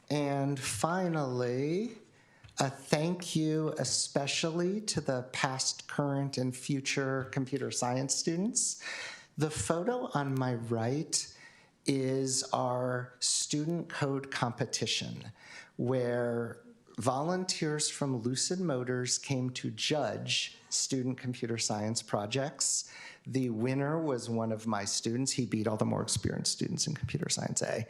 And finally, a thank you especially to the past, current, and future computer science students. The photo on my right is our student code competition, where volunteers from Lucid Motors came to judge student computer science projects. The winner was one of my students. He beat all the more experienced students in computer science A,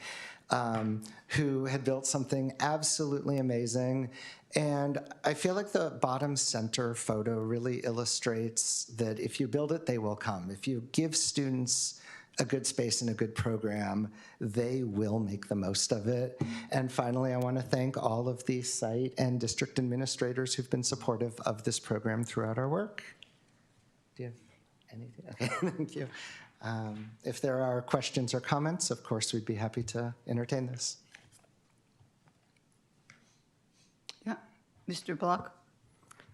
who had built something absolutely amazing. And I feel like the bottom center photo really illustrates that if you build it, they will come. If you give students a good space and a good program, they will make the most of it. And finally, I want to thank all of the site and district administrators who've been supportive of this program throughout our work. Do you have anything? Okay, thank you. If there are questions or comments, of course, we'd be happy to entertain this. Yeah, Mr. Block?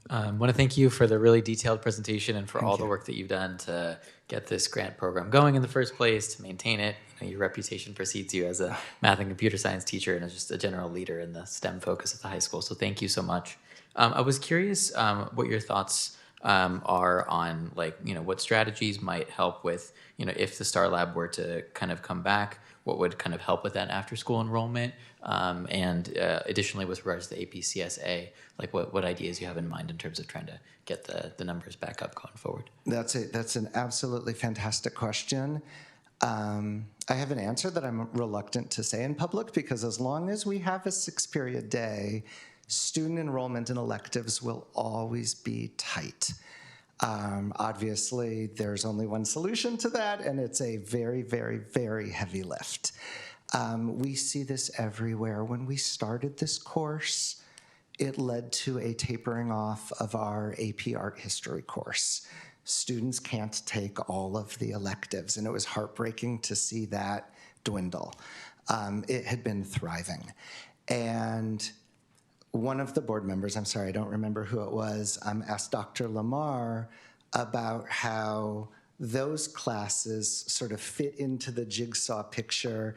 I want to thank you for the really detailed presentation and for all the work that you've done to get this grant program going in the first place, to maintain it. You know, your reputation precedes you as a math and computer science teacher and as just a general leader in the STEM focus at the high school. So thank you so much. I was curious what your thoughts are on, like, you know, what strategies might help with, you know, if the STAR Lab were to kind of come back, what would kind of help with that after school enrollment? And additionally, with regards to the APCSA, like what ideas you have in mind in terms of trying to get the numbers back up going forward? That's an absolutely fantastic question. I have an answer that I'm reluctant to say in public, because as long as we have a 6-period day, student enrollment in electives will always be tight. Obviously, there's only one solution to that, and it's a very, very, very heavy lift. We see this everywhere. When we started this course, it led to a tapering off of our AP Art History course. Students can't take all of the electives, and it was heartbreaking to see that dwindle. It had been thriving. And one of the board members, I'm sorry, I don't remember who it was, asked Dr. Lamar about how those classes sort of fit into the jigsaw picture.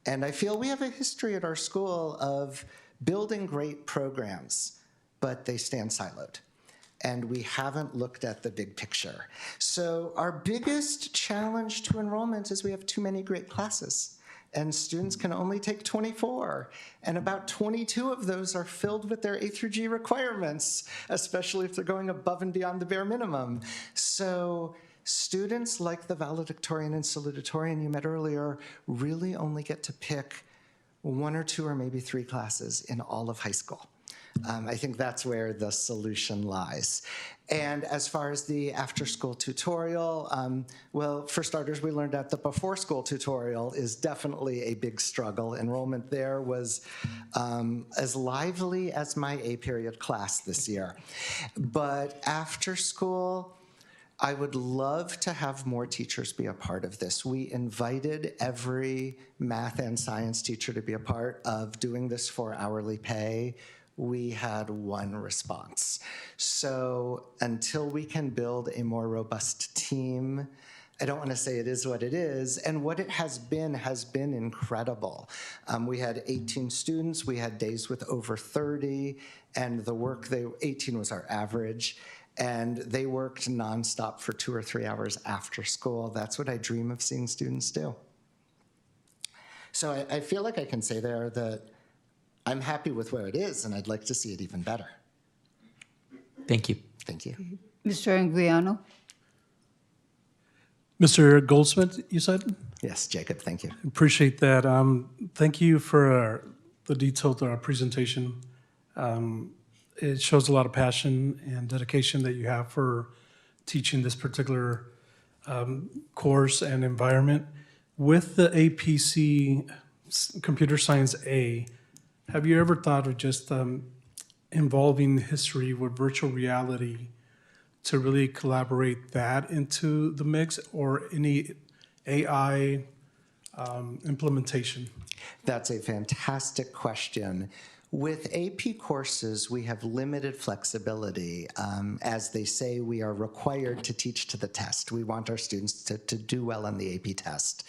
And I feel we have a history at our school of building great programs, but they stand siloed. And we haven't looked at the big picture. So our biggest challenge to enrollment is we have too many great classes. And students can only take 24, and about 22 of those are filled with their A through G requirements, especially if they're going above and beyond the bare minimum. So students like the valedictorian and salutatorian you met earlier really only get to pick 1 or 2 or maybe 3 classes in all of high school. I think that's where the solution lies. And as far as the after-school tutorial, well, for starters, we learned that the before-school tutorial is definitely a big struggle. Enrollment there was as lively as my A-period class this year. But after school, I would love to have more teachers be a part of this. We invited every math and science teacher to be a part of doing this for hourly pay. We had 1 response. So until we can build a more robust team, I don't want to say it is what it is, and what it has been incredible. We had 18 students, we had days with over 30, and 18 was our average, and they worked nonstop for 2 or 3 hours after school. That's what I dream of seeing students do. So I feel like I can say there that I'm happy with where it is, and I'd like to see it even better. Thank you. Thank you. Mr. Anguiano? Mr. Goldsmith, you said? Yes, Jacob, thank you. Appreciate that. Thank you for the detailed presentation. it shows a lot of passion and dedication that you have for teaching this particular course and environment. With the APC Computer Science A, have you ever thought of just involving history with virtual reality to really collaborate that into the mix, or any AI implementation? That's a fantastic question. With AP courses, we have limited flexibility. As they say, we are required to teach to the test. We want our students to do well on the AP test.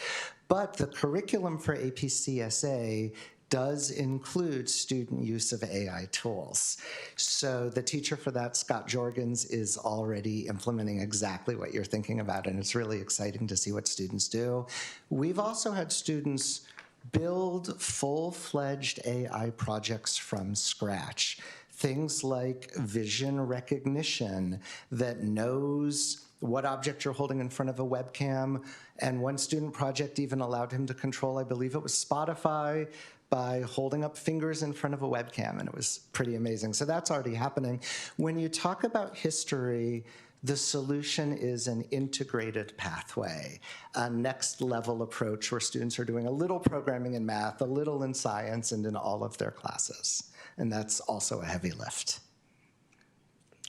But the curriculum for AP CSA does include student use of AI tools. So the teacher for that, Scott Jorgens, is already implementing exactly what you're thinking about, and it's really exciting to see what students do. We've also had students build full-fledged AI projects from scratch. Things like vision recognition that knows what object you're holding in front of a webcam. And one student project even allowed him to control, I believe it was Spotify, by holding up fingers in front of a webcam, and it was pretty amazing. So that's already happening. When you talk about history, the solution is an integrated pathway, a next level approach where students are doing a little programming in math, a little in science, and in all of their classes. And that's also a heavy lift.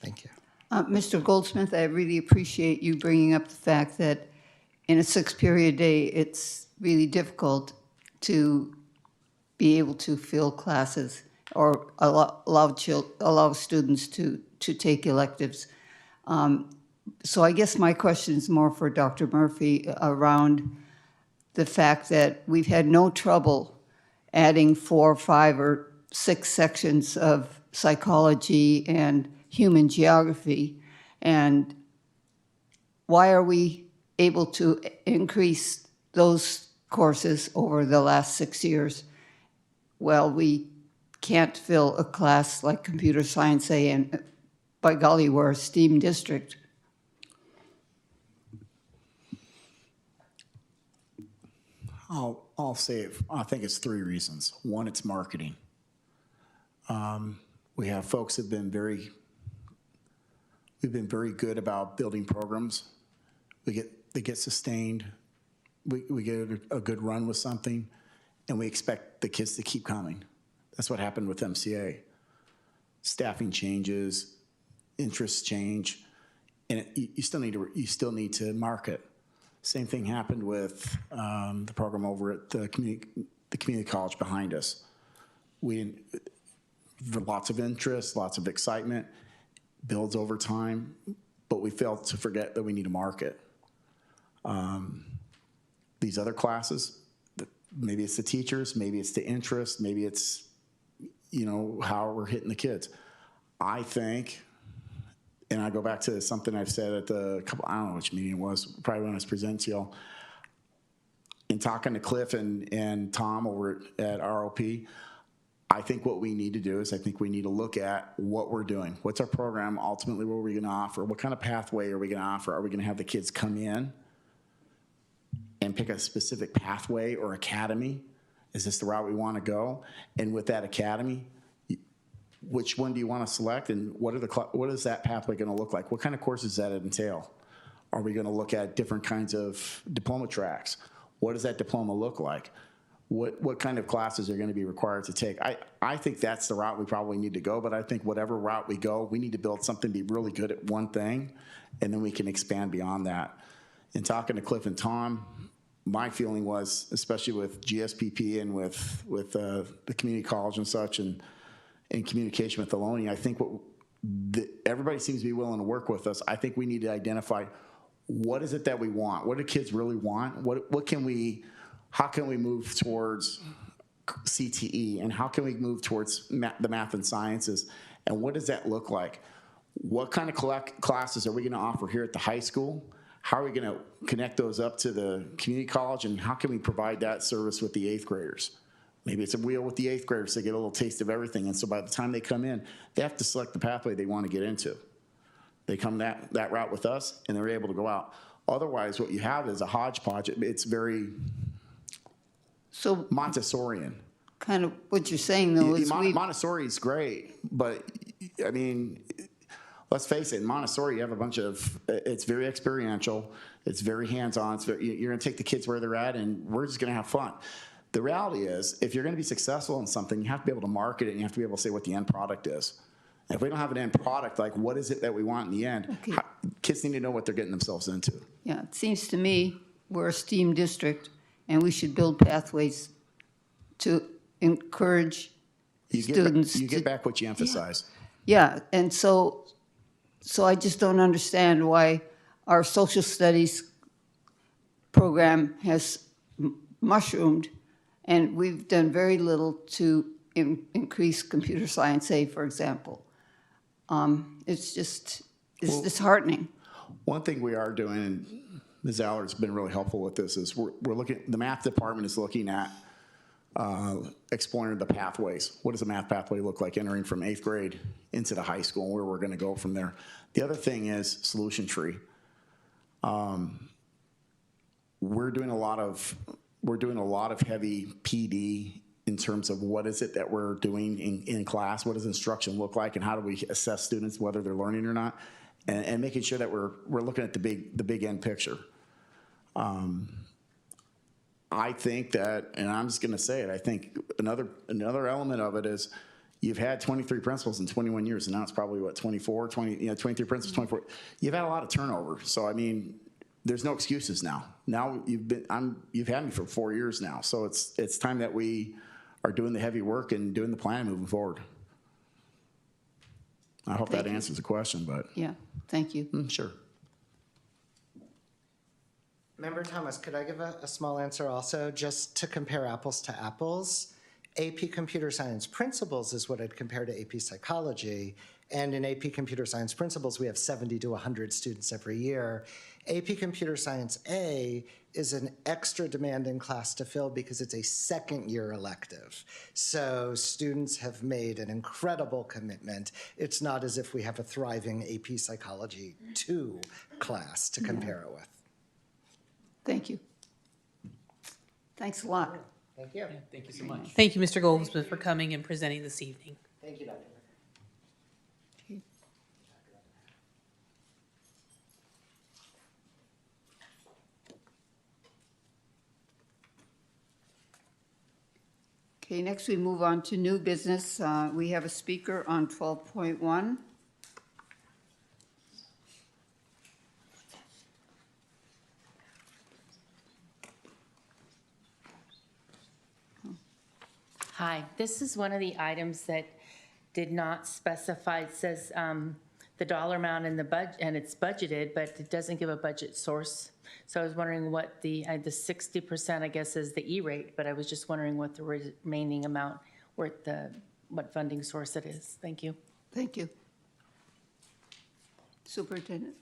Thank you. Mr. Goldsmith, I really appreciate you bringing up the fact that in a 6-period day, it's really difficult to be able to fill classes or allow students to take electives. So I guess my question is more for Dr. Murphy around the fact that we've had no trouble adding 4, 5, or 6 sections of psychology and human geography. And why are we able to increase those courses over the last 6 years? Well, we can't fill a class like computer science A, and by golly, we're a STEAM district. I'll say it. I think it's 3 reasons. One, it's marketing. We have folks that have been we've been very good about building programs. They get sustained. We get a good run with something, and we expect the kids to keep coming. That's what happened with MCA. Staffing changes, interests change, and you still need to market. Same thing happened with the program over at the community college behind us. Lots of interest, lots of excitement, builds over time, but we failed to forget that we need a market. These other classes, maybe it's the teachers, maybe it's the interest, maybe it's how we're hitting the kids. I think, and I go back to something I've said at I don't know which meeting it was, probably when I was presenting to y'all. In talking to Cliff and Tom over at ROP, I think what we need to do is I think we need to look at what we're doing. What's our program? Ultimately, what are we going to offer? What kind of pathway are we going to offer? Are we going to have the kids come in and pick a specific pathway or academy? Is this the route we want to go? And with that academy, which one do you want to select, and what is that pathway going to look like? What kind of courses does that entail? Are we going to look at different kinds of diploma tracks? What does that diploma look like? What kind of classes are going to be required to take? I think that's the route we probably need to go, but I think whatever route we go, we need to build something, be really good at one thing, and then we can expand beyond that. In talking to Cliff and Tom, my feeling was, especially with GSPP and with the community college and such, and in communication with Thelonious, I think everybody seems to be willing to work with us. I think we need to identify what is it that we want? What do kids really want? How can we move towards CTE, and how can we move towards the math and sciences, and what does that look like? What kind of classes are we going to offer here at the high school? How are we going to connect those up to the community college, and how can we provide that service with the 8th graders? Maybe it's a wheel with the 8th graders to get a little taste of everything, and so by the time they come in, they have to select the pathway they want to get into. They come that route with us, and they're able to go out. Otherwise, what you have is a hodgepodge. It's very Montessorian. Kind of what you're saying, though, is Montessori is great, but I mean, let's face it, in Montessori, you have a bunch of, it's very experiential, it's very hands-on, you're gonna take the kids where they're at, and we're just gonna have fun. The reality is, if you're gonna be successful in something, you have to be able to market it, and you have to be able to say what the end product is. And if we don't have an end product, like what is it that we want in the end, kids need to know what they're getting themselves into. Yeah, it seems to me we're a STEAM district, and we should build pathways to encourage students. You get back what you emphasize. Yeah, and so I just don't understand why our social studies program has mushroomed, and we've done very little to increase computer science A, for example. It's disheartening. One thing we are doing, and Ms. Allard's been really helpful with this, is we're looking, the math department is looking at exploring the pathways. What does a math pathway look like entering from 8th grade into the high school, and where we're gonna go from there. The other thing is solution tree. We're doing a lot of heavy PD in terms of what is it that we're doing in class, what does instruction look like, and how do we assess students whether they're learning or not, and making sure that we're looking at the big end picture. I think that, and I'm just gonna say it, I think another element of it is you've had 23 principals in 21 years, and now it's probably what, 23 principals, 24. You've had a lot of turnover, so I mean, there's no excuses now. Now you've had me for 4 years now, so it's time that we are doing the heavy work and doing the plan moving forward. I hope that answers the question, but. Yeah, thank you. Sure. Member Thomas, could I give a small answer also, just to compare apples to apples? AP Computer Science Principles is what I'd compare to AP Psychology, and in AP Computer Science Principles, we have 70 to 100 students every year. AP Computer Science A is an extra demanding class to fill because it's a second-year elective. So students have made an incredible commitment. It's not as if we have a thriving AP Psychology 2 class to compare it with. Thank you. Thanks a lot. Thank you. Thank you so much. Thank you, Mr. Goldsmith, for coming and presenting this evening. Thank you, Dr. Okay, next we move on to new business. We have a speaker on 12.1. Hi, this is one of the items that did not specify. It says the dollar amount in the budget, and it's budgeted, but it doesn't give a budget source. So I was wondering what the 60%, I guess, is the E-rate, but I was just wondering what the remaining amount, what funding source it is. Thank you. Thank you. Superintendent.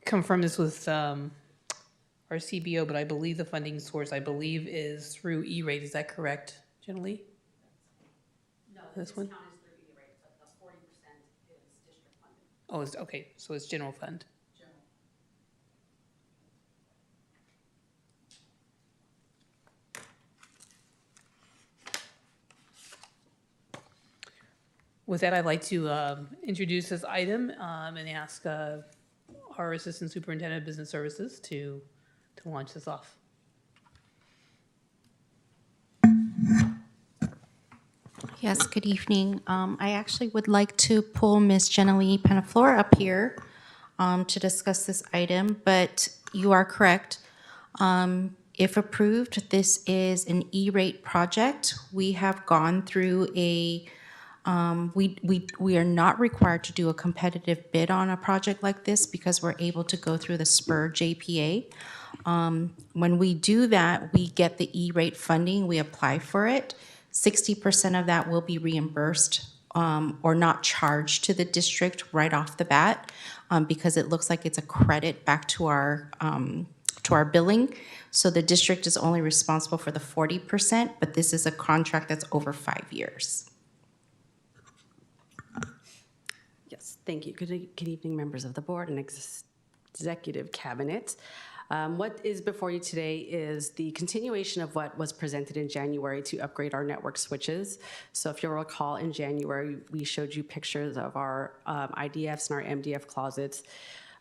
Confirm this with our CBO, but I believe the funding source, is through E-rate. Is that correct, Jenny? No, this one? Count is through E-rate, but the 40% is district funded. Oh, okay, so it's general fund. General. With that, I'd like to introduce this item and ask our Assistant Superintendent of Business Services to launch this off. Yes, good evening. I actually would like to pull Ms. Jenny Penaflor up here to discuss this item, but you are correct. If approved, this is an E-rate project. We have gone through we are not required to do a competitive bid on a project like this because we're able to go through the SPUR JPA. When we do that, we get the E-rate funding, we apply for it. 60% of that will be reimbursed or not charged to the district right off the bat because it looks like it's a credit back to our billing. So the district is only responsible for the 40%, but this is a contract that's over 5 years. Yes, thank you. Good evening, members of the board and executive cabinet. What is before you today is the continuation of what was presented in January to upgrade our network switches. So if you'll recall, in January, we showed you pictures of our IDFs and our MDF closets,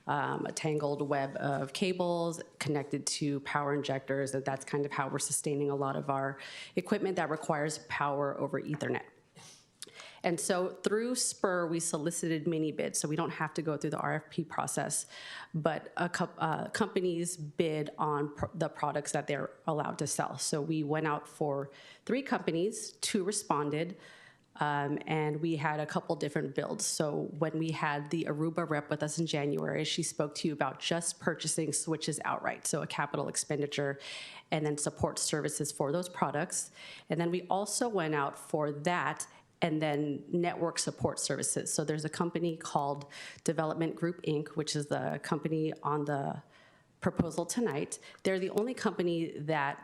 a tangled web of cables connected to power injectors, and that's kind of how we're sustaining a lot of our equipment that requires power over Ethernet. And so through SPUR, we solicited mini bids, so we don't have to go through the RFP process, but companies bid on the products that they're allowed to sell. So we went out for 3 companies, 2 responded, and we had a couple different builds. So when we had the Aruba rep with us in January, she spoke to you about just purchasing switches outright, so a capital expenditure, and then support services for those products. And then we also went out for that and then network support services. So there's a company called Development Group, Inc., which is the company on the proposal tonight. They're the only company that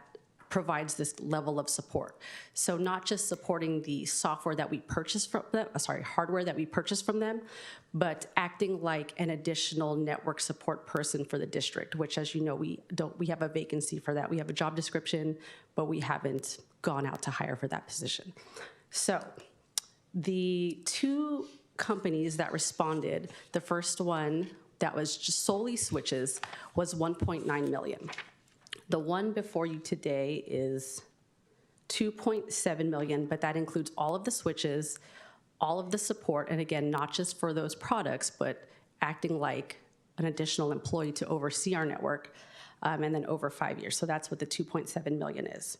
provides this level of support. So not just supporting the software that we purchase from them, hardware that we purchase from them, but acting like an additional network support person for the district, which, as you know, we have a vacancy for that. We have a job description, but we haven't gone out to hire for that position. So the 2 companies that responded, the first one that was just solely switches was $1.9 million. The one before you today is $2.7 million, but that includes all of the switches, all of the support, and again, not just for those products, but acting like an additional employee to oversee our network, and then over 5 years. So that's what the $2.7 million is.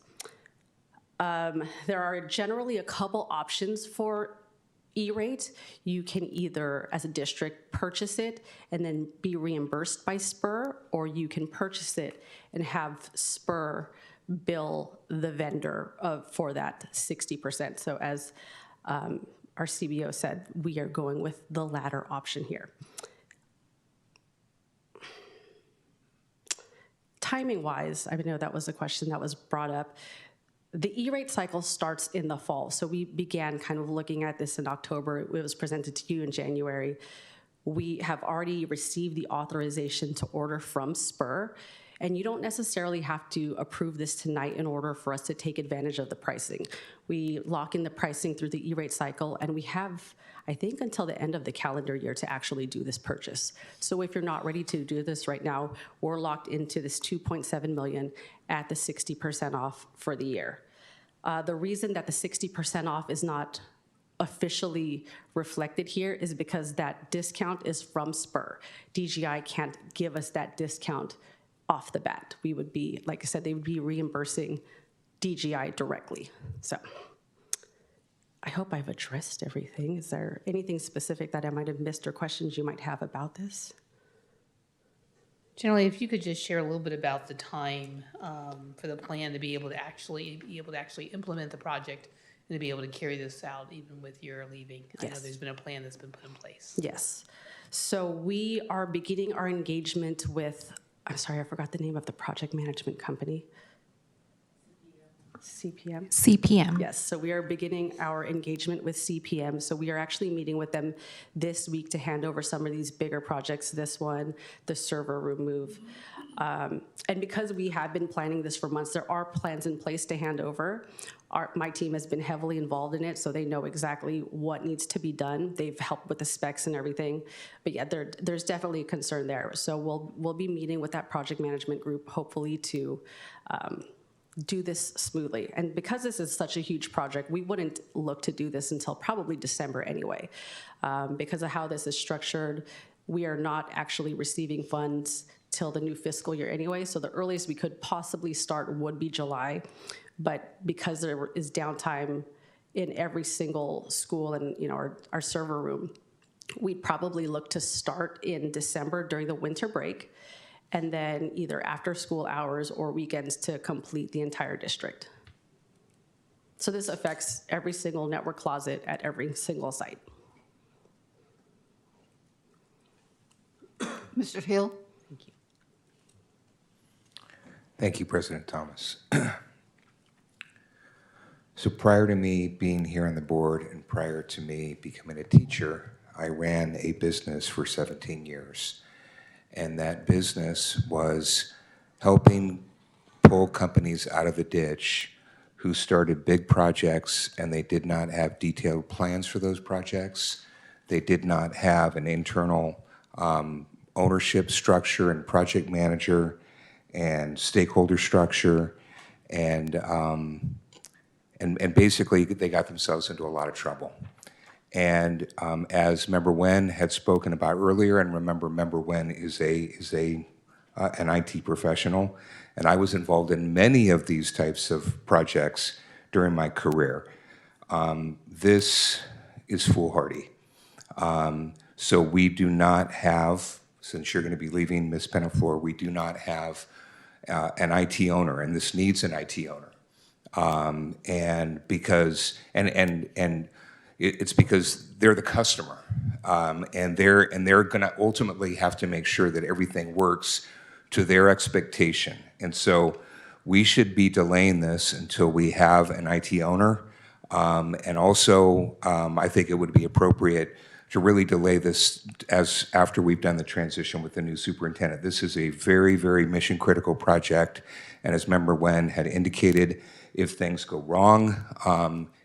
There are generally a couple options for E-rate. You can either, as a district, purchase it and then be reimbursed by SPUR, or you can purchase it and have SPUR bill the vendor for that 60%. So as our CBO said, we are going with the latter option here. Timing-wise, I know that was a question that was brought up. The E-rate cycle starts in the fall, so we began kind of looking at this in October. It was presented to you in January. We have already received the authorization to order from SPUR, and you don't necessarily have to approve this tonight in order for us to take advantage of the pricing. We lock in the pricing through the E-rate cycle, and we have, I think, until the end of the calendar year to actually do this purchase. So if you're not ready to do this right now, we're locked into this $2.7 million at the 60% off for the year. The reason that the 60% off is not officially reflected here is because that discount is from SPUR. DGI can't give us that discount off the bat. We would be, like I said, they would be reimbursing DGI directly. So I hope I've addressed everything. Is there anything specific that I might have missed or questions you might have about this? Generally, if you could just share a little bit about the time for the plan to be able to actually implement the project and to be able to carry this out even with your leaving. Yes. I know there's been a plan that's been put in place. Yes. So we are beginning our engagement with, I'm sorry, I forgot the name of the project management company. CPM? CPM. Yes, so we are beginning our engagement with CPM. So we are actually meeting with them this week to hand over some of these bigger projects, this one, the server room move. And because we have been planning this for months, there are plans in place to hand over. My team has been heavily involved in it, so they know exactly what needs to be done. They've helped with the specs and everything. But yeah, there's definitely a concern there. So we'll be meeting with that project management group, hopefully to do this smoothly. And because this is such a huge project, we wouldn't look to do this until probably December anyway. Because of how this is structured, we are not actually receiving funds till the new fiscal year anyway. So the earliest we could possibly start would be July. But because there is downtime in every single school and our server room, we'd probably look to start in December during the winter break, and then either after school hours or weekends to complete the entire district. So this affects every single network closet at every single site. Mr. Hill? Thank you. Thank you, President Thomas. So prior to me being here on the board and prior to me becoming a teacher, I ran a business for 17 years. And that business was helping pull companies out of the ditch who started big projects and they did not have detailed plans for those projects. They did not have an internal ownership structure and project manager and stakeholder structure, and basically they got themselves into a lot of trouble. And as Member Wen had spoken about earlier, and remember, Member Wen is an IT professional, and I was involved in many of these types of projects during my career. This is foolhardy. So we do not have, since you're going to be leaving, Ms. Penaflor, we do not have an IT owner, and this needs an IT owner. And because, it's because they're the customer, and they're going to ultimately have to make sure that everything works to their expectation. And so we should be delaying this until we have an IT owner. And also, I think it would be appropriate to really delay this as after we've done the transition with the new superintendent. This is a very, very mission critical project. And as Member Wen had indicated, if things go wrong,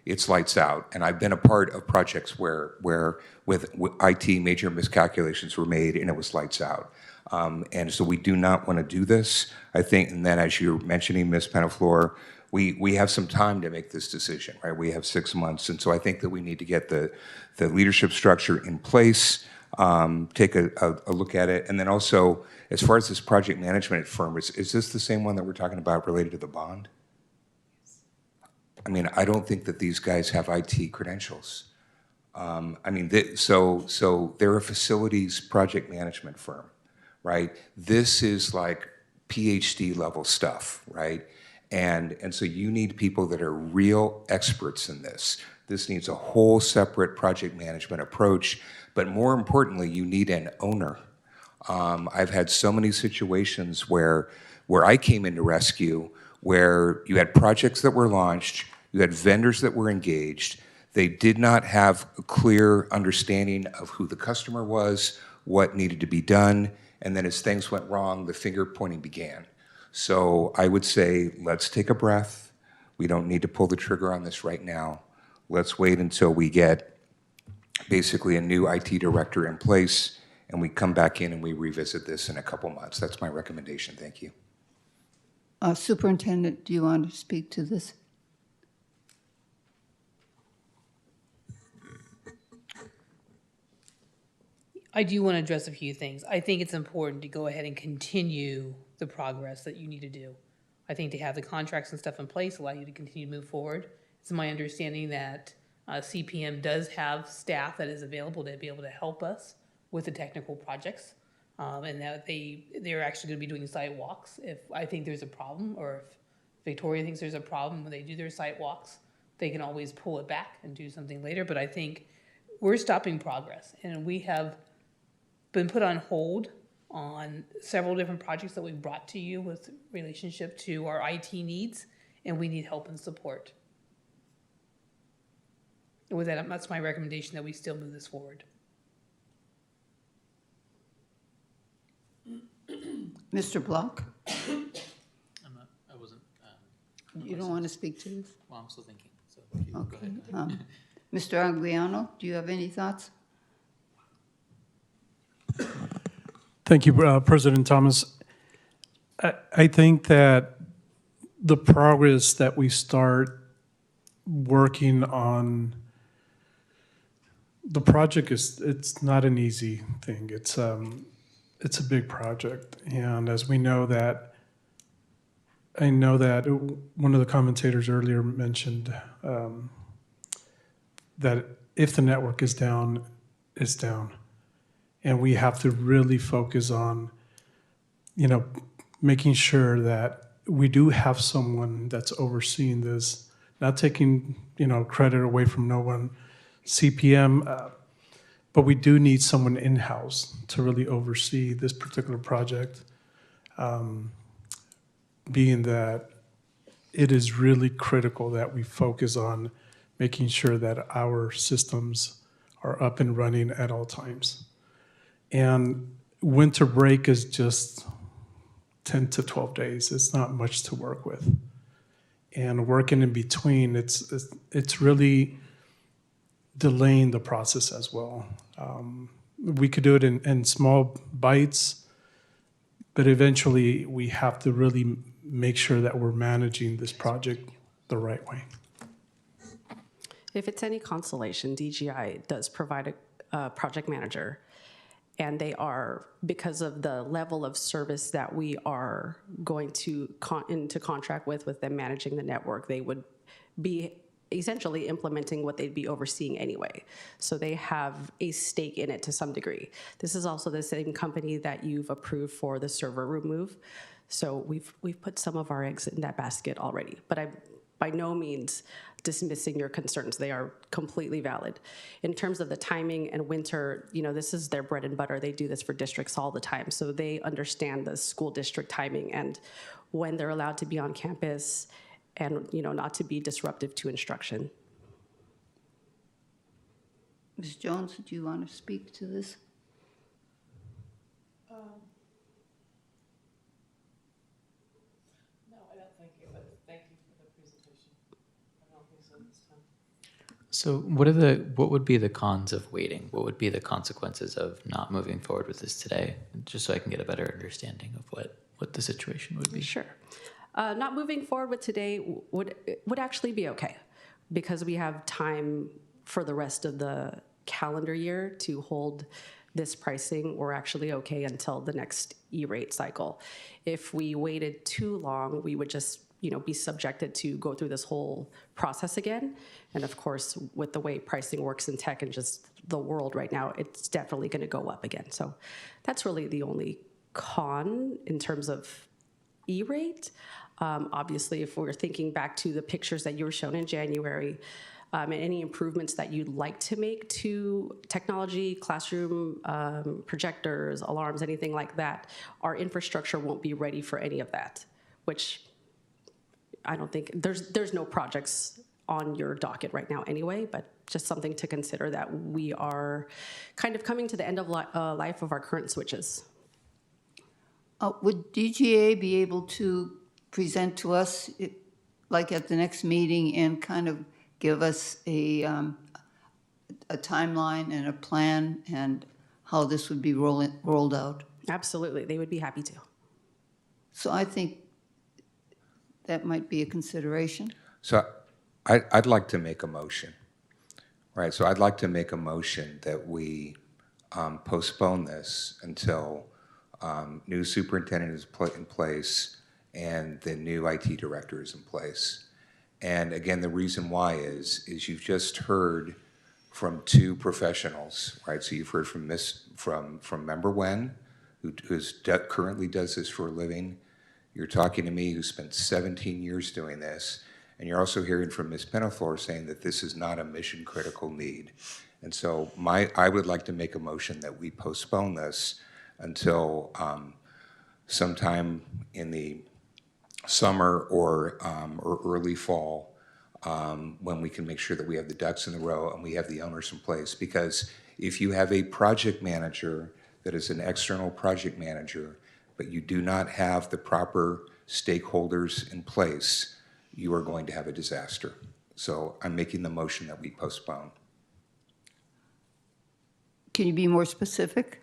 it's lights out. And I've been a part of projects where with IT major miscalculations were made and it was lights out. And so we do not want to do this. I think, and then as you're mentioning, Ms. Penaflor, we have some time to make this decision, right? We have 6 months. And so I think that we need to get the leadership structure in place, take a look at it. And then also, as far as this project management firm, is this the same one that we're talking about related to the bond? I mean, I don't think that these guys have IT credentials. I mean, so they're a facilities project management firm, right? This is like PhD level stuff, right? And so you need people that are real experts in this. This needs a whole separate project management approach, but more importantly, you need an owner. I've had so many situations where I came in to rescue, where you had projects that were launched, you had vendors that were engaged, they did not have a clear understanding of who the customer was, what needed to be done, and then as things went wrong, the finger pointing began. So I would say, let's take a breath. We don't need to pull the trigger on this right now. Let's wait until we get basically a new IT director in place and we come back in and we revisit this in a couple months. That's my recommendation. Thank you. Superintendent, do you want to speak to this? I do want to address a few things. I think it's important to go ahead and continue the progress that you need to do. I think to have the contracts and stuff in place allow you to continue to move forward. It's my understanding that CPM does have staff that is available to be able to help us with the technical projects, and that they're actually going to be doing site walks. If I think there's a problem, or if Victoria thinks there's a problem when they do their site walks, they can always pull it back and do something later. But I think we're stopping progress, and we have been put on hold on several different projects that we've brought to you with relationship to our IT needs, and we need help and support. And with that, that's my recommendation, that we still move this forward. Mr. Block? I wasn't. You don't want to speak to this? Well, I'm still thinking. So if you go Okay. ahead. Mr. Aguiano, do you have any thoughts? Thank you, President Thomas. I think that the progress that we start working on the project it's not an easy thing. It's a big project, and as we know that, I know that one of the commentators earlier mentioned that if the network is down, it's down. And we have to really focus on, making sure that we do have someone that's overseeing this, not taking, credit away from no one, CPM, but we do need someone in-house to really oversee this particular project, being that it is really critical that we focus on making sure that our systems are up and running at all times. And winter break is just 10 to 12 days. It's not much to work with. And working in between, it's really delaying the process as well. We could do it in small bites, but eventually we have to really make sure that we're managing this project the right way. If it's any consolation, DGI does provide a project manager, and they are, because of the level of service that we are going to into contract with them managing the network, they would be essentially implementing what they'd be overseeing anyway. So they have a stake in it to some degree. This is also the same company that you've approved for the server room move. So we've put some of our eggs in that basket already, but I'm by no means dismissing your concerns. They are completely valid. In terms of the timing and winter, this is their bread and butter. They do this for districts all the time. So they understand the school district timing and when they're allowed to be on campus and, not to be disruptive to instruction. Ms. Jones, do you want to speak to this? No, I don't think it, but thank you for the presentation. I don't think so this time. So what would be the cons of waiting? What would be the consequences of not moving forward with this today? Just so I can get a better understanding of what the situation would be. Sure. Not moving forward with today would actually be okay, because we have time for the rest of the calendar year to hold this pricing. We're actually okay until the next E-rate cycle. If we waited too long, we would just be subjected to go through this whole process again. And of course, with the way pricing works in tech and just the world right now, it's definitely going to go up again. So that's really the only con in terms of E-rate. Obviously, if we're thinking back to the pictures that you were shown in January, and any improvements that you'd like to make to technology, classroom, projectors, alarms, anything like that, our infrastructure won't be ready for any of that, which I don't think, there's no projects on your docket right now anyway, but just something to consider that we are kind of coming to the end of life of our current switches. Would DGA be able to present to us, like at the next meeting, and kind of give us a timeline and a plan and how this would be rolled out? Absolutely, they would be happy to. So I think that might be a consideration. So I'd like to make a motion, right? So I'd like to make a motion that we postpone this until new superintendent is put in place and the new IT director is in place. And again, the reason why is you've just heard from two professionals, right? So you've heard from Member Wen, who currently does this for a living. You're talking to me, who spent 17 years doing this, and you're also hearing from Ms. Penaflor saying that this is not a mission-critical need. And so I would like to make a motion that we postpone this until sometime in the summer or early fall, when we can make sure that we have the ducks in a row and we have the owners in place. Because if you have a project manager that is an external project manager, but you do not have the proper stakeholders in place, you are going to have a disaster. So I'm making the motion that we postpone. Can you be more specific?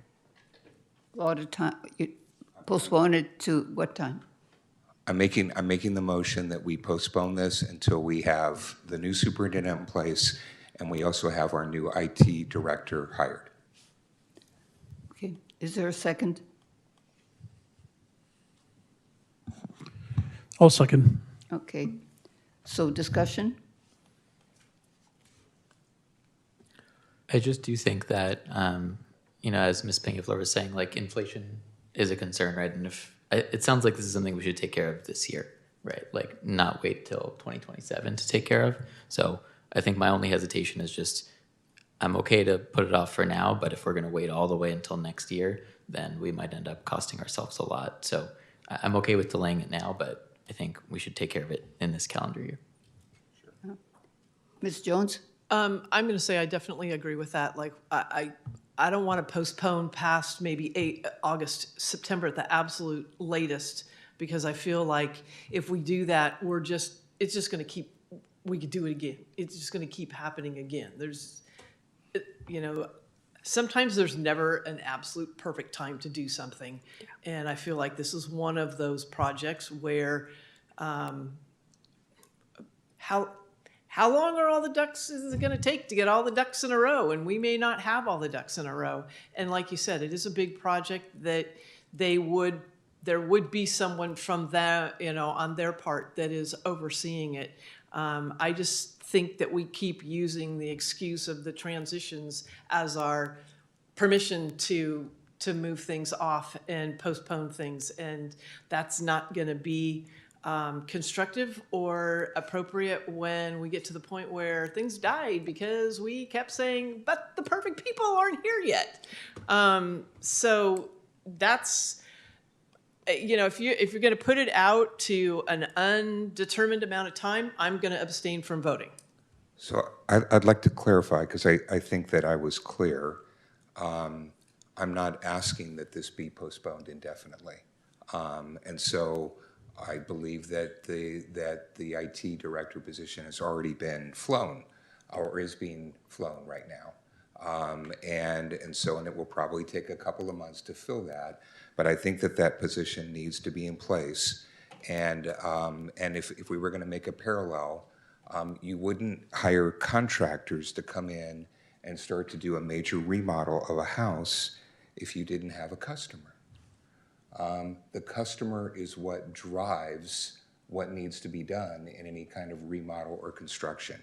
A lot of time, you postpone it to what time? I'm making the motion that we postpone this until we have the new superintendent in place and we also have our new IT director hired. Okay, is there a second? I'll second. Okay, so discussion? I just do think that, as Ms. Penaflor was saying, like inflation is a concern, right? And it sounds like this is something we should take care of this year, right? Like not wait till 2027 to take care of. So I think my only hesitation is just, I'm okay to put it off for now, but if we're going to wait all the way until next year, then we might end up costing ourselves a lot. So I'm okay with delaying it now, but I think we should take care of it in this calendar year. Sure. Ms. Jones? I'm going to say I definitely agree with that. Like, I don't want to postpone past maybe August, September at the absolute latest. because I feel like if we do that, it's just going to keep, we could do it again. It's just going to keep happening again. Sometimes there's never an absolute perfect time to do something. And I feel like this is one of those projects where how long are all the ducks is it going to take to get all the ducks in a row? And we may not have all the ducks in a row. And like you said, it is a big project that there would be someone from that, on their part that is overseeing it. I just think that we keep using the excuse of the transitions as our permission to move things off and postpone things. And that's not going to be constructive or appropriate when we get to the point where things died because we kept saying, but the perfect people aren't here yet. So that's, if you're going to put it out to an undetermined amount of time, I'm going to abstain from voting. So I'd like to clarify, because I think that I was clear. I'm not asking that this be postponed indefinitely. And so I believe that the IT director position has already been flown or is being flown right now. And it will probably take a couple of months to fill that. But I think that position needs to be in place. And if we were going to make a parallel, you wouldn't hire contractors to come in and start to do a major remodel of a house if you didn't have a customer. The customer is what drives what needs to be done in any kind of remodel or construction.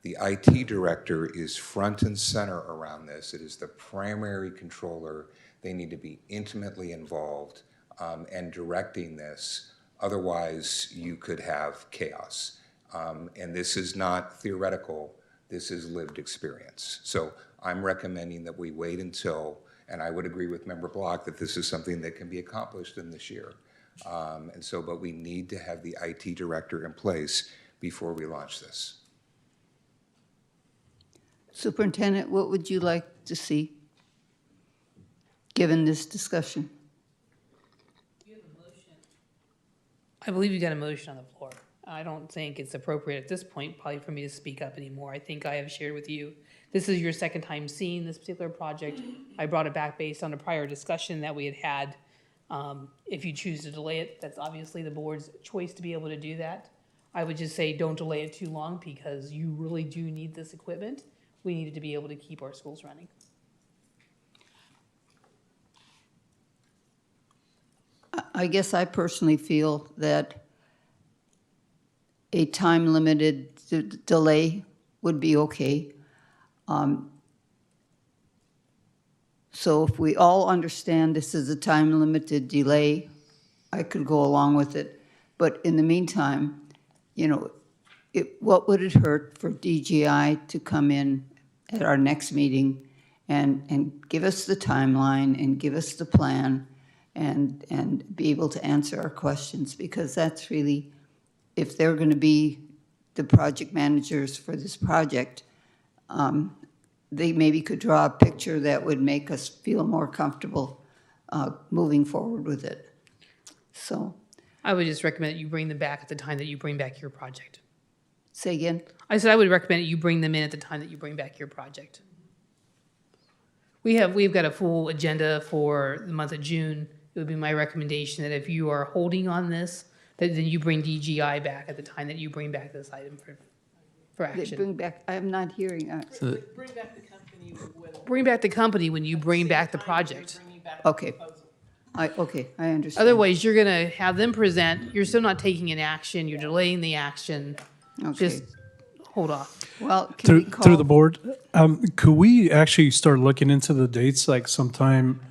The IT director is front and center around this. It is the primary controller. They need to be intimately involved and directing this. Otherwise, you could have chaos. And this is not theoretical. This is lived experience. So I'm recommending that we wait until, and I would agree with Member Block that this is something that can be accomplished in this year. But we need to have the IT director in place before we launch this. Superintendent, what would you like to see, given this discussion? I believe you got a motion on the floor. I don't think it's appropriate at this point probably for me to speak up anymore. I think I have shared with you, this is your second time seeing this particular project. I brought it back based on a prior discussion that we had had. If you choose to delay it, that's obviously the board's choice to be able to do that. I would just say don't delay it too long because you really do need this equipment. We needed to be able to keep our schools running. I guess I personally feel that a time-limited delay would be okay. So if we all understand this is a time-limited delay, I could go along with it. But in the meantime, what would it hurt for DGI to come in at our next meeting and give us the timeline and give us the plan and be able to answer our questions? Because that's really, if they're going to be the project managers for this project, they maybe could draw a picture that would make us feel more comfortable moving forward with it. So I would just recommend that you bring them back at the time that you bring back your project. Say again? I said I would recommend that you bring them in at the time that you bring back your project. We've got a full agenda for the month of June. It would be my recommendation that if you are holding on this, that then you bring DGI back at the time that you bring back this item for They action. bring back, I'm not hearing. Bring back the company Bring back the company when you bring back the project. Okay. I understand. Otherwise, you're going to have them present. You're still not taking an action. You're delaying the action. Okay. Just hold off. Well, can we call? Through the board, could we actually start looking into the dates, like sometime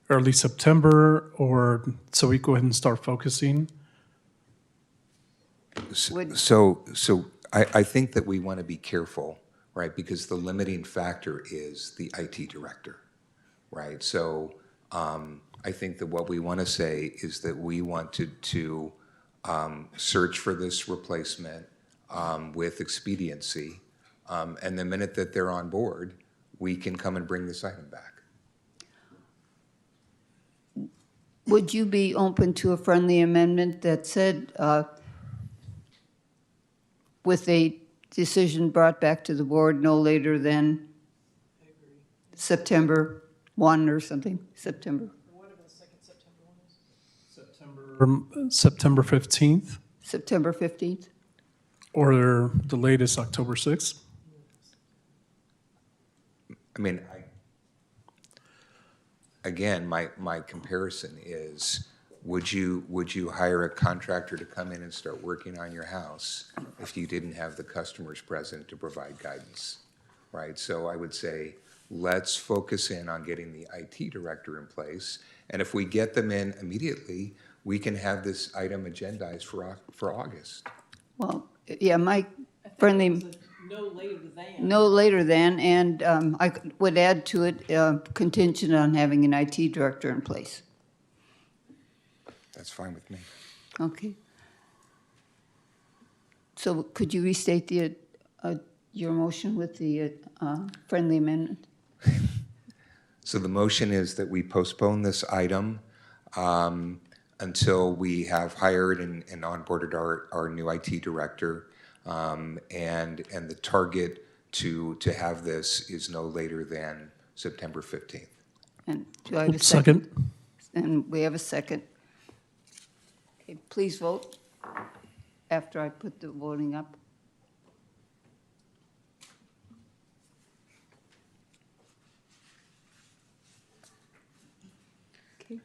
early September, or so we go ahead and start focusing? So I think that we want to be careful, right? Because the limiting factor is the IT director, right? So I think that what we want to say is that we want to search for this replacement with expediency. And the minute that they're on board, we can come and bring this item back. would you be open to a friendly amendment that said, with a decision brought back to the board no later than September 1 or something, September? September 15th, September 15th? or the latest, October 6th? I mean, again, my comparison is, would you hire a contractor to come in and start working on your house if you didn't have the customers present to provide guidance, right? So I would say, let's focus in on getting the IT director in place, and if we get them in immediately, we can have this item agendized for August. Well, yeah, my friendly, No later than. and I would add to it contingent on having an IT director in place. That's fine with me. Okay. So could you restate your motion with the friendly amendment? So the motion is that we postpone this item until we have hired and onboarded our new IT director, and the target to have this is no later than September 15th. And do I have a second? And we have a second. Okay, please vote after I put the voting up. Okay.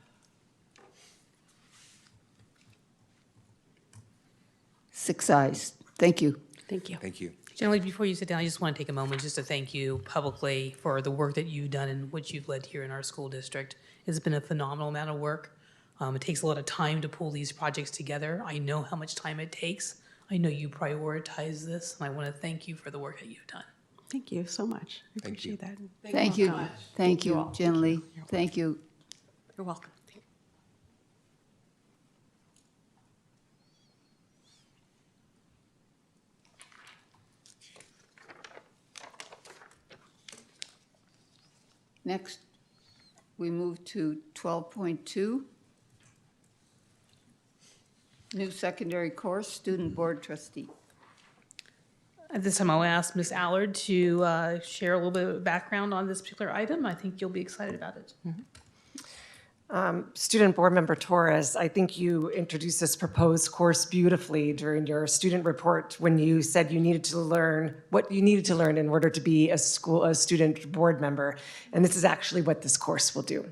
6 ayes. Thank you. Thank you. Thank you. Generally, before you sit down, I just want to take a moment just to thank you publicly for the work that you've done and what you've led here in our school district. It's been a phenomenal amount of work. It takes a lot of time to pull these projects together. I know how much time it takes. I know you prioritize this, and I want to thank you for the work that you've done. Thank you so much. I Thank you. appreciate that. Thank you. Thank you, all. Jen Lee. Thank you. You're welcome. Next, we move to 12.2. New secondary course, student board trustee. At this time, I'll ask Ms. Allard to share a little bit of background on this particular item. I think you'll be excited about it. Student Board Member Torres, I think you introduced this proposed course beautifully during your student report when you said you needed to learn what you needed to learn in order to be a student board member. And this is actually what this course will do.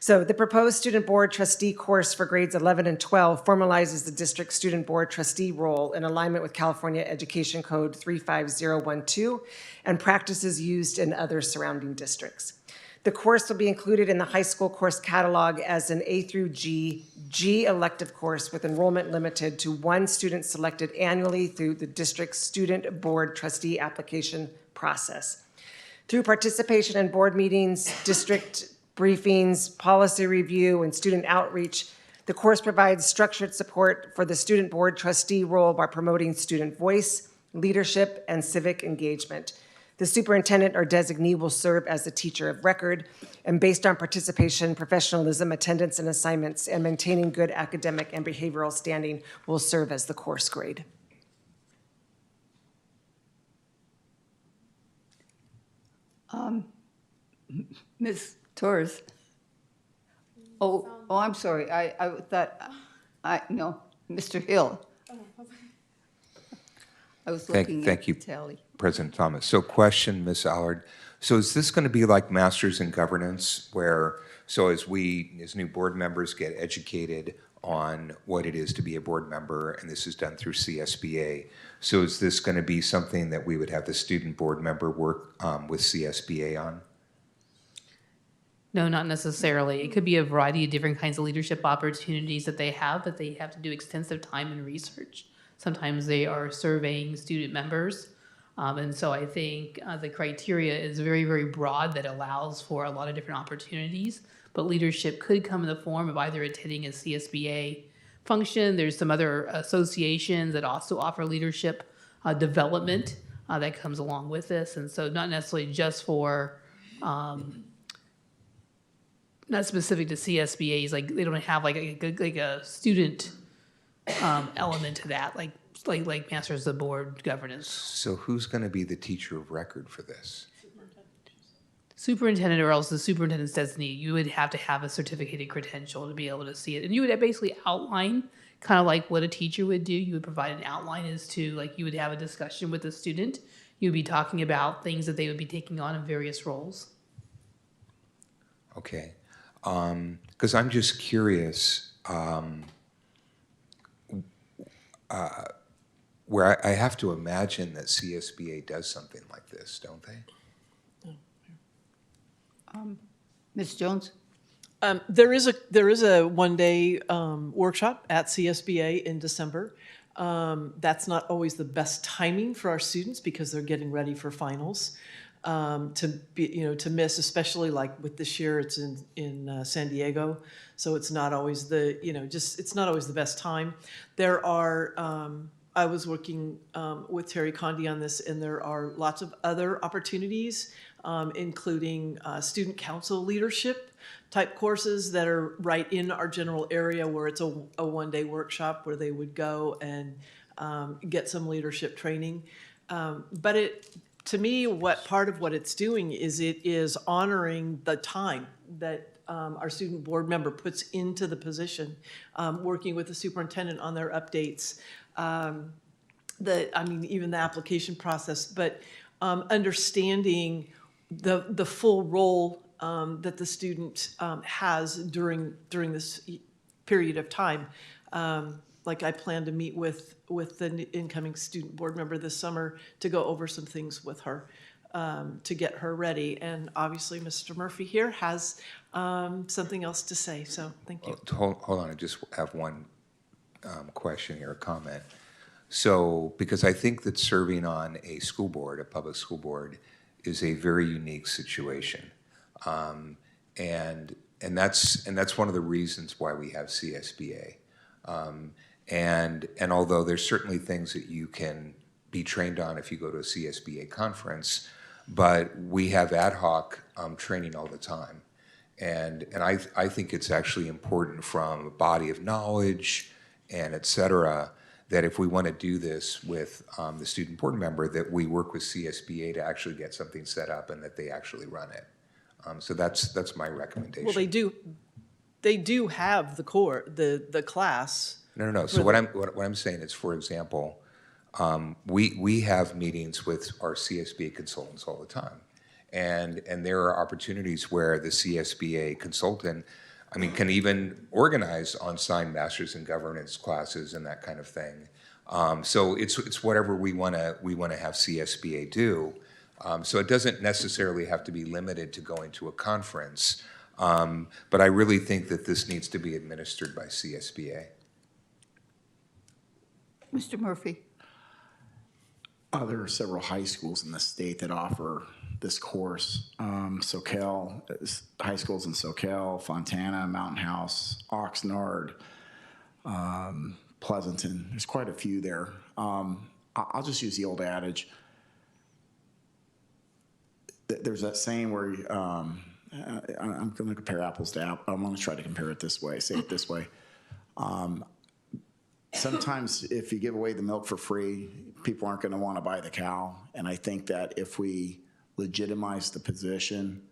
So the proposed student board trustee course for grades 11 and 12 formalizes the district student board trustee role in alignment with California Education Code 35012 and practices used in other surrounding districts. The course will be included in the high school course catalog as an A through G elective course with enrollment limited to 1 student selected annually through the district's student board trustee application process. Through participation in board meetings, district briefings, policy review, and student outreach, the course provides structured support for the student board trustee role by promoting student voice, leadership, and civic engagement. The superintendent or designee will serve as the teacher of record, and based on participation, professionalism, attendance, and assignments, and maintaining good academic and behavioral standing, will serve as the course grade. Ms. Torres. Oh, I'm sorry. I thought, no, Mr. Hill. I was looking Thank at you, the tally. President Thomas. So question, Ms. Allard. So is this going to be like Masters in Governance where, so as new board members get educated on what it is to be a board member, and this is done through CSBA, so is this going to be something that we would have the student board member work with CSBA on? No, not necessarily. It could be a variety of different kinds of leadership opportunities that they have, but they have to do extensive time and research. Sometimes they are surveying student members. And so I think the criteria is very, very broad that allows for a lot of different opportunities. But leadership could come in the form of either attending a CSBA function. There's some other associations that also offer leadership development that comes along with this. And so not necessarily just for not specific to CSBAs, like they don't have like a student element to that, like Masters of the Board governance. So who's going to be the teacher of record for this? Superintendent or else the superintendent's designee. You would have to have a certificated credential to be able to see it. And you would basically outline kind of like what a teacher would do. You would provide an outline as to, like, you would have a discussion with the student. You'd be talking about things that they would be taking on in various roles. Okay. Because I'm just curious, where I have to imagine that CSBA does something like this, don't they? Ms. Jones? There is a one-day workshop at CSBA in December. That's not always the best timing for our students because they're getting ready for finals. To miss, especially like with this year, it's in San Diego, so it's not always it's not always the best time. There are. I was working with Terry Condi on this, and there are lots of other opportunities, including student council leadership type courses that are right in our general area where it's a one-day workshop where they would go and get some leadership training. But to me, part of what it's doing is it is honoring the time that our student board member puts into the position, working with the superintendent on their updates, even the application process, but understanding the full role that the student has during this period of time. Like I plan to meet with the incoming student board member this summer to go over some things with her to get her ready. And obviously, Mr. Murphy here has something else to say. So thank you. Hold on, I just have one question here, a comment. So, because I think that serving on a school board, a public school board, is a very unique situation, and that's one of the reasons why we have CSBA. And although there's certainly things that you can be trained on if you go to a CSBA conference, but we have ad hoc training all the time, and I think it's actually important from a body of knowledge and et cetera, that if we want to do this with the student board member, that we work with CSBA to actually get something set up and that they actually run it. So that's my recommendation. Well, they do have the class. No. So what I'm saying is, for example, we have meetings with our CSBA consultants all the time, and there are opportunities where the CSBA consultant, can even organize on-site masters in governance classes and that kind of thing. So it's whatever we want to have CSBA do. So it doesn't necessarily have to be limited to going to a conference. But I really think that this needs to be administered by CSBA. Mr. Murphy. There are several high schools in the state that offer this course. Soquel, high schools in Soquel, Fontana, Mountain House, Oxnard, Pleasanton. There's quite a few there. I'll just use the old adage. There's that saying where I'm going to compare apples to apples. I'm going to try to compare it this way, say it this way. Sometimes if you give away the milk for free, people aren't going to want to buy the cow. And I think that if we legitimize the position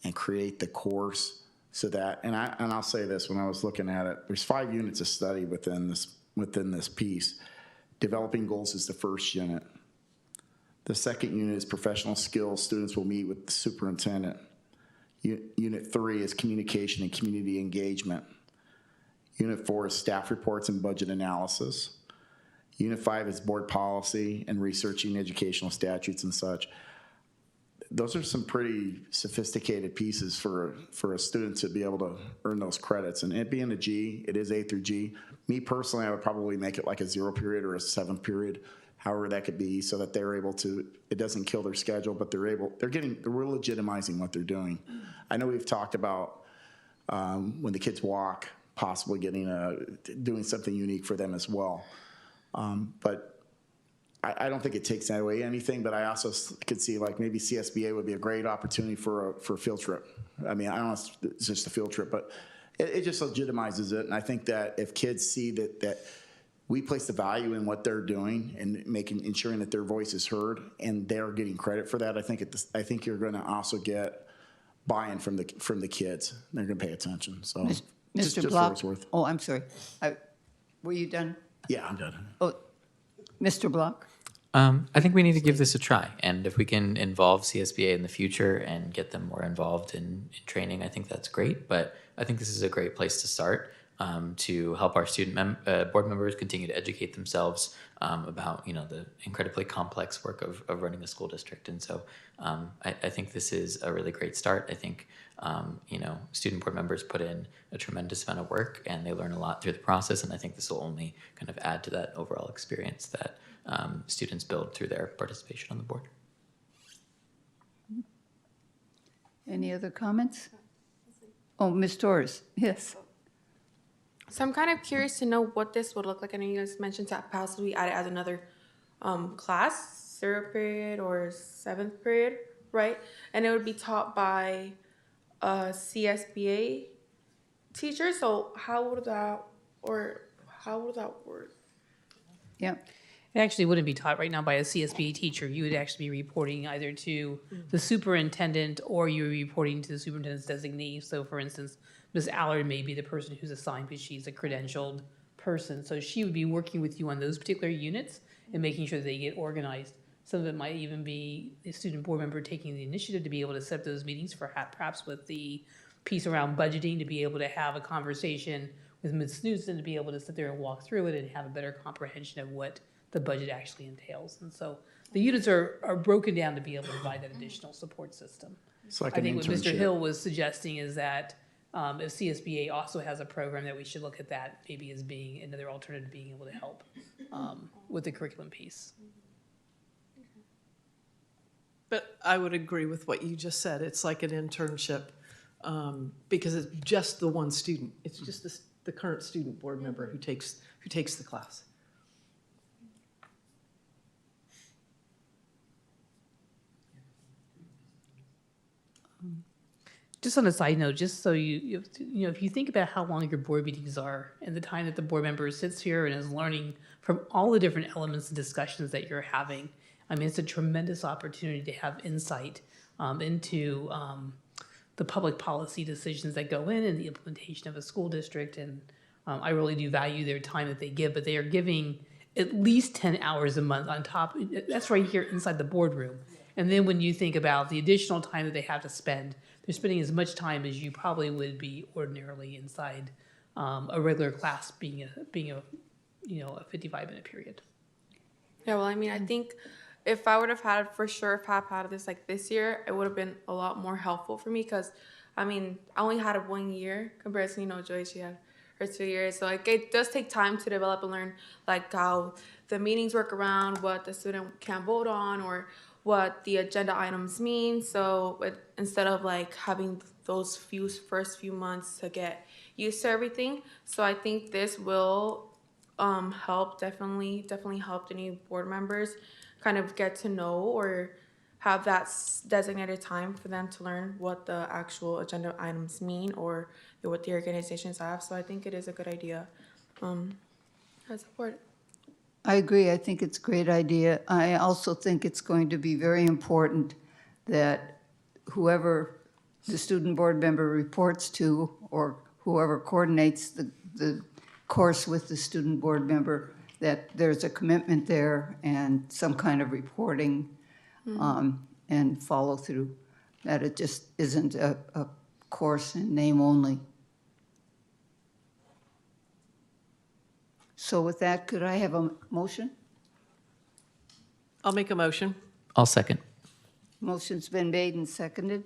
and create the course so that, and I'll say this, when I was looking at it, there's 5 units of study within this piece. Developing goals is the first unit. The second unit is professional skills. Students will meet with the superintendent. Unit 3 is communication and community engagement. Unit 4 is staff reports and budget analysis. Unit 5 is board policy and researching educational statutes and such. Those are some pretty sophisticated pieces for a student to be able to earn those credits. And it being a G, it is A through G. Me personally, I would probably make it like a 0 period or a 7 period, however that could be, so that they're able to, it doesn't kill their schedule, but we're legitimizing what they're doing. I know we've talked about when the kids walk, possibly doing something unique for them as well. But I don't think it takes away anything, but I also could see like maybe CSBA would be a great opportunity for a field trip. I mean, I don't know if it's just a field trip, but it just legitimizes it. And I think that if kids see that we place the value in what they're doing and ensuring that their voice is heard and they're getting credit for that, I think you're going to also get buy-in from the kids. They're going to pay attention. So, Mr. just for Block? what it's worth. Oh, I'm sorry. Were you done? Yeah, I'm done. Oh, Mr. Block? I think we need to give this a try, and if we can involve CSBA in the future and get them more involved in training, I think that's great. But I think this is a great place to start to help our board members continue to educate themselves about the incredibly complex work of running a school district. And so I think this is a really great start. I think student board members put in a tremendous amount of work and they learn a lot through the process. And I think this will only kind of add to that overall experience that students build through their participation on the board. Any other comments? Oh, Ms. Torres, yes. So I'm kind of curious to know what this would look like. I know you guys mentioned to possibly add it as another class, 0th period or 7th period, right? And it would be taught by a CSBA teacher. So how would that work? Yeah. It actually wouldn't be taught right now by a CSBA teacher. You would actually be reporting either to the superintendent or you're reporting to the superintendent's designee. So for instance, Ms. Allard may be the person who's assigned because she's a credentialed person. So she would be working with you on those particular units and making sure they get organized. Some of it might even be a student board member taking the initiative to be able to set those meetings for perhaps with the piece around budgeting, to be able to have a conversation with Ms. Snoosen, to be able to sit there and walk through it and have a better comprehension of what the budget actually entails. And so the units are broken down to be able to provide that additional support system. It's like I an think what Mr. internship. Hill was suggesting is that if CSBA also has a program, that we should look at that maybe as being another alternative, being able to help with the curriculum piece. But I would agree with what you just said. It's like an internship because it's just the one student. It's just the current student board member who takes the class. Just on a side note, just so if you think about how long your board meetings are and the time that the board member sits here and is learning from all the different elements and discussions that you're having, I mean, it's a tremendous opportunity to have insight into the public policy decisions that go in and the implementation of a school district. And I really do value their time that they give, but they are giving at least 10 hours a month on top. That's right here inside the boardroom. And then when you think about the additional time that they have to spend, they're spending as much time as you probably would be ordinarily inside a regular class, being a 55-minute perion. Yeah, well, I mean, I think if I would have had, for sure, if I had this like this year, it would have been a lot more helpful for me because, I mean, I only had it 1 year compared to, Joy, she had her 2 years. So, like, it does take time to develop and learn, like, how the meetings work around, what the student can vote on, or what the agenda items mean. So instead of like having those first few months to get used to everything, so I think this will help, definitely help the new board members kind of get to know or have that designated time for them to learn what the actual agenda items mean or what the organizations have. So I think it is a good idea. I support it. I agree. I think it's a great idea. I also think it's going to be very important that whoever the student board member reports to or whoever coordinates the course with the student board member, that there's a commitment there and some kind of reporting and follow through, that it just isn't a course in name only. So with that, could I have a motion? I'll make a motion. I'll second. Motion's been made and seconded.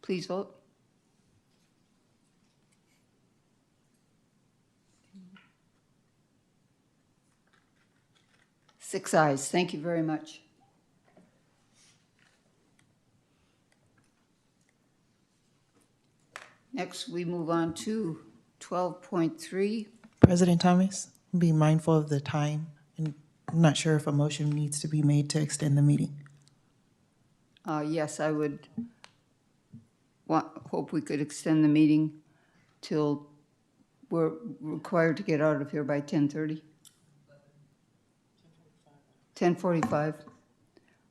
Please vote. Six ayes. Thank you very much. Next, we move on to 12.3, President Thomas, be mindful of the time, and I'm not sure if a motion needs to be made to extend the meeting. yes, I would hope we could extend the meeting till we're required to get out of here by 10:30. 10:45.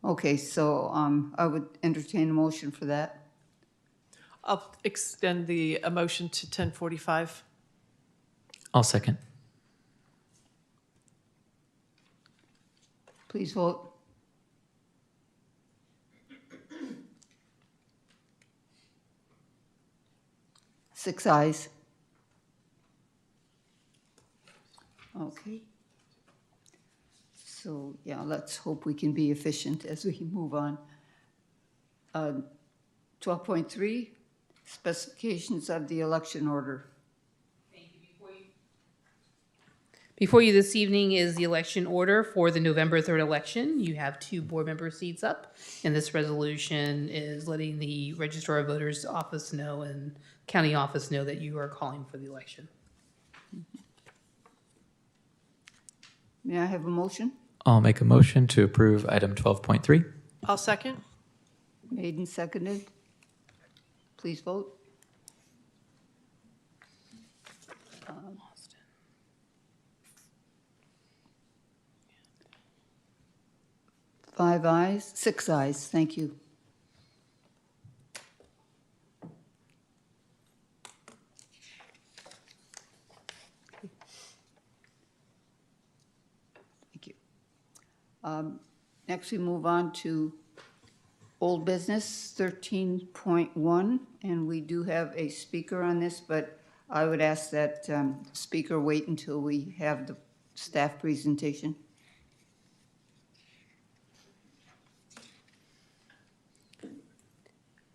Okay, so I would entertain a motion for that. I'll extend the motion to 10:45. I'll second. Please vote. Six ayes. Okay. So, yeah, let's hope we can be efficient as we move on. 12.3, specifications of the election order. Before you this evening is the election order for the November 3rd election. You have 2 board member seats up, and this resolution is letting the Registrar of Voters office know and county office know that you are calling for the election. May I have a motion? I'll make a motion to approve item 12.3. I'll second. Made and seconded. Please vote. Five ayes, 6 ayes, thank you. Thank you. Next, we move on to old business 13.1, and we do have a speaker on this, but I would ask that speaker wait until we have the staff presentation.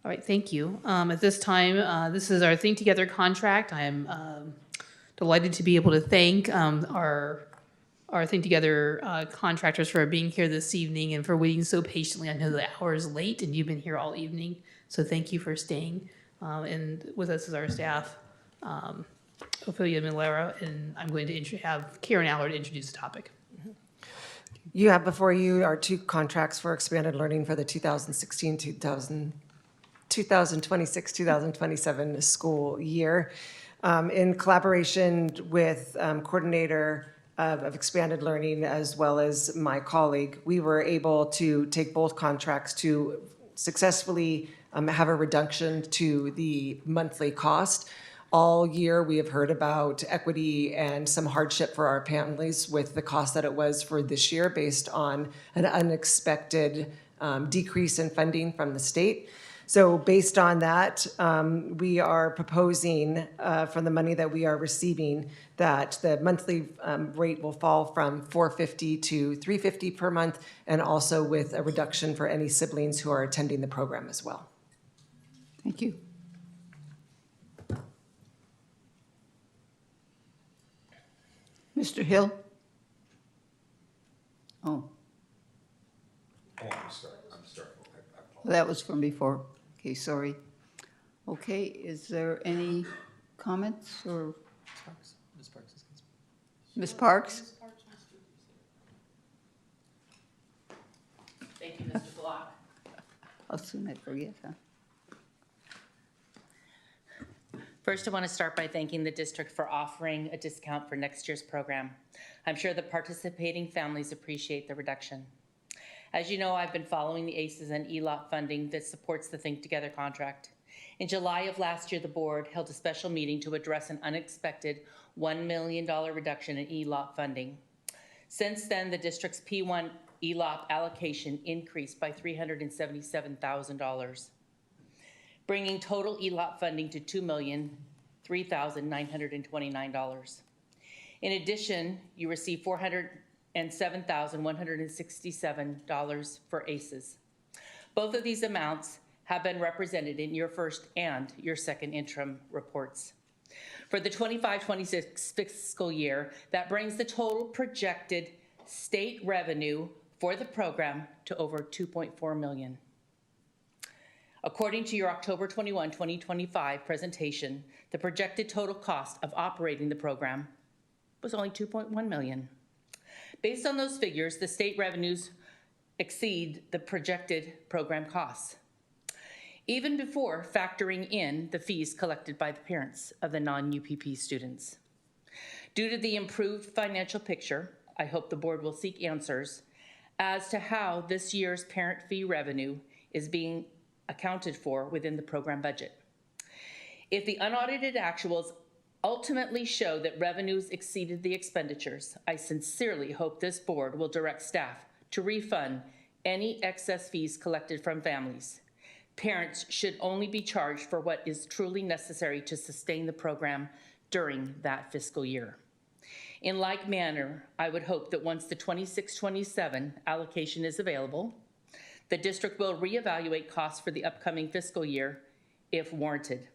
All right, thank you. At this time, this is our Think Together contract. I am delighted to be able to thank our Think Together contractors for being here this evening and for waiting so patiently. I know the hour is late and you've been here all evening, so thank you for staying. And with us is our staff, Ophelia Milera, and I'm going to have Karen Allard introduce the topic. You have before you our 2 contracts for expanded learning for the 2026-2027 school year. In collaboration with coordinator of expanded learning as well as my colleague, we were able to take both contracts to successfully have a reduction to the monthly cost. All year, we have heard about equity and some hardship for our families with the cost that it was for this year based on an unexpected decrease in funding from the state. So based on that, we are proposing from the money that we are receiving that the monthly rate will fall from $450 to $350 per month, and also with a reduction for any siblings who are attending the program as well. Thank you. Mr. Hill? Oh. Oh, I'm sorry. That was from before. Okay, sorry. Okay, is there any comments or? Ms. Parks? Thank you, Mr. Block. How soon I forget, huh? First, I want to start by thanking the district for offering a discount for next year's program. I'm sure the participating families appreciate the reduction. As you know, I've been following the ACES and ELOP funding that supports the Think Together contract. In July of last year, the board held a special meeting to address an unexpected $1 million reduction in ELOP funding. Since then, the district's P1 ELOP allocation increased by $377,000, bringing total ELOP funding to $2,003,929. In addition, you receive $407,167 for ACES. Both of these amounts have been represented in your first and your second interim reports. For the 25-26 fiscal year, that brings the total projected state revenue for the program to over $2.4 million. According to your October 21, 2025 presentation, the projected total cost of operating the program was only $2.1 million. Based on those figures, the state revenues exceed the projected program costs, even before factoring in the fees collected by the parents of the non-UPP students. Due to the improved financial picture, I hope the board will seek answers as to how this year's parent fee revenue is being accounted for within the program budget. If the unaudited actuals ultimately show that revenues exceeded the expenditures, I sincerely hope this board will direct staff to refund any excess fees collected from families. Parents should only be charged for what is truly necessary to sustain the program during that fiscal year. In like manner, I would hope that once the 26-27 allocation is available, the district will reevaluate costs for the upcoming fiscal year if warranted.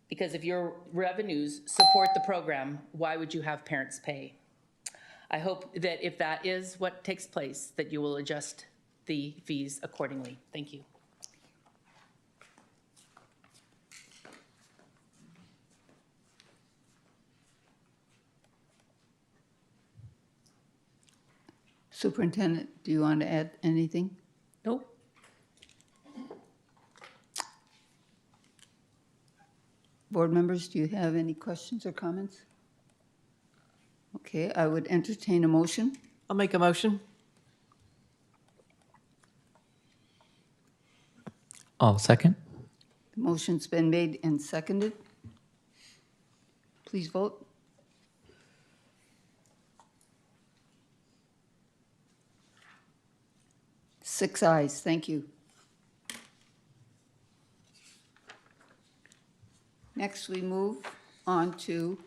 Because if your revenues support the program, why would you have parents pay? I hope that if that is what takes place, that you will adjust the fees accordingly. Thank you. Superintendent, do you want to add anything? Nope. Board members, do you have any questions or comments? Okay, I would entertain a motion. I'll make a motion. I'll second. The motion's been made and seconded. Please vote. Six ayes, thank you. Next, we move on to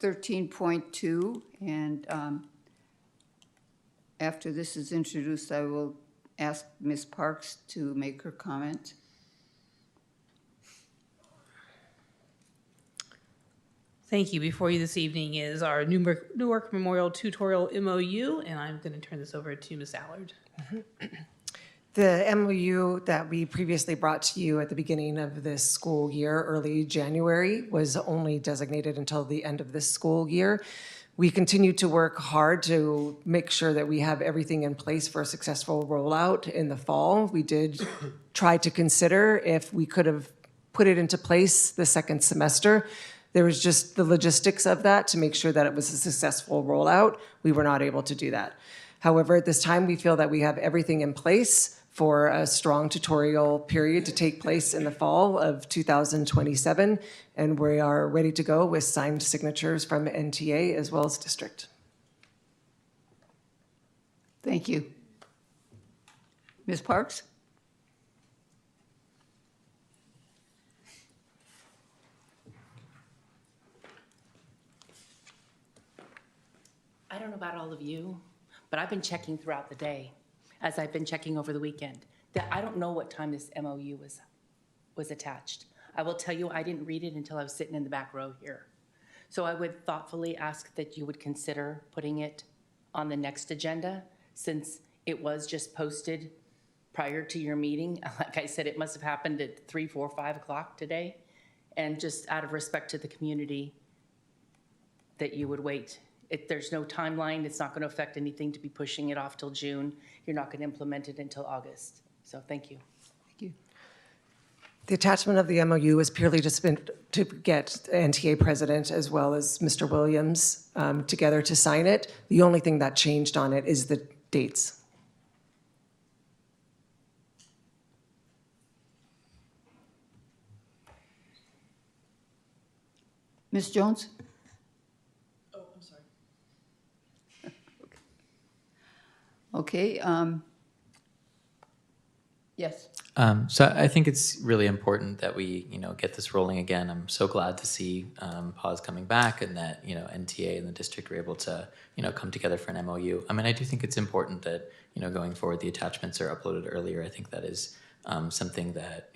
13.2, and after this is introduced, I will ask Ms. Parks to make her comment. Thank you. Before you this evening is our Newark Memorial Tutorial MOU, and I'm going to turn this over to Ms. Allard. The MOU that we previously brought to you at the beginning of this school year, early January, was only designated until the end of this school year. We continue to work hard to make sure that we have everything in place for a successful rollout in the fall. We did try to consider if we could have put it into place the second semester. There was just the logistics of that to make sure that it was a successful rollout. We were not able to do that. However, at this time, we feel that we have everything in place for a strong tutorial period to take place in the fall of 2027, and we are ready to go with signed signatures from NTA as well as district. Thank you. Ms. Parks? I don't know about all of you, but I've been checking throughout the day, as I've been checking over the weekend, that I don't know what time this MOU was attached. I will tell you, I didn't read it until I was sitting in the back row here. So I would thoughtfully ask that you would consider putting it on the next agenda, since it was just posted prior to your meeting. Like I said, it must have happened at 3, 4, 5 o'clock today. And just out of respect to the community, that you would wait. There's no timeline. It's not going to affect anything to be pushing it off till June. You're not going to implement it until August. So thank you. Thank you. The attachment of the MOU is purely just been to get the NTA president as well as Mr. Williams together to sign it. The only thing that changed on it is the dates. Ms. Jones? Okay, yes. So I think it's really important that we, get this rolling again. I'm so glad to see PAWS coming back, and that, NTA and the district were able to, come together for an MOU. I mean, I do think it's important that, going forward, the attachments are uploaded earlier. I think that is something that,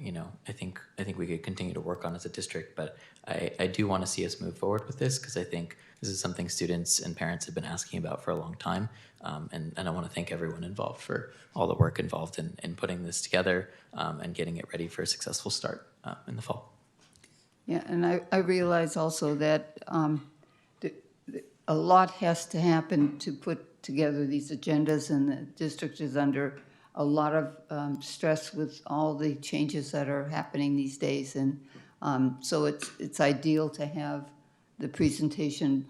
I think we could continue to work on as a district, but I do want to see us move forward with this because I think this is something students and parents have been asking about for a long time. And I want to thank everyone involved for all the work involved in putting this together and getting it ready for a successful start in the fall. Yeah, and I realize also that a lot has to happen to put together these agendas, and the district is under a lot of stress with all the changes that are happening these days. And so it's ideal to have the presentation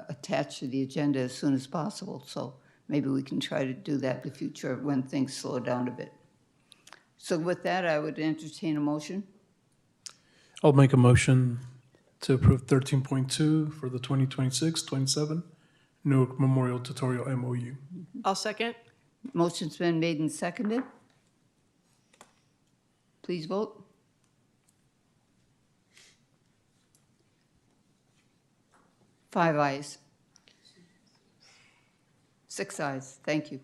attached to the agenda as soon as possible. So maybe we can try to do that in the future when things slow down a bit. So with that, I would entertain a motion. I'll make a motion to approve 13.2 for the 2026-27 Newark Memorial Tutorial MOU. I'll second. Motion's been made and seconded. Please vote. Five ayes. 6 ayes. Thank you.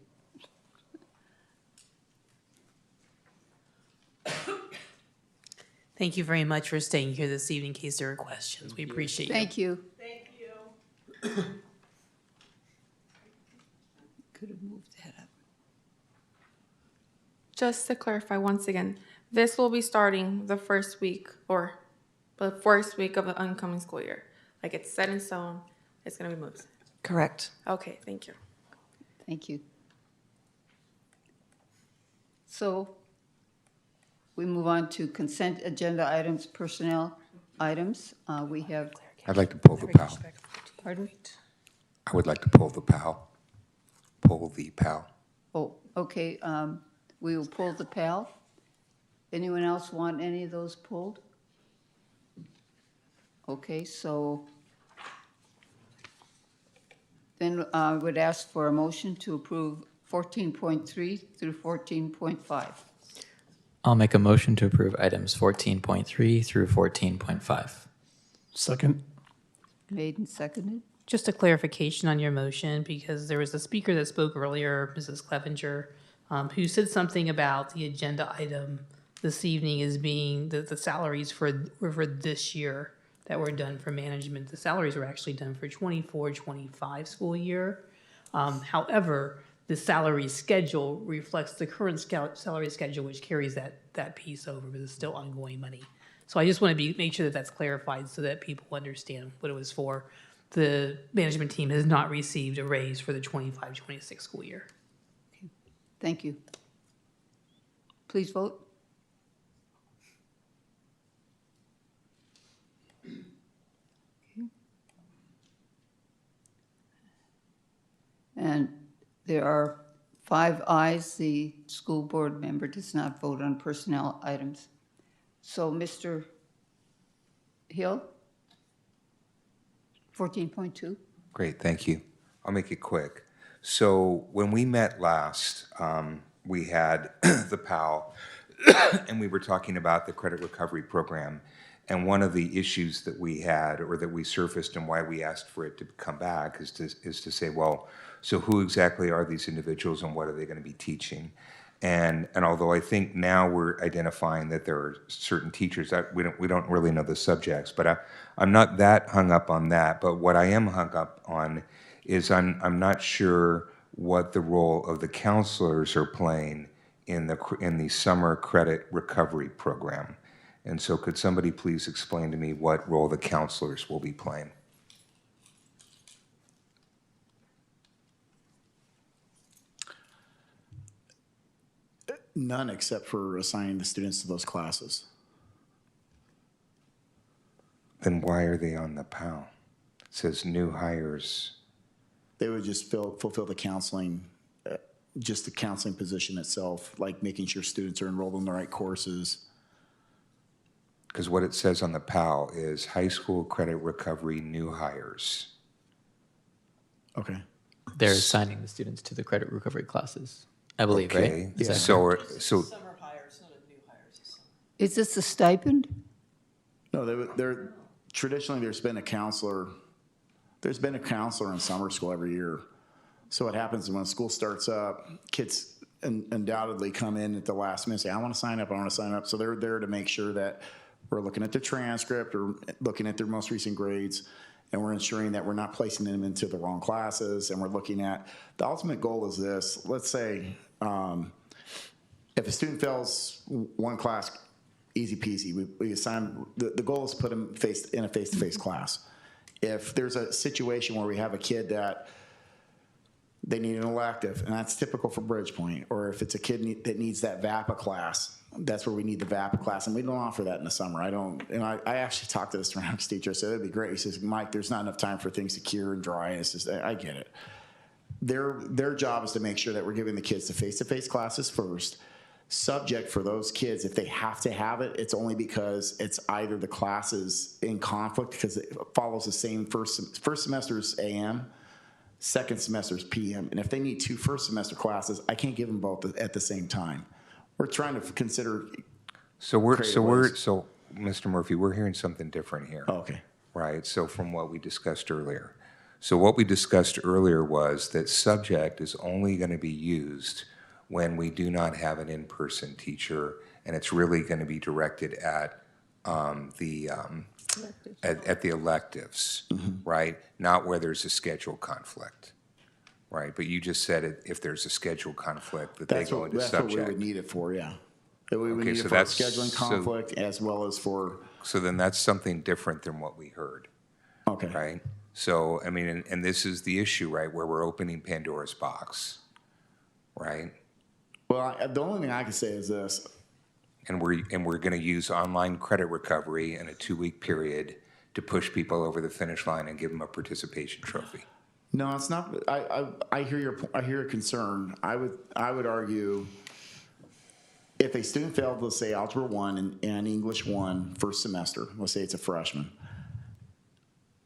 Thank you very much for staying here this evening in case there are questions. We appreciate you. Thank you. Thank you. Could have moved that up. Just to clarify once again, this will be starting the first week of the oncoming school year. Like it's set in stone, it's gonna be moved. Correct. Okay, thank you. Thank you. So we move on to consent agenda items, personnel items. We have, I'd like to pull the PAL. pardon? I would like to pull the PAL. Pull the PAL. Oh, okay, we will pull the PAL. Anyone else want any of those pulled? Okay, so then I would ask for a motion to approve 14.3 through 14.5. I'll make a motion to approve items 14.3 through 14.5. Second. Made and seconded. Just a clarification on your motion, because there was a speaker that spoke earlier, Mrs. Clevenger, who said something about the agenda item this evening as being the salaries were for this year that were done for management. The salaries were actually done for 24-25 school year. However, the salary schedule reflects the current salary schedule, which carries that piece over, but it's still ongoing money. So I just want to make sure that that's clarified so that people understand what it was for. The management team has not received a raise for the 25-26 school year. Thank you. Please vote. And there are 5 ayes. The school board member does not vote on personnel items. So, Mr. Hill, 14.2. Great, thank you. I'll make it quick. So when we met last, we had the PAL, and we were talking about the credit recovery program. And one of the issues that we had, or that we surfaced, and why we asked for it to come back, is to say, well, so who exactly are these individuals, and what are they going to be teaching? And although I think now we're identifying that there are certain teachers that we don't really know the subjects, but I'm not that hung up on that. But what I am hung up on is I'm not sure what the role of the counselors are playing in the summer credit recovery program. And so could somebody please explain to me what role the counselors will be playing? None, except for assigning the students to those classes. Then why are they on the PAL? It says new hires. They would just fulfill the counseling, just the counseling position itself, like making sure students are enrolled in the right courses. Because what it says on the PAL is high school credit recovery new hires. Okay. They're assigning the students to the credit recovery classes, I believe, Okay. right? Is that So correct? Summer hires, not a new hires. Is this a stipend? No, they're traditionally there's been a counselor. There's been a counselor in summer school every year. So what happens is when school starts up, kids undoubtedly come in at the last minute and say, I want to sign up, I want to sign up. So they're there to make sure that we're looking at the transcript or looking at their most recent grades, and we're ensuring that we're not placing them into the wrong classes. And we're looking at, the ultimate goal is this. Let's say if a student fails one class, easy peasy, we assign, the goal is to put them in a face-to-face class. If there's a situation where we have a kid that they need an elective, and that's typical for Bridgepoint, or if it's a kid that needs that VAPA class, that's where we need the VAPA class, and we don't offer that in the summer. I actually talked to the ceramics teacher. I said, it'd be great. He says, Mike, there's not enough time for things to cure and dry. It's just, I get it. Their job is to make sure that we're giving the kids the face-to-face classes first. Subject for those kids, if they have to have it, it's only because it's either the classes in conflict, because it follows the same first semester's AM, second semester's PM. And if they need 2 first semester classes, I can't give them both at the same time. We're trying to consider. So Mr. Murphy, we're hearing something different here. Oh, okay. Right. So from what we discussed earlier. So what we discussed earlier was that subject is only going to be used when we do not have an in-person teacher, and it's really going to be directed at the electives, right? Not where there's a schedule conflict, right? But you just said if there's a schedule conflict that they go into subject. That's what we would need it for, yeah. We would need it for scheduling conflict as well as for. So then that's something different than what we heard. Okay. Right? So, I mean, and this is the issue, right, where we're opening Pandora's box, right? Well, the only thing I can say is this. And we're going to use online credit recovery in a 2-week period to push people over the finish line and give them a participation trophy. No, it's not. I hear your concern. I would argue if a student failed, let's say Algebra 1 and English 1 first semester, let's say it's a freshman,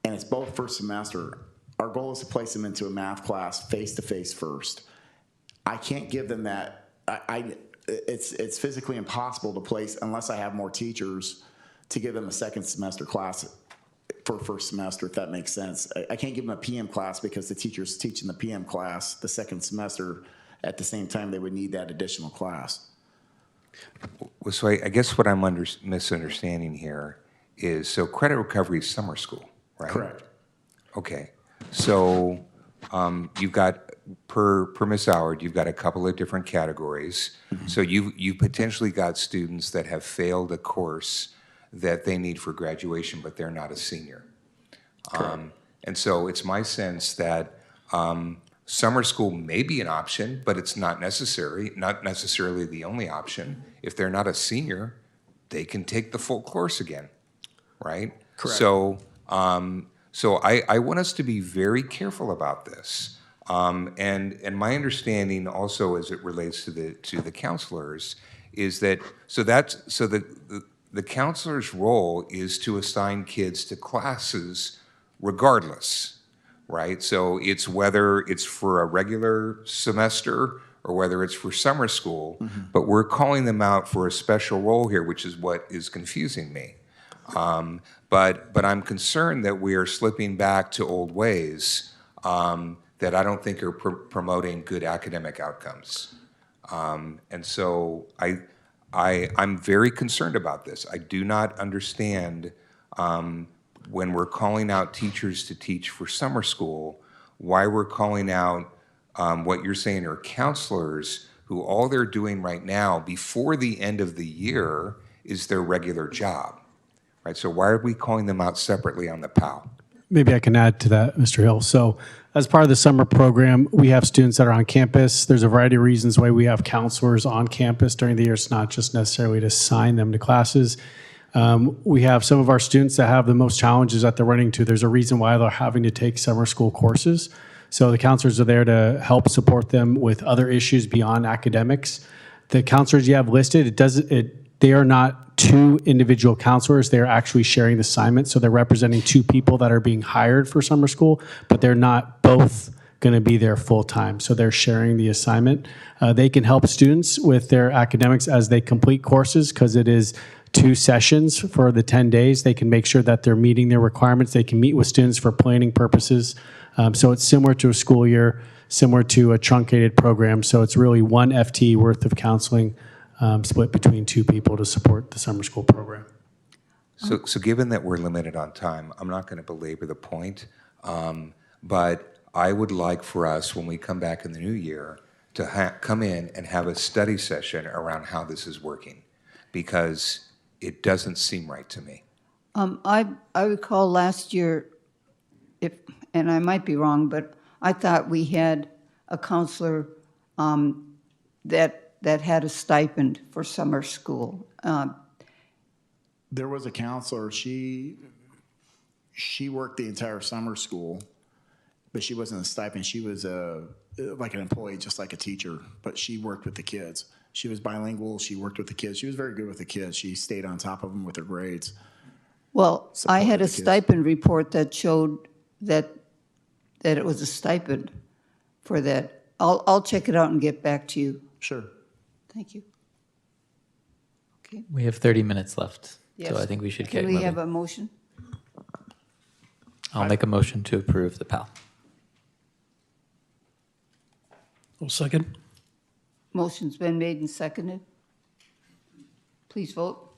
and it's both first semester, our goal is to place them into a math class face-to-face first. I can't give them that. It's physically impossible to place, unless I have more teachers, to give them a second semester class for first semester, if that makes sense. I can't give them a PM class because the teacher's teaching the PM class the second semester at the same time they would need that additional class. Well, so I guess what I'm misunderstanding here is, so credit recovery is summer school, right? Correct. Okay. So you've got, per Ms. Howard, you've got a couple of different categories. So you've potentially got students that have failed a course that they need for graduation, but they're not a senior. And so it's my sense that summer school may be an option, but it's not necessarily the only option. If they're not a senior, they can take the full course again, right? Correct. So I want us to be very careful about this. And my understanding also, as it relates to the counselors, is that the counselor's role is to assign kids to classes regardless, right? So it's whether it's for a regular semester or whether it's for summer school, but we're calling them out for a special role here, which is what is confusing me. But I'm concerned that we are slipping back to old ways that I don't think are promoting good academic outcomes. And so I'm very concerned about this. I do not understand when we're calling out teachers to teach for summer school, why we're calling out what you're saying are counselors who all they're doing right now before the end of the year is their regular job, right? So why are we calling them out separately on the PAL? Maybe I can add to that, Mr. Hill. So as part of the summer program, we have students that are on campus. There's a variety of reasons why we have counselors on campus during the year. It's not just necessarily to assign them to classes. We have some of our students that have the most challenges that they're running into. There's a reason why they're having to take summer school courses. So the counselors are there to help support them with other issues beyond academics. The counselors you have listed, they are not 2 individual counselors. They're actually sharing the assignment. So they're representing 2 people that are being hired for summer school, but they're not both going to be there full time. So they're sharing the assignment. They can help students with their academics as they complete courses, because it is 2 sessions for the 10 days. They can make sure that they're meeting their requirements. They can meet with students for planning purposes. So it's similar to a school year. similar to a truncated program. So it's really one FTE worth of counseling split between two people to support the summer school program. So given that we're limited on time, I'm not going to belabor the point, but I would like for us, when we come back in the new year, to come in and have a study session around how this is working, because it doesn't seem right to me. I recall last year, and I might be wrong, but I thought we had a counselor that had a stipend for summer school. There was a counselor. She worked the entire summer school, but she wasn't a stipend. She was like an employee, just like a teacher, but she worked with the kids. She was bilingual. She worked with the kids. She was very good with the kids. She stayed on top of them with her grades. Well, I had a the kids. stipend report that showed that it was a stipend for that. I'll check it out and get back to you. Sure. Thank you. Okay. We have 30 minutes left, Yes. so I think we should get Can we moving. have a motion? I'll make a motion to approve the PAL. I'll second. Motion's been made and seconded. Please vote.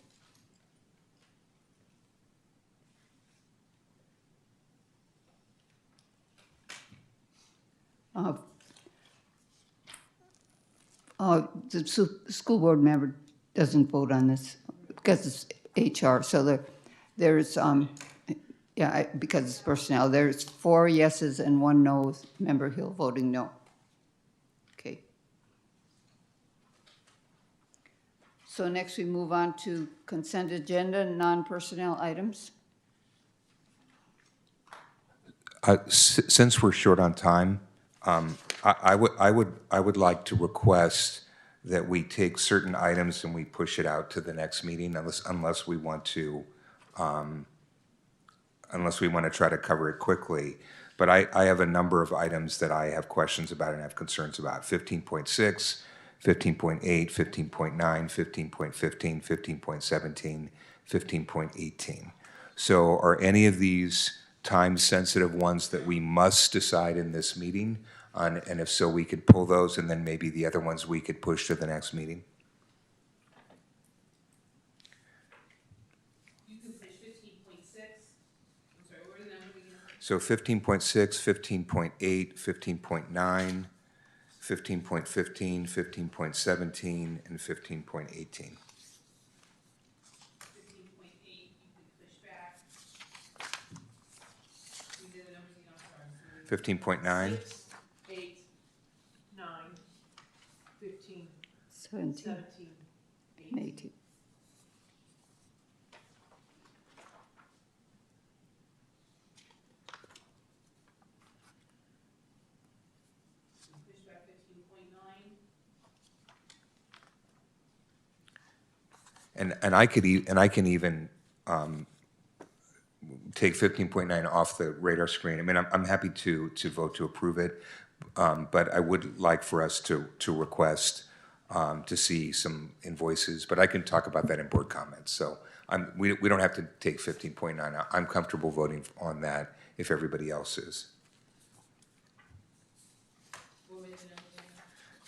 The school board member doesn't vote on this because it's HR. So there's, because it's personnel, there's 4 yeses and 1 no, Member Hill voting no. Okay. So next we move on to consent agenda, non-personnel items. Since we're short on time, I would like to request that we take certain items and we push it out to the next meeting, unless we want to try to cover it quickly. But I have a number of items that I have questions about and have concerns about. 15.6, 15.8, 15.9, 15.15, 15.17, 15.18. So are any of these time-sensitive ones that we must decide in this meeting? And if so, we could pull those, and then maybe the other ones we could push to the next meeting? You can push 15.6. I'm sorry, what were the numbers again? So 15.6, 15.8, 15.9, 15.15, 15.17, and 15.18. 15.9, 8, 9, 15, 17, 17, 18. Push back 15.9. and I can even take 15.9 off the radar screen. I mean, I'm happy to vote to approve it, but I would like for us to request to see some invoices, but I can talk about that in board comments. So we don't have to take 15.9. I'm comfortable voting on that if everybody else is.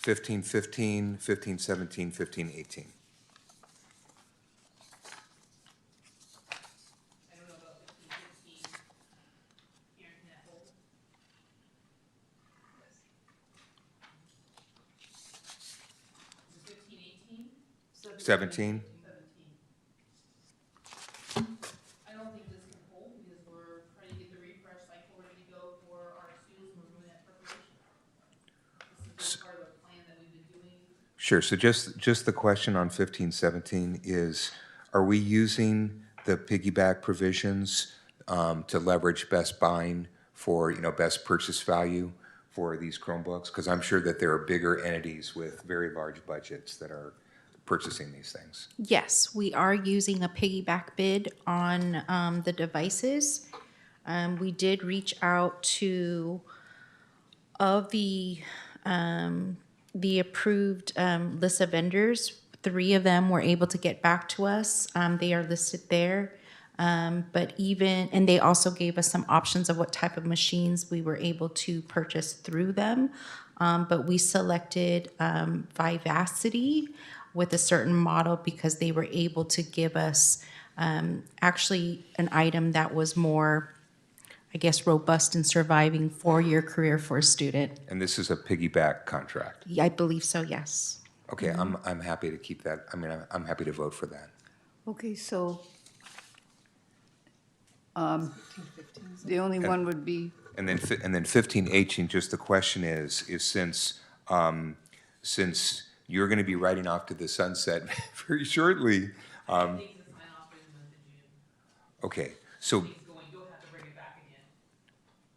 15.15, 15.17, 15.18. Seventeen. 17. I don't think this can hold because we're trying to get the refresh cycle ready to go for our students. We're doing that preparation. This is part of the plan that we've been doing. Sure. So just the question on 1517 is, are we using the piggyback provisions to leverage best buying for, best purchase value for these Chromebooks? Because I'm sure that there are bigger entities with very large budgets that are purchasing these things. Yes, we are using a piggyback bid on the devices. We did reach out to of the approved list of vendors. 3 of them were able to get back to us. They are listed there. And they also gave us some options of what type of machines we were able to purchase through them. But we selected Vivacity with a certain model because they were able to give us actually an item that was more, I guess, robust in surviving 4-year career for a student. And this is a piggyback contract. Yeah, I believe so, yes. Okay, I'm happy to keep that. I mean, I'm happy to vote for that. Okay, so the only one would be, And then 15H, and just the question is since you're going to be riding off to the sunset very shortly. Okay, so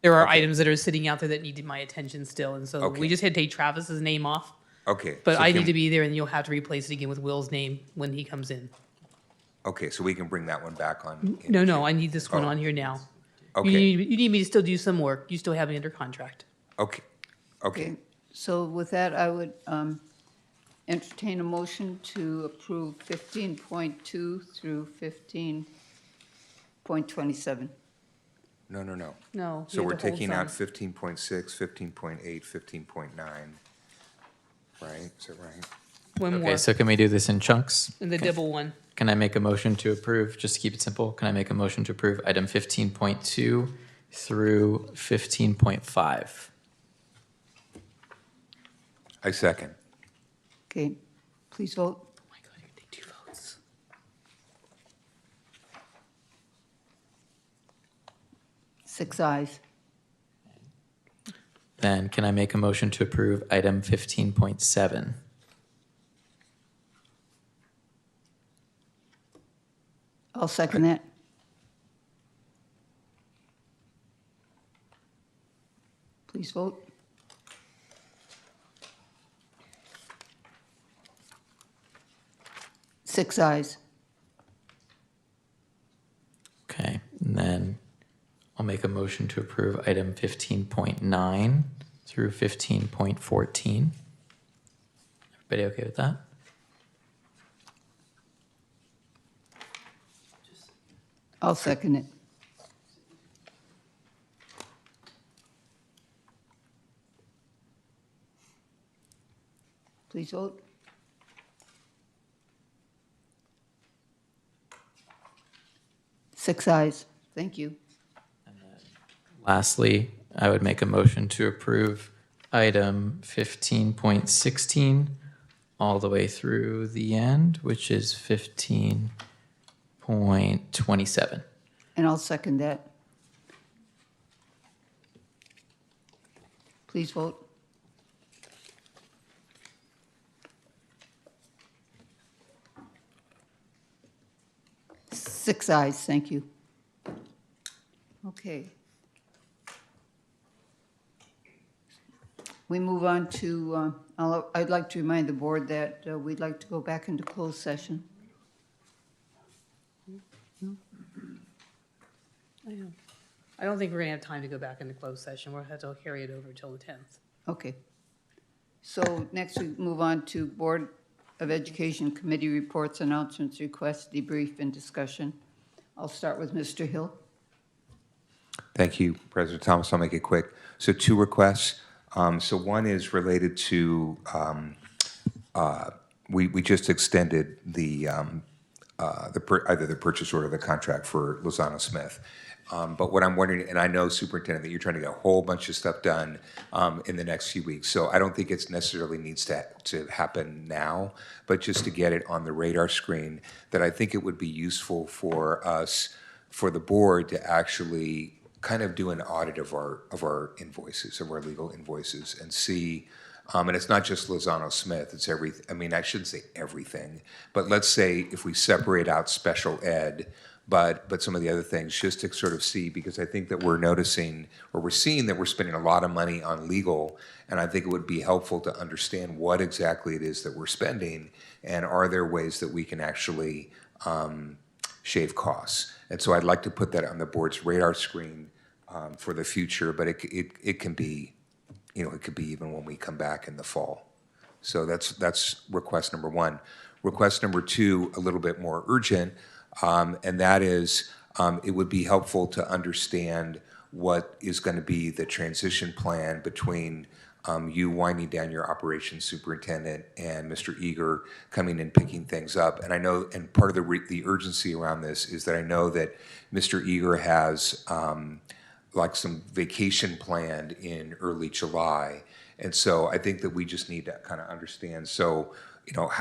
There are Okay. items that are sitting out there that needed my attention still, and so Okay. we just had to take Travis's name off. okay, But so I can- need to be there, and you'll have to replace it again with Will's name when he comes in. Okay, so we can bring that one back on. No, I need this one Oh. on here now. Okay. You need me to still do some work. You still have me under contract. Okay, okay. okay, so with that, I would entertain a motion to approve 15.2 through 15.27. No. No, So you we're have to hold taking out some. 15.6, 15.8, 15.9, right? Is that right? One more, Okay, so can we do this in chunks? and the double one. Can I make a motion to approve, just to keep it simple, can I make a motion to approve item 15.2 through 15.5? I second. Okay, please vote. Oh my God, you're gonna take 2 votes. Six ayes. Then can I make a motion to approve item 15.7? I'll second that. Please vote. Six ayes. Okay, and then I'll make a motion to approve item 15.9 through 15.14. Everybody okay with that? I'll second it. Please vote. Six ayes. Thank you. Lastly, I would make a motion to approve item 15.16 all the way through the end, which is 15.27. And I'll second that. Please vote. Six ayes, thank you. Okay. We move on to, I'd like to remind the board that we'd like to go back into closed session. I don't think we're gonna have time to go back into closed session. We'll have to carry it over till the 10th. Okay. So next we move on to Board of Education Committee reports, announcements, requests, debrief, and discussion. I'll start with Mr. Hill. Thank you, President Thomas. I'll make it quick. So 2 requests. So one is related to, we just extended either the purchase order or the contract for Lozano Smith. But what I'm wondering, and I know, Superintendent, that you're trying to get a whole bunch of stuff done in the next few weeks. So I don't think it necessarily needs to happen now, but just to get it on the radar screen, that I think it would be useful for us, for the board, to actually kind of do an audit of our invoices, of our legal invoices, and see. And it's not just Lozano Smith, it's everything. I mean, I shouldn't say everything, but let's say if we separate out special ed, but some of the other things, just to sort of see, because I think that we're noticing, or we're seeing that we're spending a lot of money on legal, and I think it would be helpful to understand what exactly it is that we're spending, and are there ways that we can actually shave costs. And so I'd like to put that on the board's radar screen for the future, but it can be, it could be even when we come back in the fall. So that's request number 1. Request number 2, a little bit more urgent, and that is it would be helpful to understand what is going to be the transition plan between you winding down your operations superintendent and Mr. Eager coming and picking things up. And I know, and part of the urgency around this is that I know that Mr. Eager has like some vacation planned in early July. And so I think that we just need to kind of understand. So, you know,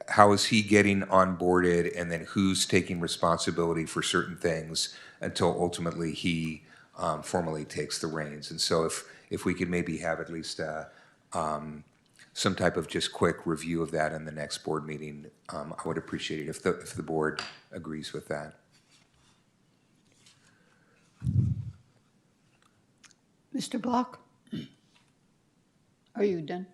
how is he getting onboarded, and then who's taking responsibility for certain things until ultimately he formally takes the reins. And so if we could maybe have at least some type of just quick review of that in the next board meeting, I would appreciate it if the board agrees with that. Mr. Block? Are you done?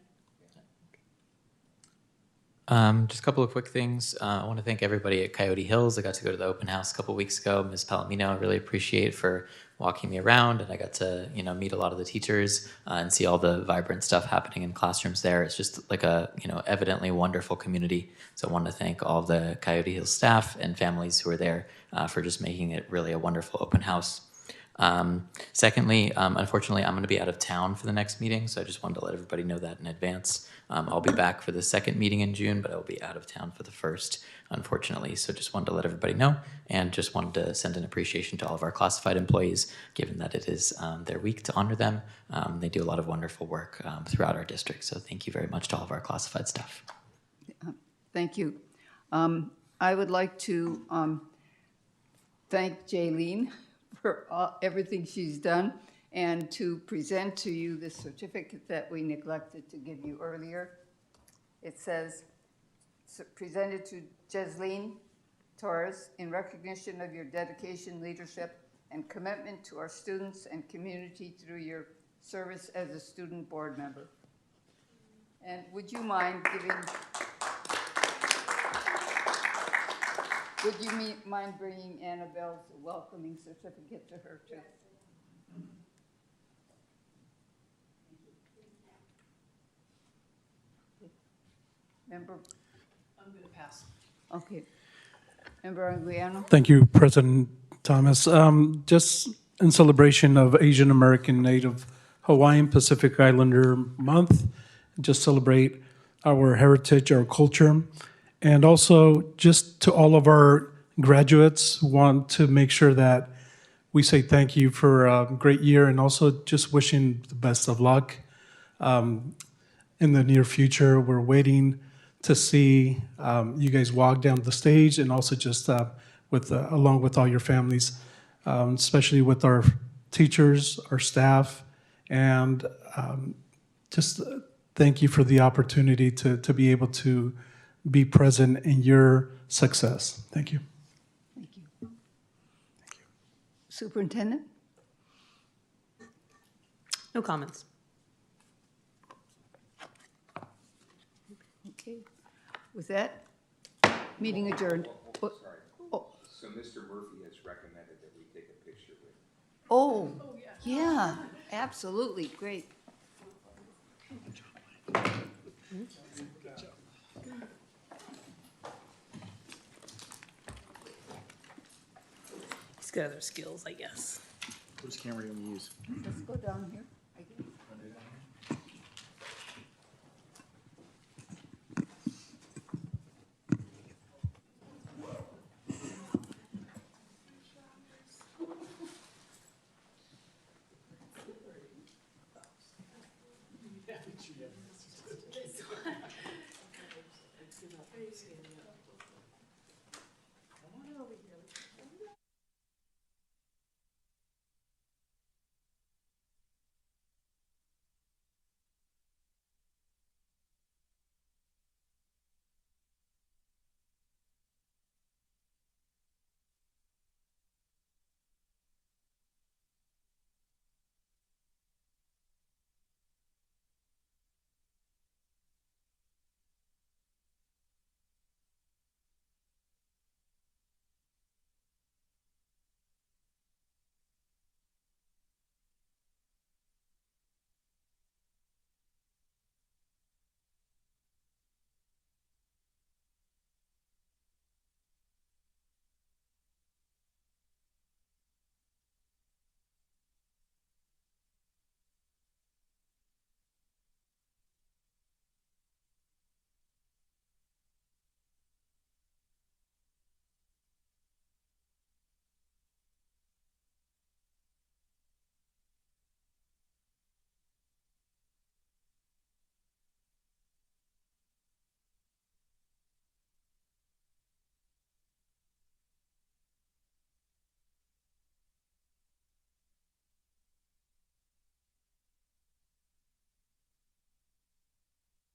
Just a couple of quick things. I want to thank everybody at Coyote Hills. I got to go to the open house a couple weeks ago. Ms. Palomino, I really appreciate for walking me around, and I got to meet a lot of the teachers and see all the vibrant stuff happening in classrooms there. It's just like a evidently wonderful community. So I want to thank all the Coyote Hills staff and families who are there for just making it really a wonderful open house. Secondly, unfortunately, I'm going to be out of town for the next meeting, so I just wanted to let everybody know that in advance. I'll be back for the second meeting in June, but I'll be out of town for the first, unfortunately. So just wanted to let everybody know, and just wanted to send an appreciation to all of our classified employees, given that it is their week to honor them. They do a lot of wonderful work throughout our district, so thank you very much to all of our classified staff. Thank you. I would like to thank Jaylene for everything she's done, and to present to you the certificate that we neglected to give you earlier. It says, presented to Jaylene Torres in recognition of your dedication, leadership, and commitment to our students and community through your service as a student board member. And would you mind giving... Would you mind bringing Annabelle's welcoming certificate to her, too? Member? I'm going to pass. Okay. Member Anguiano? Thank you, President Thomas. Just in celebration of Asian American, Native, Hawaiian, Pacific Islander Month, just celebrate our heritage, our culture. And also, just to all of our graduates, want to make sure that we say thank you for a great year, and also just wishing the best of luck in the near future. We're waiting to see you guys walk down the stage, and also just along with all your families, especially with our teachers, our staff, and just thank you for the opportunity to be able to be present in your success. Thank you. Thank you. Thank you. Superintendent? No comments. Okay. With that, meeting adjourned. Sorry. Oh. So Mr. Murphy has recommended that we take a picture with him. Oh, yeah, absolutely, great. He's got other skills, I guess. Which camera are you going to use? Let's go down here, I guess.